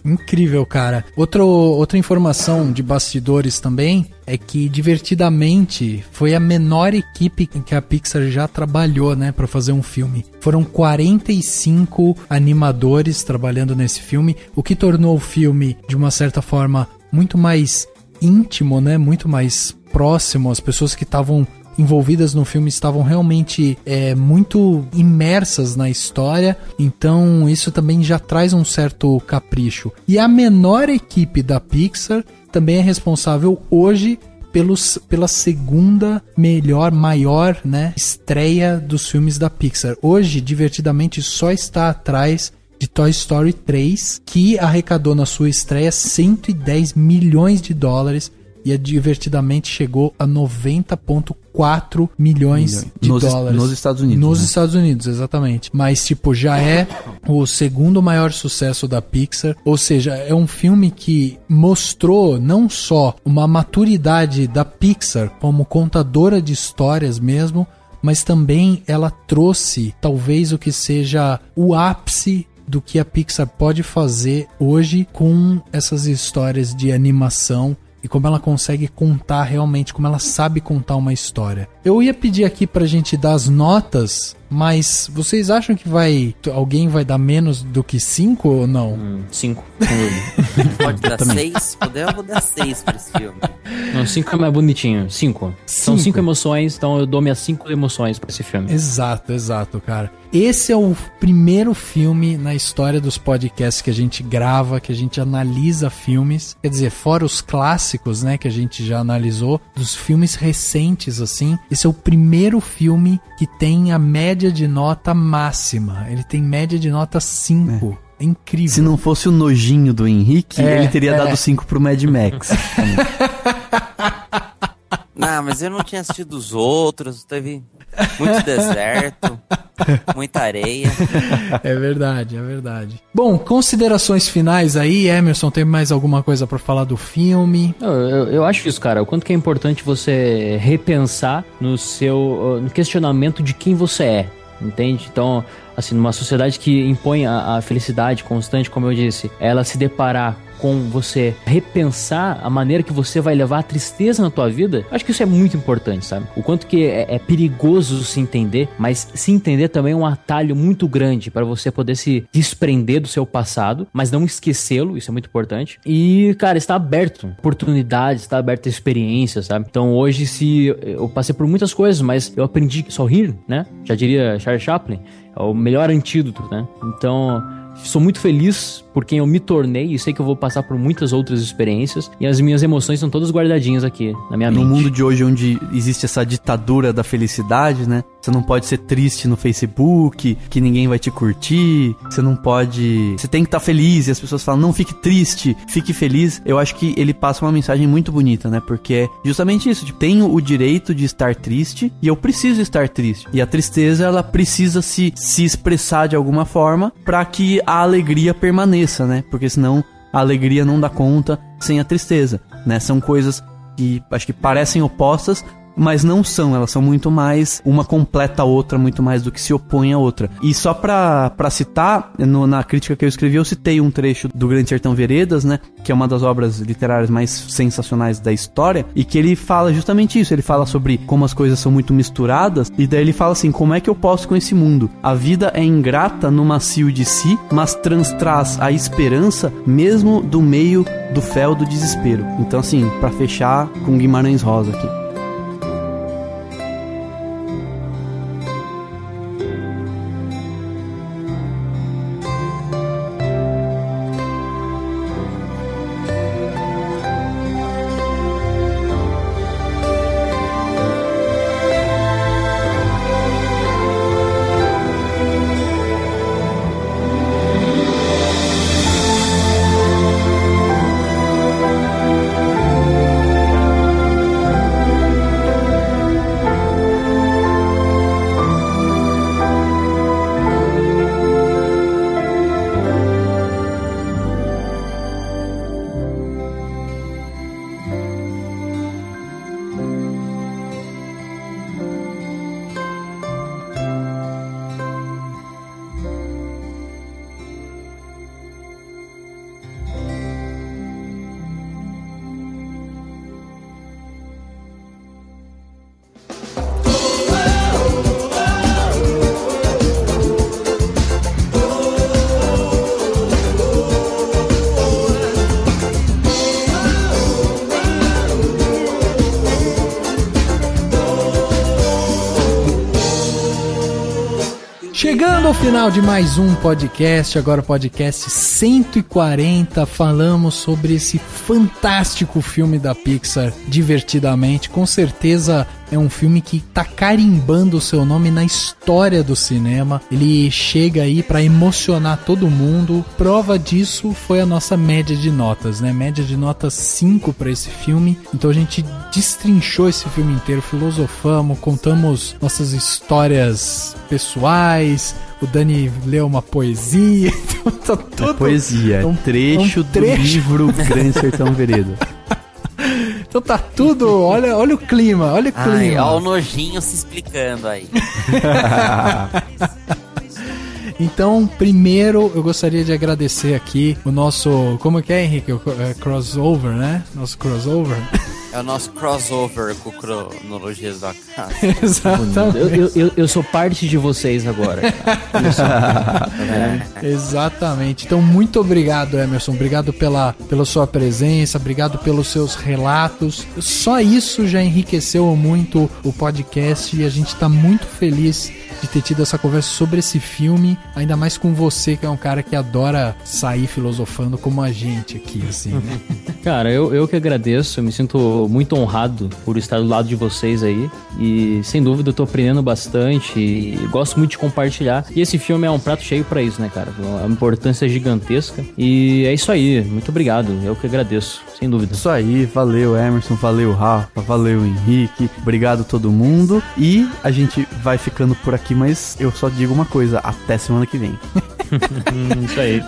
Incrível, cara. Outra informação de bastidores também é que Divertidamente foi a menor equipe em que a Pixar já trabalhou, né, pra fazer um filme. Foram 45 animadores trabalhando nesse filme, o que tornou o filme, de uma certa forma, muito mais íntimo, né, muito mais próximo. As pessoas que estavam envolvidas no filme estavam realmente muito imersas na história, então isso também já traz um certo capricho. E a menor equipe da Pixar também é responsável hoje pela segunda maior, né, estreia dos filmes da Pixar. Hoje, Divertidamente só está atrás de Toy Story 3, que arrecadou na sua estreia 110 milhões de dólares, e a Divertidamente chegou a 90,4 milhões de dólares. Nos Estados Unidos. Nos Estados Unidos, exatamente. Mas, já é o segundo maior sucesso da Pixar. Ou seja, é um filme que mostrou não só uma maturidade da Pixar como contadora de histórias mesmo, mas também ela trouxe talvez o que seja o ápice do que a Pixar pode fazer hoje com essas histórias de animação e como ela consegue contar realmente, como ela sabe contar uma história. Eu ia pedir aqui pra gente dar as notas, mas vocês acham que alguém vai dar menos do que 5 ou não? 5. Pode dar 6? Se puder, eu vou dar 6 pra esse filme. Não, 5 é mais bonitinho. 5. São 5 emoções, então eu dou minhas 5 emoções pra esse filme. Exato, cara. Esse é o primeiro filme na história dos podcasts que a gente grava, que a gente analisa filmes. Quer dizer, fora os clássicos, né, que a gente já analisou, dos filmes recentes, assim. Esse é o primeiro filme que tem a média de nota máxima. Ele tem média de nota 5. É incrível. Se não fosse o nojinho do Henrique, ele teria dado 5 pro Mad Max. Não, mas eu não tinha assistido os outros, teve muito deserto, muita areia. É verdade. Bom, considerações finais aí, Emerson, tem mais alguma coisa pra falar do filme? Eu acho isso, cara, o quanto que é importante você repensar no questionamento de quem você é, entende? Então, assim, numa sociedade que impõe a felicidade constante, como eu disse, ela se deparar com você repensar a maneira que você vai levar a tristeza na tua vida, acho que isso é muito importante, sabe? O quanto que é perigoso se entender, mas se entender também é um atalho muito grande para você poder se desprender do seu passado, mas não esquecê-lo, isso é muito importante. E, cara, está aberto a oportunidades, está aberto a experiências, sabe? Então hoje, eu passei por muitas coisas, mas eu aprendi a sorrir, né? Já diria Charles Chaplin, é o melhor antídoto, né? Então, sou muito feliz por quem eu me tornei e sei que eu vou passar por muitas outras experiências e as minhas emoções estão todas guardadinhas aqui na minha mente. No mundo de hoje, onde existe essa ditadura da felicidade, né? Você não pode ser triste no Facebook, que ninguém vai te curtir. Você não pode... Você tem que estar feliz e as pessoas falam, não fique triste, fique feliz. Eu acho que ele passa uma mensagem muito bonita, né? Porque é justamente isso. Tipo, tenho o direito de estar triste e eu preciso estar triste. E a tristeza, ela precisa se expressar de alguma forma para que a alegria permaneça, né? Porque senão a alegria não dá conta sem a tristeza, né? São coisas que acho que parecem opostas, mas não são, elas são muito mais, uma completa a outra, muito mais do que se opõe a outra. E só pra citar, na crítica que eu escrevi, eu citei um trecho do Grande Sertão Veredas, né, que é uma das obras literárias mais sensacionais da história, e que ele fala justamente isso, ele fala sobre como as coisas são muito misturadas, e daí ele fala assim, como é que eu posso com esse mundo? A vida é ingrata no macio de si, mas traz a esperança mesmo do meio do fel do desespero. Então assim, pra fechar com Guimarães Rosa aqui. Chegando ao final de mais um podcast, agora o podcast 140, falamos sobre esse fantástico filme da Pixar, Divertidamente. Com certeza é um filme que tá carimbando o seu nome na história do cinema. Ele chega aí pra emocionar todo mundo. Prova disso foi a nossa média de notas, né? Média de notas 5 pra esse filme. Então a gente destrinchou esse filme inteiro, filosofamos, contamos nossas histórias pessoais. O Dani leu uma poesia. Então tá tudo... Poesia, é um trecho do livro Grande Sertão Veredas. Então tá tudo, olha o clima, olha o clima. Ai, olha o nojinho se explicando aí. Então, primeiro, eu gostaria de agradecer aqui o nosso, como que é, Henrique? Crossover, né? Nosso crossover. É o nosso crossover com cronologias da casa. Exatamente. Eu sou parte de vocês agora. Exatamente. Então, muito obrigado, Emerson. Obrigado pela sua presença, obrigado pelos seus relatos. Só isso já enriqueceu muito o podcast e a gente tá muito feliz de ter tido essa conversa sobre esse filme, ainda mais com você, que é um cara que adora sair filosofando como a gente aqui, assim, né? Cara, eu que agradeço, eu me sinto muito honrado por estar do lado de vocês aí, e sem dúvida eu tô aprendendo bastante e gosto muito de compartilhar, e esse filme é um prato cheio pra isso, né, cara? A importância é gigantesca, e é isso aí, muito obrigado, eu que agradeço, sem dúvida. Isso aí, valeu Emerson, valeu Rafa, valeu Henrique, obrigado todo mundo, e a gente vai ficando por aqui, mas eu só digo uma coisa, até semana que vem. Isso aí.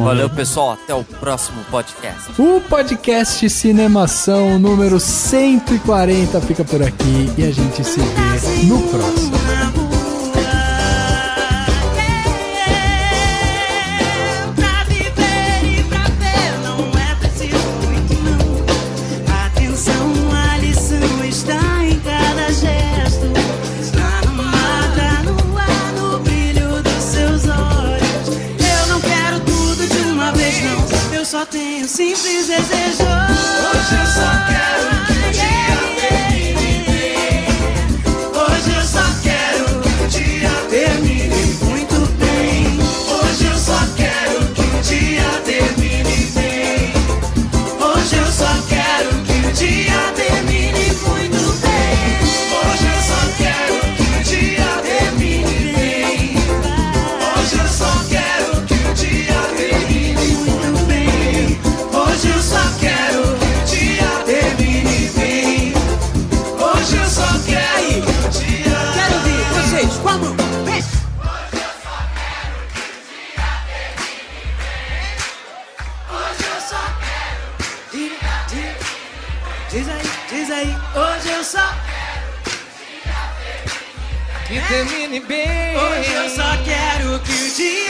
Valeu, pessoal, até o próximo podcast. O podcast Cinemação número 140 fica por aqui e a gente se vê no próximo. Só tenho simples desejo. Hoje eu só quero que o dia termine. Hoje eu só quero que o dia termine muito bem. Hoje eu só quero diz aí, hoje eu só que termine bem. Hoje eu só quero que o dia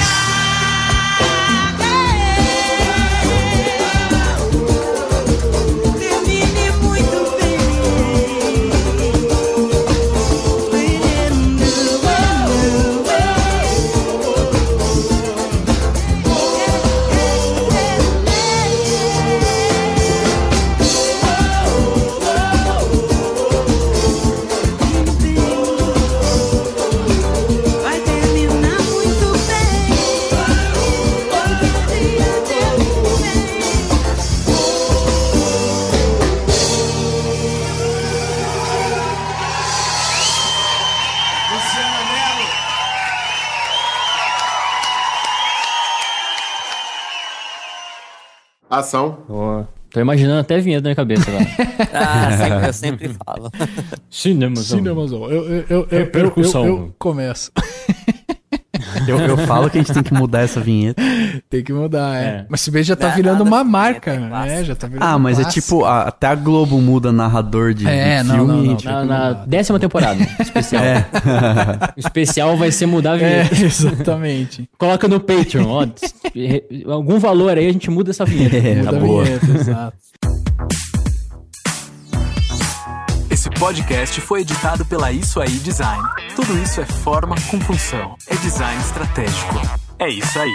termine muito bem. Ação. Oh, tô imaginando até a vinheta na minha cabeça agora. Eu sempre falo. Cinemazão. Eu começo. Eu falo que a gente tem que mudar essa vinheta. Tem que mudar, é. Mas se bem já tá virando uma marca. Já tá virando mas é tipo, até a Globo muda narrador de filme. Não. Na 10ª temporada, especial. O especial vai ser mudar a vinheta. Exatamente. Coloca no Patreon, ó. Algum valor aí a gente muda essa vinheta. Muda a vinheta, exato. Esse podcast foi editado pela Isso Aí Design. Tudo isso é forma com função. É design estratégico. É isso aí.